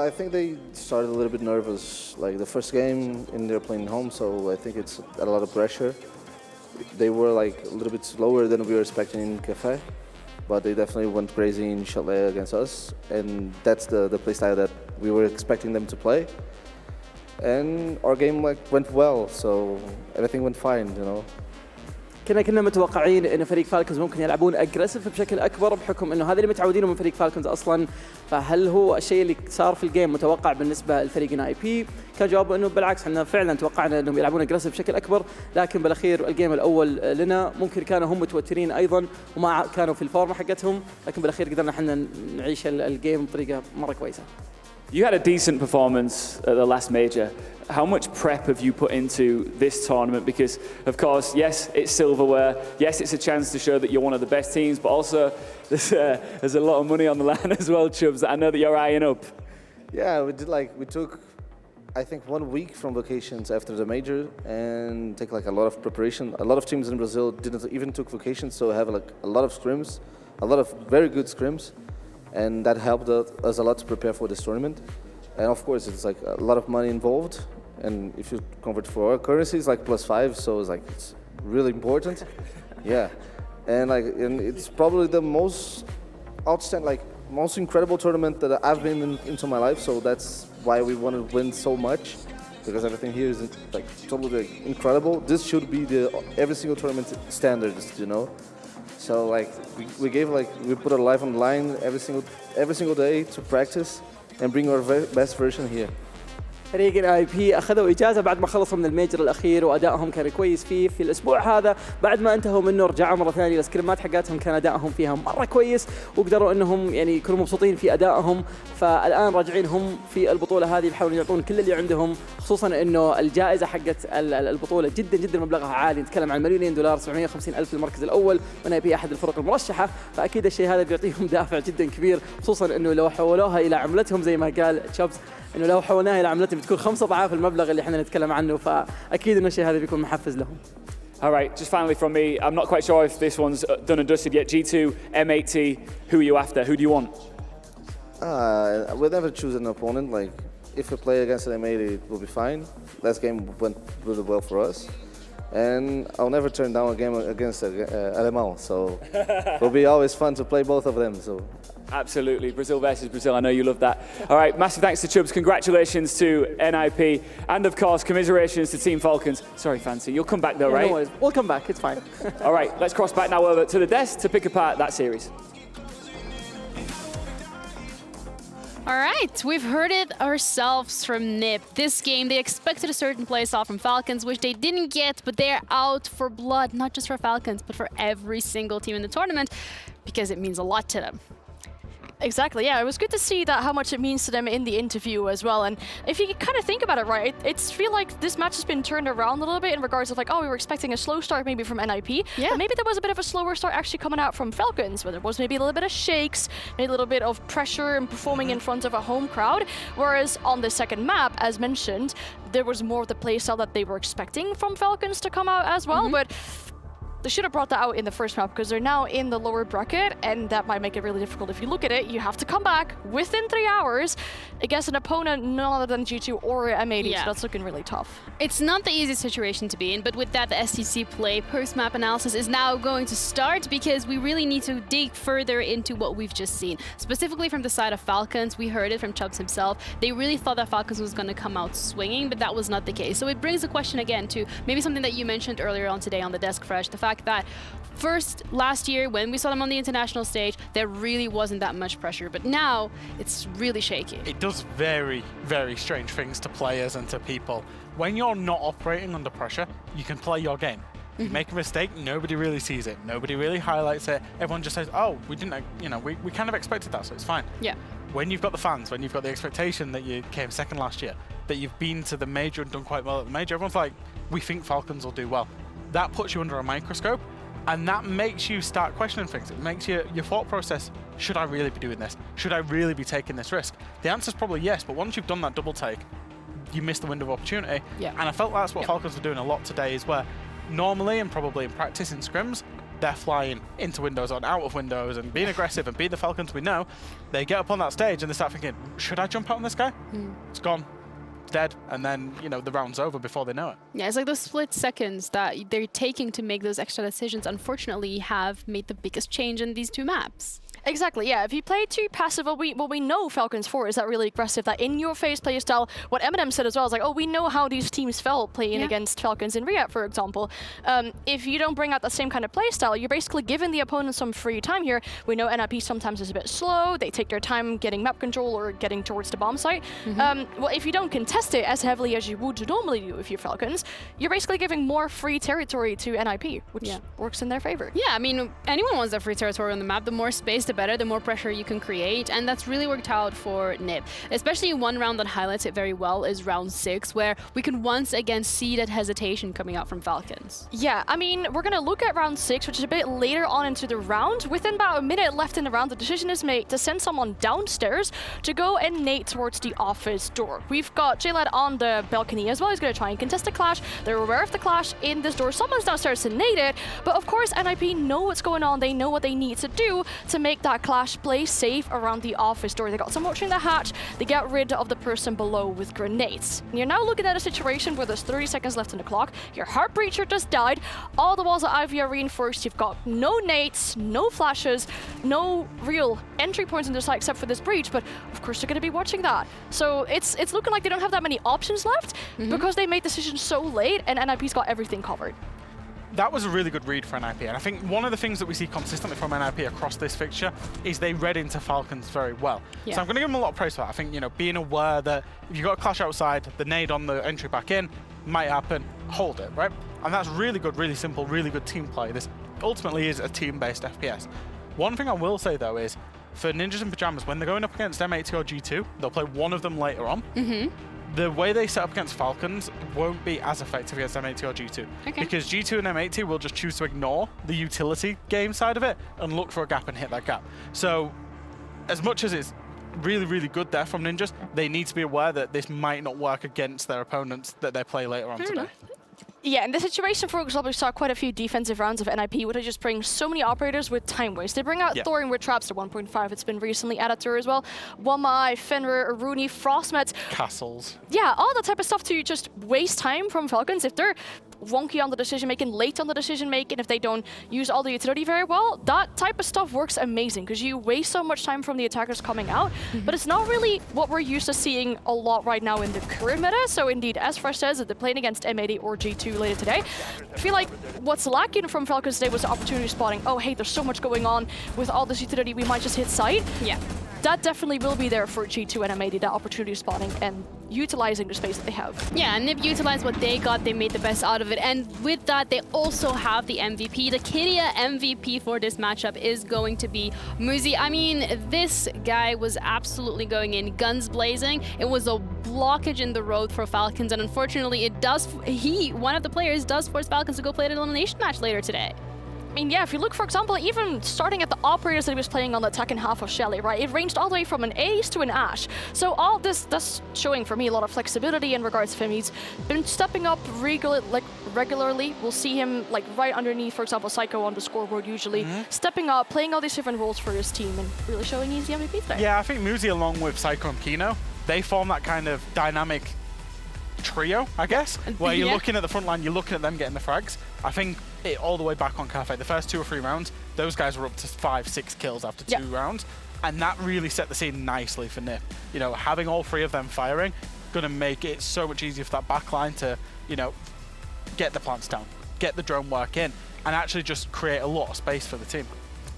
I think they started a little bit nervous. Like the first game, and they're playing home, so I think it's a lot of pressure. They were like a little bit slower than we were expecting in Cafe, but they definitely went crazy in Chalet against us, and that's the play style that we were expecting them to play. And our game went well, so everything went fine, you know. كنا متوقعين ان فريق فالكونز ممكن يلعبون اجريسيف بشكل اكبر بحكم انه هذا اللي متعودينه من فريق فالكونز اصلا. فهل هو الشيء اللي صار في الجيم متوقع بالنسبه لفريق NIP؟ كان جوابه انه بالعكس، احنا فعلا توقعنا انهم يلعبون اجريسيف بشكل اكبر، لكن بالاخير الجيم الاول لنا ممكن كانوا هم متوترين ايضا وما كانوا في الفورمه حقتهم، لكن بالاخير قدرنا احنا نعيش الجيم بطريقه مره كويسه. You had a decent performance at the last major. How much prep have you put into this tournament? Because, of course, yes, it's silverware. Yes, it's a chance to show that you're one of the best teams, but also there's a lot of money on the line as well, Chubbs, that I know that you're eyeing up. Yeah, we took, I think, 1 week from vacations after the major and take like a lot of preparation. A lot of teams in Brazil didn't even took vacations, so have like a lot of scrims, a lot of very good scrims. And that helped us a lot to prepare for this tournament. And of course, it's like a lot of money involved. And if you convert for our currency, it's like +5, so it's really important. Yeah, and it's probably the most outstanding, most incredible tournament that I've been into my life. So that's why we want to win so much, because everything here is like totally incredible. This should be every single tournament standards, you know. So we put our life on the line every single day to practice and bring our best version here. فريق NIP اخذوا اجازه بعد ما خلصوا من الميجر الاخير وادائهم كان كويس فيه. في الاسبوع هذا بعد ما انتهوا منه رجعوا مره ثانيه السكريمات حقاتهم كان ادائهم فيها مره كويس وقدروا انهم يعني يكونوا مبسوطين في ادائهم. فالان راجعين هم في البطوله هذه بيحاولون يعطون كل اللي عندهم، خصوصا انه الجائزه حقت البطوله جدا جدا مبلغها عالي، نتكلم عن $2 مليون 750,000 للمركز الاول، NIP احد الفرق المرشحه. فاكيد الشيء هذا بيعطيهم دافع جدا كبير، خصوصا انه لو حولوها الى عملتهم زي ما قال تشوبز، انه لو حولناها الى عملتهم بتكون 5 أضعاف المبلغ اللي احنا نتكلم عنه، فاكيد انه الشيء هذا بيكون محفز لهم. All right, just finally from me, I'm not quite sure if this one's done and dusted yet. G2, M8T, who are you after? Who do you want? We'll never choose an opponent. Like, if we play against an M8, it will be fine. Last game went really well for us. And I'll never turn down a game against Alemão, so it'll be always fun to play both of them. So. Absolutely, Brazil versus Brazil. I know you love that. All right, massive thanks to Chubbs. Congratulations to NIP, and of course, commiserations to Team Falcons. Sorry, Fancy, you'll come back though, right? No worries. We'll come back. It's fine. All right, let's cross back now over to the desk to pick apart that series. All right, we've heard it ourselves from NIP. This game, they expected a certain play style from Falcons, which they didn't get, but they're out for blood, not just for Falcons, but for every single team in the tournament, because it means a lot to them. Exactly, yeah. It was good to see that how much it means to them in the interview as well. And if you kind of think about it, right, it's feel like this match has been turned around a little bit in regards of like, oh, we were expecting a slow start maybe from NIP. Yeah. But maybe there was a bit of a slower start actually coming out from Falcons, where there was maybe a little bit of shakes, maybe a little bit of pressure and performing in front of a home crowd. Whereas on the second map, as mentioned, there was more of the playstyle that they were expecting from Falcons to come out as well. But They should have brought that out in the first map because they're now in the lower bracket, and that might make it really difficult. If you look at it, you have to come back within 3 hours against an opponent none other than G2 or M80, so that's looking really tough. It's not the easiest situation to be in, but with that, the STC play post-map analysis is now going to start because we really need to dig further into what we've just seen. Specifically from the side of Falcons, we heard it from Chubbs himself. They really thought that Falcons was going to come out swinging, but that was not the case. So it brings the question again to maybe something that you mentioned earlier on today on the Desk Fresh, the fact that first, last year, when we saw them on the international stage, there really wasn't that much pressure, but now it's really shaky. It does very, very strange things to players and to people. When you're not operating under pressure, you can play your game. You make a mistake, nobody really sees it. Nobody really highlights it. Everyone just says, oh, we didn't, we kind of expected that, so it's fine. Yeah. When you've got the fans, when you've got the expectation that you came second last year, that you've been to the major and done quite well at the major, everyone's like, we think Falcons will do well. That puts you under a microscope, and that makes you start questioning things. It makes your thought process, should I really be doing this? Should I really be taking this risk? The answer's probably yes, but once you've done that double take, you miss the window of opportunity. Yeah. And I felt that's what Falcons were doing a lot today, is where normally and probably in practice in scrims, they're flying into windows and out of windows and being aggressive and being the Falcons we know. They get up on that stage and they start thinking, should I jump out on this guy? It's gone. It's dead. And then, the round's over before they know it. Yeah, it's like those split seconds that they're taking to make those extra decisions, unfortunately, have made the biggest change in these two maps. Exactly, yeah. If you play too passive, what we know Falcons for is that really aggressive, that in-your-face play style. What Eminem said as well is like, oh, we know how these teams felt playing against Falcons in Riyadh, for example. If you don't bring out that same kind of play style, you're basically giving the opponent some free time here. We know NIP sometimes is a bit slow. They take their time getting map control or getting towards the bomb site. Well, if you don't contest it as heavily as you would normally do if you're Falcons, you're basically giving more free territory to NIP, which works in their favor. Yeah, I mean, anyone wants that free territory on the map. The more space, the better, the more pressure you can create, and that's really worked out for NIP. Especially one round that highlights it very well is round 6, where we can once again see that hesitation coming out from Falcons. Yeah, I mean, we're going to look at round 6, which is a bit later on into the round. Within about a minute left in the round, the decision is made to send someone downstairs to go and nade towards the office door. We've got JLad on the balcony as well. He's going to try and contest the clash. They're aware of the clash in this door. Someone's downstairs to nade it, but of course NIP know what's going on. They know what they need to do to make that clash play safe around the office door. They got someone watching the hatch. They get rid of the person below with grenades. And you're now looking at a situation where there's 30 seconds left in the clock. Your heart breacher just died. All the walls at IV are reinforced. You've got no nades, no flashes, no real entry points in the site except for this breach, but of course they're going to be watching that. So it's looking like they don't have that many options left because they made decisions so late and NIP's got everything covered. That was a really good read for NIP, and I think one of the things that we see consistently from NIP across this fixture is they read into Falcons very well. So I'm going to give them a lot of praise for that. I think, being aware that if you've got a clash outside, the nade on the entry back in might happen, hold it, right? And that's really good, really simple, really good team play. This ultimately is a team-based FPS. One thing I will say, though, is for Ninjas and Pyjamas, when they're going up against M80 or G2, they'll play one of them later on. The way they set up against Falcons won't be as effective against M80 or G2. Because G2 and M80 will just choose to ignore the utility game side of it and look for a gap and hit that gap. So as much as it's really, really good there from Ninjas, they need to be aware that this might not work against their opponents that they play later on today. Yeah, in the situation, for example, we saw quite a few defensive rounds of NIP where they just bring so many operators with time waste. They bring out Thorin with traps to 1.5. It's been recently added to her as well. Wamai, Fenrir, Rooney, Frostmet. Castles. Yeah, all that type of stuff to just waste time from Falcons. If they're wonky on the decision-making, late on the decision-making, if they don't use all the utility very well, that type of stuff works amazing because you waste so much time from the attackers coming out, but it's not really what we're used to seeing a lot right now in the current meta. So indeed, as Fresh says, that they're playing against M80 or G2 later today, I feel like what's lacking from Falcons today was the opportunity spotting. Oh, hey, there's so much going on with all this utility, we might just hit site. Yeah. That definitely will be there for G2 and M80, that opportunity spotting and utilizing the space that they have. Yeah, and NIP utilized what they got, they made the best out of it, and with that, they also have the MVP. The Kyria MVP for this matchup is going to be Muzi. I mean, this guy was absolutely going in, guns blazing. It was a blockage in the road for Falcons, and unfortunately, one of the players does force Falcons to go play an elimination match later today. mean, yeah, if you look, for example, even starting at the operators that he was playing on the second half of Shelly, right? It ranged all the way from an Ace to an Ashe. So all this, that's showing for me a lot of flexibility in regards to him. He's been stepping up regularly. We'll see him like right underneath, for example, Psycho on the scoreboard usually, stepping up, playing all these different roles for his team and really showing he's the MVP there. Yeah, I think Muzi along with Psycho and Kino, they form that kind of dynamic trio, I guess, where you're looking at the front line, you're looking at them getting the frags. I think all the way back on Cafe, the first 2 or 3 rounds, those guys were up to 5-6 kills after 2 rounds, and that really set the scene nicely for NiP. You know, having all 3 of them firing, gonna make it so much easier for that back line to, you know, get the plants down, get the drone work in, and actually just create a lot of space for the team.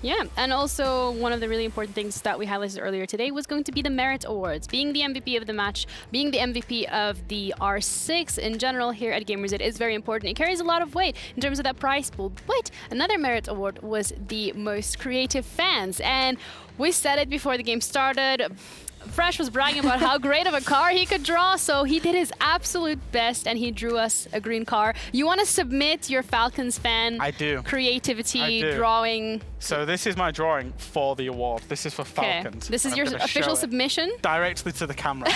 Yeah, and also one of the really important things that we highlighted earlier today was going to be the Merit Awards. Being the MVP of the match, being the MVP of the R6 in general here at Gamers8 is very important. It carries a lot of weight in terms of that prize pool. But another Merit Award was the most creative fans. And we said it before the game started. Fresh was bragging about how great of a car he could draw, so he did his absolute best and he drew us a green car. You want to submit your Falcons fan creativity, drawing? So this is my drawing for the award. This is for Falcons. This is your official submission? Directly to the camera.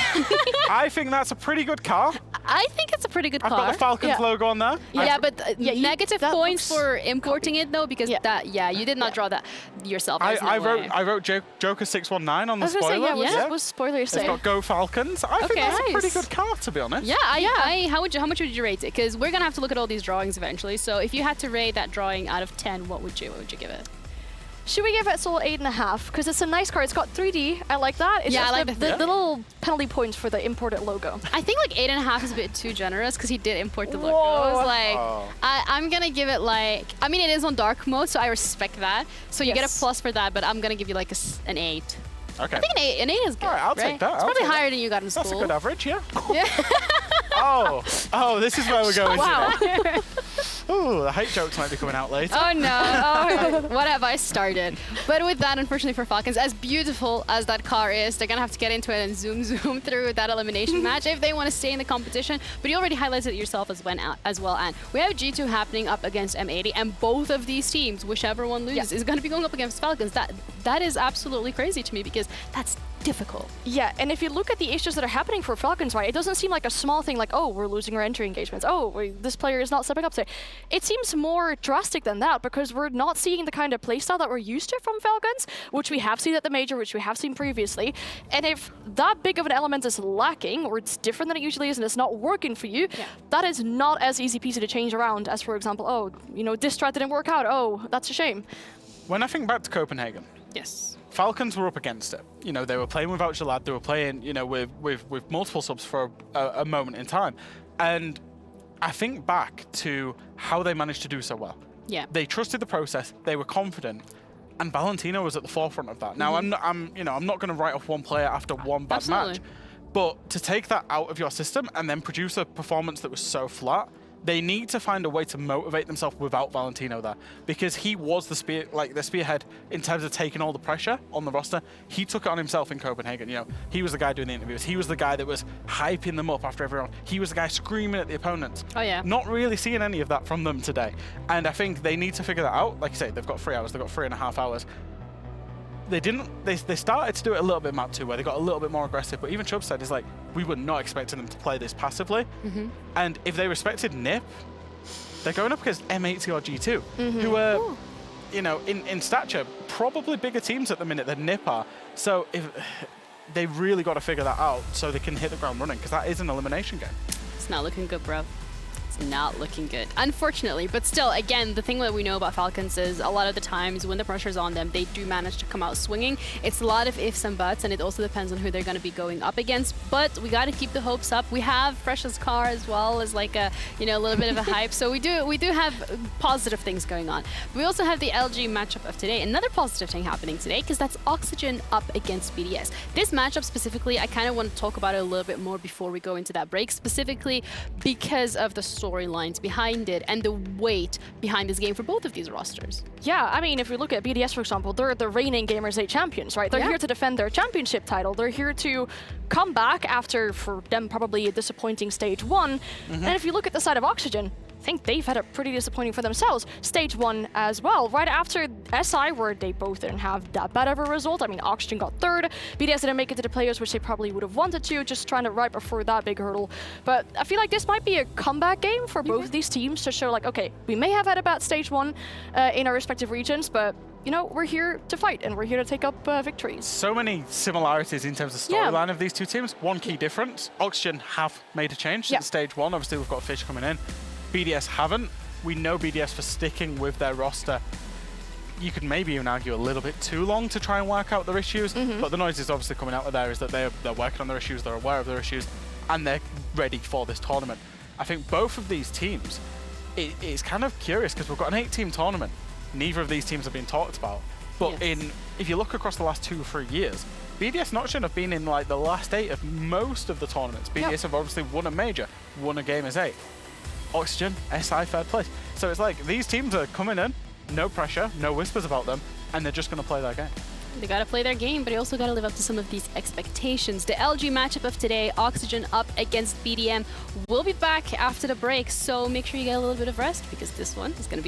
I think that's a pretty good car. I think it's a pretty good car. I've got the Falcons logo on there. Yeah, but negative points for importing it though, because you did not draw that yourself. I wrote Joker 619 on the spoiler. What spoilers say? It's got Go Falcons. I think that's a pretty good car, to be honest. Yeah, how much would you rate it? Because we're gonna have to look at all these drawings eventually. So if you had to rate that drawing out of 10, what would you give it? Should we give it Soul 8.5? Because it's a nice car. It's got 3D. I like that. It's I like the little penalty points for the imported logo. I think like 8.5 is a bit too generous because he did import the logo. I was like, I'm gonna give it like, I mean it is on dark mode, so I respect that. So you get a plus for that, but I'm gonna give you like an 8. Okay. I think an 8 is good. All right, I'll take that. It's probably higher than you got in school. That's a good average, yeah. Oh, this is where we're going. Wow. Ooh, the hate jokes might be coming out later. Oh no, what have I started? But with that, unfortunately for Falcons, as beautiful as that car is, they're gonna have to get into it and zoom through that elimination match if they want to stay in the competition. But you already highlighted it yourself as well, and we have G2 happening up against M80, and both of these teams, whichever one loses, is gonna be going up against Falcons. That is absolutely crazy to me because that's difficult. Yeah, and if you look at the issues that are happening for Falcons, right, it doesn't seem like a small thing like, oh, we're losing our entry engagements. Oh, this player is not stepping up today. It seems more drastic than that because we're not seeing the kind of playstyle that we're used to from Falcons, which we have seen at the Major, which we have seen previously. And if that big of an element is lacking, or it's different than it usually is and it's not working for you, that is not as easy peasy to change around as, for example, oh, you know, this strat didn't work out. Oh, that's a shame. When I think back to Copenhagen, Falcons were up against it. You know, they were playing without Jalad, they were playing, you know, with multiple subs for a moment in time. And I think back to how they managed to do so well. Yeah. They trusted the process, they were confident, and Valentino was at the forefront of that. Now, I'm not going to write off one player after one bad match, but to take that out of your system and then produce a performance that was so flat, they need to find a way to motivate themselves without Valentino there, because he was the spearhead in terms of taking all the pressure on the roster. He took it on himself in Copenhagen. You know, he was the guy doing the interviews. He was the guy that was hyping them up after every round. He was the guy screaming at the opponents. Oh yeah. Not really seeing any of that from them today. And I think they need to figure that out. Like I say, they've got 3 hours. They've got 3.5 hours. They didn't. They started to do it a little bit map 2, where they got a little bit more aggressive. But even Chubb said, "Is like we were not expecting them to play this passively." And if they respected NiP, they're going up against M80 or G2, who are, you know, in stature probably bigger teams at the minute than NiP are. So if they really got to figure that out, so they can hit the ground running, because that is an elimination game. It's not looking good, bro. Not looking good, unfortunately. But still, again, the thing that we know about Falcons is a lot of the times when the pressure's on them, they do manage to come out swinging. It's a lot of ifs and buts, and it also depends on who they're going to be going up against. But we got to keep the hopes up. We have Fresh's car as well as like a, you know, a little bit of a hype. So we do have positive things going on. We also have the LG matchup of today. Another positive thing happening today, because that's Oxygen up against BDS. This matchup specifically, I kind of want to talk about it a little bit more before we go into that break, specifically because of the storylines behind it and the weight behind this game for both of these rosters. Yeah, I mean, if we look at BDS, for example, they're the reigning Gamers8 champions, right? They're here to defend their championship title. They're here to come back after, for them, probably a disappointing stage 1. And if you look at the side of Oxygen, think they've had a pretty disappointing for themselves. Stage 1 as well, right after SI, where they both didn't have that bad of a result. I mean, Oxygen got 3rd, BDS didn't make it to the players, which they probably would have wanted to, just trying to right before that big hurdle. But I feel like this might be a comeback game for both of these teams to show like, okay, we may have had a bad stage 1 in our respective regions, but you know, we're here to fight and we're here to take up victories. So many similarities in terms of storyline of these two teams. One key difference, Oxygen have made a change since stage 1. Obviously, we've got Fish coming in. BDS haven't. We know BDS for sticking with their roster. You could maybe even argue a little bit too long to try and work out their issues, but the noise is obviously coming out of there is that they're working on their issues, they're aware of their issues, and they're ready for this tournament. I think both of these teams, it's kind of curious because we've got an 8-team tournament. Neither of these teams have been talked about. But if you look across the last 2 or 3 years, BDS not should have been in like the last 8 of most of the tournaments. BDS have obviously won a major, won a Gamers8. Oxygen, SI, 3rd place. So it's like these teams are coming in, no pressure, no whispers about them, and they're just going to play their game. They gotta play their game, but they also gotta live up to some of these expectations. The LG matchup of today, Oxygen up against BDM. We'll be back after the break, so make sure you get a little bit of rest because this one is gonna be